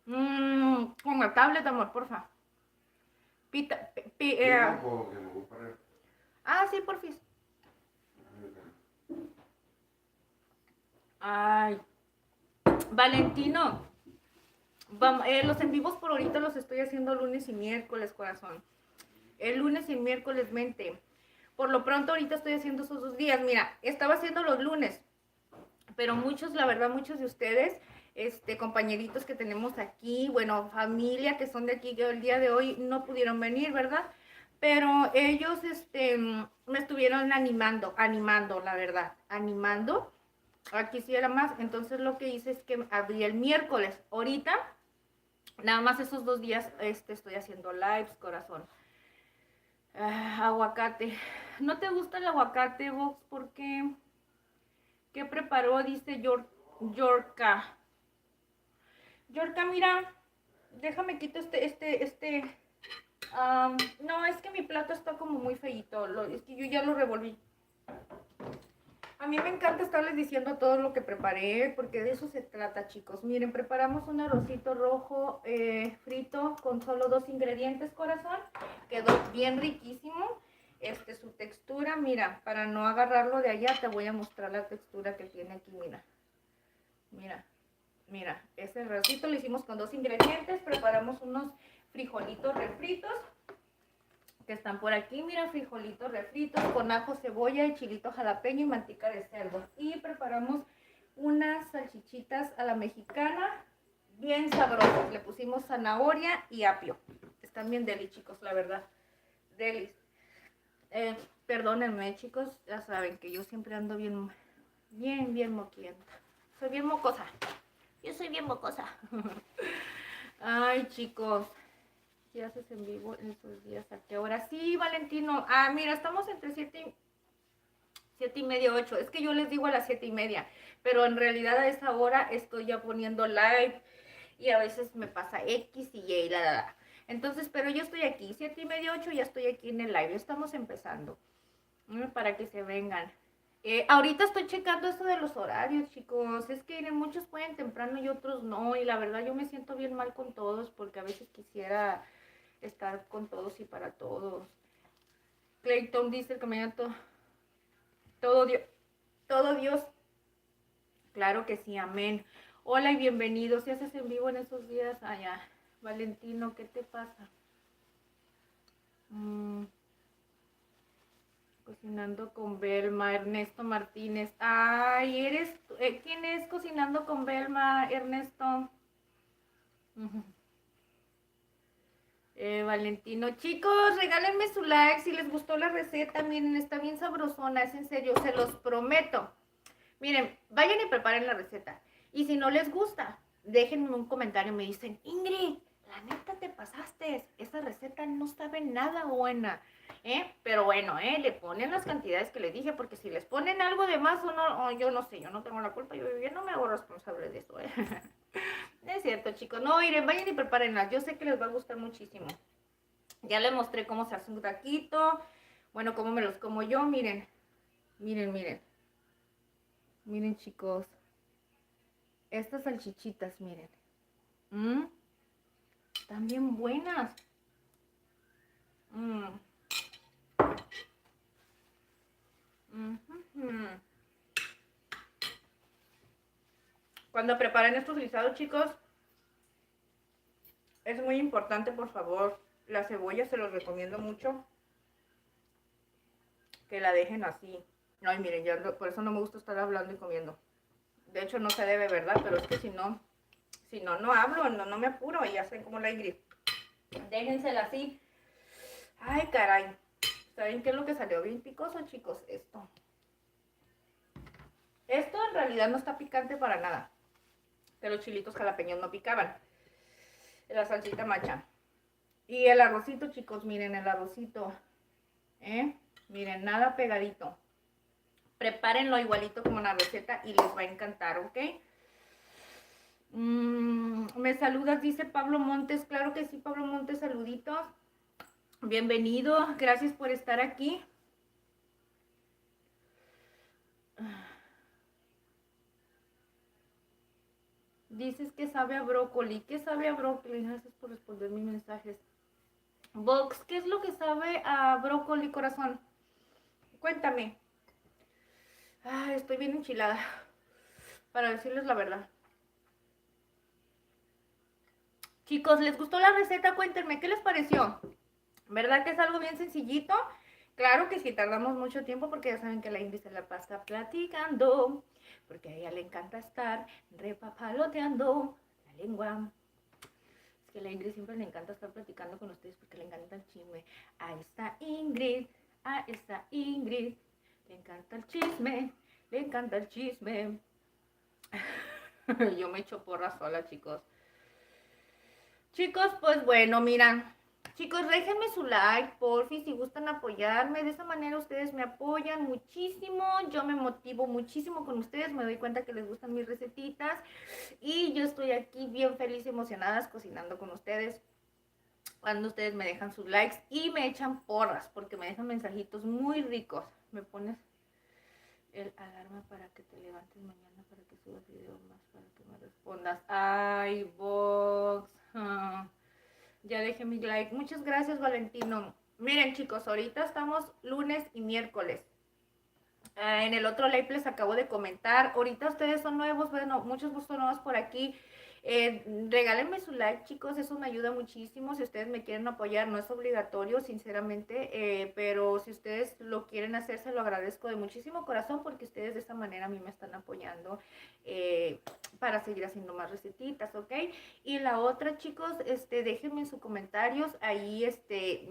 Con la tablet, amor, porfa. Pita, No, porque me voy para el... sí, porfis. Ay, Valentino. Los en vivos por ahorita los estoy haciendo lunes y miércoles, corazón. El lunes y el miércoles, mente. Por lo pronto ahorita estoy haciendo esos 2 días. Mira, estaba haciendo los lunes, pero muchos, la verdad, muchos de ustedes, compañeritos que tenemos aquí, bueno, familia que son de aquí, que el día de hoy no pudieron venir, ¿verdad? Pero ellos, me estuvieron animando, la verdad, animando. Aquí sí era más, entonces lo que hice es que abrí el miércoles. Ahorita, nada más esos 2 días, estoy haciendo lives, corazón. Aguacate. ¿No te gusta el aguacate, Vox? ¿Por qué? ¿Qué preparó? Dice Yorka. Yorka, mira, déjame quitar no, es que mi plato está como muy feíto. Es que yo ya lo revolví. A mí me encanta estarles diciendo todo lo que preparé, porque de eso se trata, chicos. Miren, preparamos un arrocito rojo frito con solo 2 ingredientes, corazón. Quedó bien riquísimo. Su textura, mira, para no agarrarlo de allá, te voy a mostrar la textura que tiene aquí, mira. Mira, ese arrocito lo hicimos con 2 ingredientes. Preparamos unos frijolitos refritos que están por aquí, mira, frijolitos refritos con ajo, cebolla y chilito jalapeño y manteca de cerdo. Y preparamos unas salchichitas a la mexicana bien sabrosas. Le pusimos zanahoria y apio. Están bien deli, chicos, la verdad. Delis. Perdónenme, chicos, ya saben que yo siempre ando bien moquienta. Soy bien mocosa. Yo soy bien mocosa. Ay, chicos. ¿Qué haces en vivo en estos días? ¿A qué hora? Sí, Valentino. Ah, mira, estamos entre 7:30, 8. Es que yo les digo a las 7:30, pero en realidad a esa hora estoy ya poniendo live y a veces me pasa X y Y, la. Entonces, pero yo estoy aquí, 7:30, 8, ya estoy aquí en el live. Estamos empezando para que se vengan. Ahorita estoy checando esto de los horarios, chicos. Es que muchos pueden temprano y otros no. Y la verdad yo me siento bien mal con todos porque a veces quisiera estar con todos y para todos. Clayton dice que me todo Dios, todo Dios. Claro que sí, amén. Hola y bienvenidos. Si haces en vivo en esos días allá. Valentino, ¿qué te pasa? Cocinando con Belma, Ernesto Martínez. Ay, ¿quién es Cocinando con Belma, Ernesto? Valentino. Chicos, regálenme su like si les gustó la receta. Miren, está bien sabrosona, es en serio, se los prometo. Miren, vayan y preparen la receta. Y si no les gusta, déjenme un comentario. Me dicen, Ingrid, la neta te pasaste. Esa receta no sabe nada buena. Pero bueno, le ponen las cantidades que les dije, porque si les ponen algo de más o no, yo no sé, yo no tengo la culpa, yo no me hago responsable de eso, No es cierto, chicos. No, miren, vayan y prepárenlas. Yo sé que les va a gustar muchísimo. Ya les mostré cómo se hace un taquito. Bueno, cómo me los como yo, miren. Miren. Miren, chicos. Estas salchichitas, miren. Están bien buenas. Cuando preparen estos guisados, chicos, es muy importante, por favor, la cebolla se los recomiendo mucho que la dejen así. Ay, miren, ya por eso no me gusta estar hablando y comiendo. De hecho, no se debe, ¿verdad? Pero es que si no, no hablo, no me apuro y hacen como la Ingrid. Déjensela así. Ay, caray. ¿Saben qué es lo que salió bien picoso, chicos? Esto en realidad no está picante para nada. Que los chilitos jalapeños no picaban. La salsita macha. Y el arrocito, chicos, miren el arrocito. Miren, nada pegadito. Prepárenlo igualito como en la receta y les va a encantar, ¿ok? Me saludas, dice Pablo Montes. Claro que sí, Pablo Montes, saluditos. Bienvenido, gracias por estar aquí. Dices que sabe a brócoli. ¿Qué sabe a brócoli? Gracias por responder mis mensajes. Vox, ¿qué es lo que sabe a brócoli, corazón? Cuéntame. Estoy bien enchilada, para decirles la verdad. Chicos, ¿les gustó la receta? Cuéntenme, ¿qué les pareció? ¿Verdad que es algo bien sencillito? Claro que sí, tardamos mucho tiempo porque ya saben que la Ingrid se la pasa platicando, porque a ella le encanta estar repapaloteando la lengua. Es que a la Ingrid siempre le encanta estar platicando con ustedes porque le encanta el chisme. Ahí está Ingrid, le encanta el chisme, le encanta el chisme. Yo me echo porra sola, chicos. Chicos, pues bueno, miran. Chicos, déjenme su like, porfi, si gustan apoyarme. De esa manera ustedes me apoyan muchísimo. Yo me motivo muchísimo con ustedes. Me doy cuenta que les gustan mis recetitas. Y yo estoy aquí bien feliz y emocionada cocinando con ustedes. Cuando ustedes me dejan sus likes y me echan porras, porque me dejan mensajitos muy ricos. Me pones el alarma para que te levantes mañana, para que subas videos más, para que me respondas. Ay, Vox. Ya dejé mi like. Muchas gracias, Valentino. Miren, chicos, ahorita estamos lunes y miércoles. En el otro live les acabo de comentar. Ahorita ustedes son nuevos, bueno, muchos son nuevos por aquí. Regálenme su like, chicos, eso me ayuda muchísimo. Si ustedes me quieren apoyar, no es obligatorio, sinceramente, pero si ustedes lo quieren hacer, se lo agradezco de muchísimo corazón porque ustedes de esta manera a mí me están apoyando para seguir haciendo más recetitas, ¿ok? Y la otra, chicos, déjenme en sus comentarios ahí,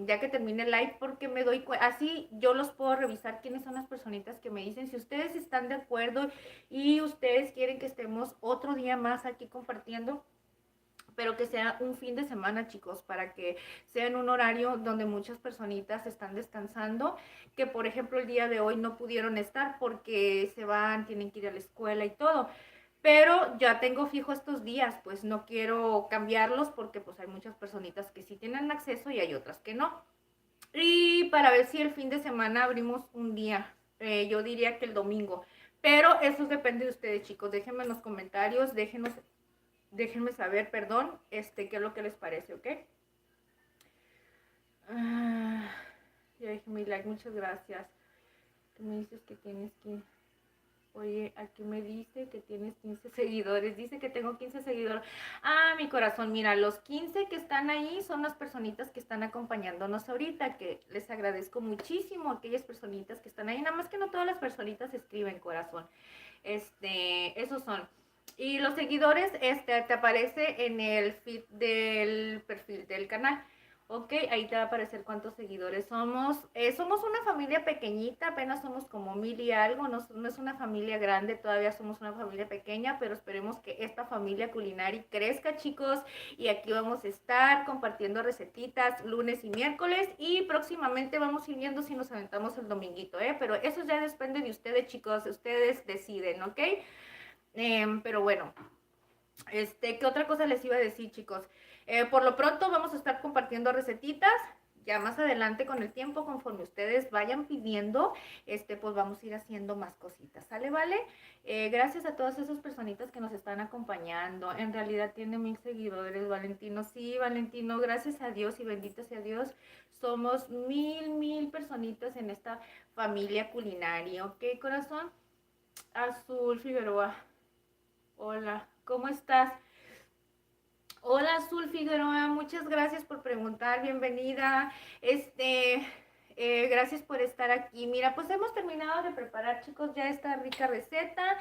ya que termine el live, porque me doy cuenta, así yo los puedo revisar quiénes son las personitas que me dicen. Si ustedes están de acuerdo y ustedes quieren que estemos otro día más aquí compartiendo, pero que sea un fin de semana, chicos, para que sea en un horario donde muchas personitas están descansando, que por ejemplo el día de hoy no pudieron estar porque se van, tienen que ir a la escuela y todo. Pero ya tengo fijo estos días, pues no quiero cambiarlos porque pues hay muchas personitas que sí tienen acceso y hay otras que no. Y para ver si el fin de semana abrimos un día, yo diría que el domingo. Pero eso depende de ustedes, chicos. Déjenme en los comentarios, déjenme saber, perdón, qué es lo que les parece, ¿ok? Ya dejé mi like, muchas gracias. Tú me dices que tienes que... Oye, aquí me dice que tienes 15 seguidores. Dice que tengo 15 seguidores. Ah, mi corazón, mira, los 15 que están ahí son las personitas que están acompañándonos ahorita, que les agradezco muchísimo a aquellas personitas que están ahí. Nada más que no todas las personitas escriben, corazón. Esos son. Y los seguidores, te aparece en el feed del perfil del canal. Ok, ahí te va a aparecer cuántos seguidores somos. Somos una familia pequeñita, apenas somos como 1000 y algo, no, no es una familia grande, todavía somos una familia pequeña, pero esperemos que esta familia culinaria crezca, chicos, y aquí vamos a estar compartiendo recetitas lunes y miércoles, y próximamente vamos a ir viendo si nos aventamos el dominguito, pero eso ya depende de ustedes, chicos, ustedes deciden, ¿ok? Pero bueno, ¿qué otra cosa les iba a decir, chicos? Por lo pronto vamos a estar compartiendo recetitas. Ya más adelante con el tiempo, conforme ustedes vayan pidiendo, pues vamos a ir haciendo más cositas, ¿sale, vale? Gracias a todas esas personitas que nos están acompañando. En realidad tiene 1000 seguidores, Valentino. Sí, Valentino, gracias a Dios y bendito sea Dios. Somos mil personitas en esta familia culinaria, ¿ok, corazón? Azul Figueroa. Hola, ¿cómo estás? Hola, Azul Figueroa, muchas gracias por preguntar, bienvenida. Gracias por estar aquí. Mira, pues hemos terminado de preparar, chicos, ya esta rica receta.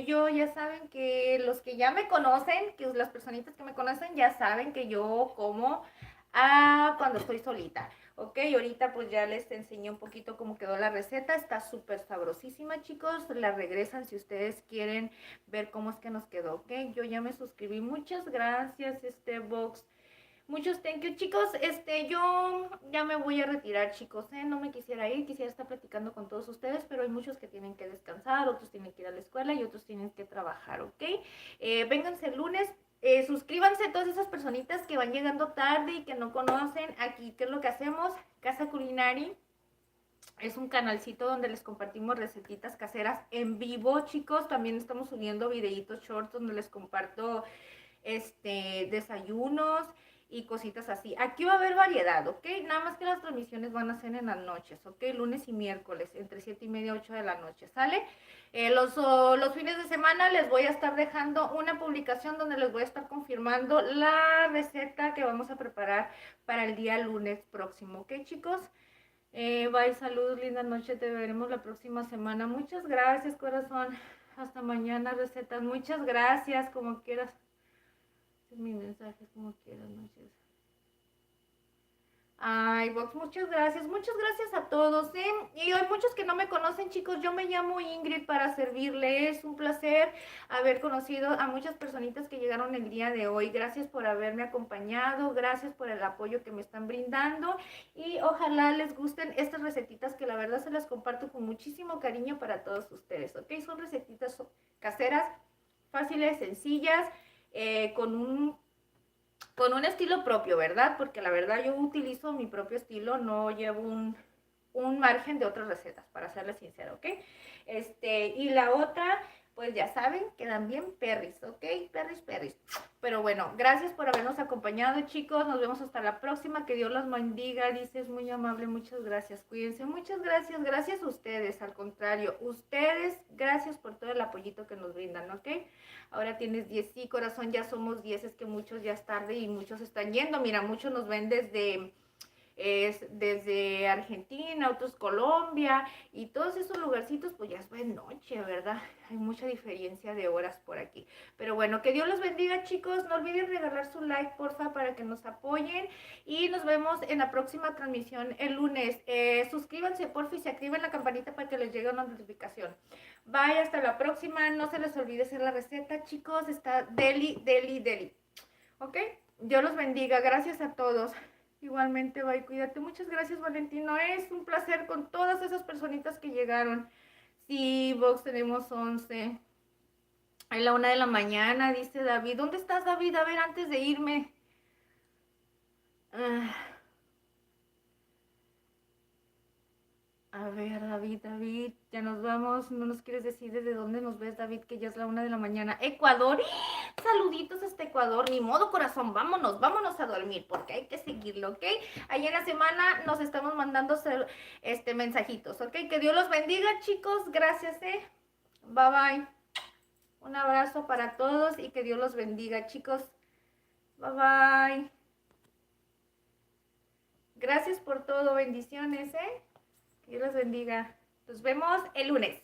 Yo ya saben que los que ya me conocen, que las personitas que me conocen ya saben que yo como cuando estoy solita. Ok, ahorita pues ya les enseñé un poquito cómo quedó la receta. Está súper sabrosísima, chicos. La regresan si ustedes quieren ver cómo es que nos quedó, ok. Yo ya me suscribí. Muchas gracias, Box. Muchos thank you, chicos. Yo ya me voy a retirar, chicos, no me quisiera ir, quisiera estar platicando con todos ustedes, pero hay muchos que tienen que descansar, otros tienen que ir a la escuela y otros tienen que trabajar, ¿ok? Vénganse el lunes. Suscríbanse a todas esas personitas que van llegando tarde y que no conocen. Aquí, ¿qué es lo que hacemos? Casa Culinari. Es un canalcito donde les compartimos recetitas caseras en vivo, chicos. También estamos subiendo videitos shorts donde les comparto desayunos y cositas así. Aquí va a haber variedad, ¿ok? Nada más que las transmisiones van a ser en las noches, ¿ok? Lunes y miércoles, entre 7 y media, 8 de la noche, ¿sale? Los fines de semana les voy a estar dejando una publicación donde les voy a estar confirmando la receta que vamos a preparar para el día lunes próximo, ¿ok, chicos? Bye, salud, linda noche, te veremos la próxima semana. Muchas gracias, corazón. Hasta mañana, recetas. Muchas gracias, como quieras. Este es mi mensaje, como quieras, noches. Ay, Vox, muchas gracias a todos, Y hay muchos que no me conocen, chicos, yo me llamo Ingrid para servirles, es un placer haber conocido a muchas personitas que llegaron el día de hoy, gracias por haberme acompañado, gracias por el apoyo que me están brindando, y ojalá les gusten estas recetitas que la verdad se las comparto con muchísimo cariño para todos ustedes, ¿ok? Son recetitas caseras, fáciles, sencillas, con un estilo propio, ¿verdad? Porque la verdad yo utilizo mi propio estilo, no llevo un margen de otras recetas, para serles sincera, ¿ok? Y la otra, pues ya saben, quedan bien perris, ¿ok? Perris, perris. Pero bueno, gracias por habernos acompañado, chicos. Nos vemos hasta la próxima. Que Dios los bendiga. Dice, es muy amable. Muchas gracias. Cuídense. Muchas gracias. Gracias a ustedes. Al contrario, ustedes, gracias por todo el apoyito que nos brindan, ¿ok? Ahora tienes 10. Sí, corazón, ya somos 10. Es que muchos ya es tarde y muchos están yendo. Mira, muchos nos ven desde Argentina, otros Colombia, y todos esos lugarcitos, pues ya es buena noche, ¿verdad? Hay mucha diferencia de horas por aquí. Pero bueno, que Dios los bendiga, chicos. No olviden regalar su like, porfa, para que nos apoyen. Y nos vemos en la próxima transmisión el lunes. Suscríbanse, porfa, y se activen la campanita para que les llegue una notificación. Bye, hasta la próxima. No se les olvide hacer la receta, chicos. Está deli, deli, deli. ¿Ok? Dios los bendiga. Gracias a todos. Igualmente, bye, cuídate. Muchas gracias, Valentino. Es un placer con todas esas personitas que llegaron. Sí, Vox, tenemos 11. A la 1 de la mañana, dice David. ¿Dónde estás, David? A ver, antes de irme. A ver, David, ya nos vamos. No nos quieres decir desde dónde nos ves, David, que ya es la 1 de la mañana. Ecuador. Saluditos hasta Ecuador. Ni modo, corazón. Vámonos a dormir, porque hay que seguirlo, ¿ok? Ahí en la semana nos estamos mandando mensajitos, ¿ok? Que Dios los bendiga, chicos. Gracias, Bye, bye. Un abrazo para todos y que Dios los bendiga, chicos. Bye, bye. Gracias por todo. Bendiciones, Que Dios los bendiga. Nos vemos el lunes.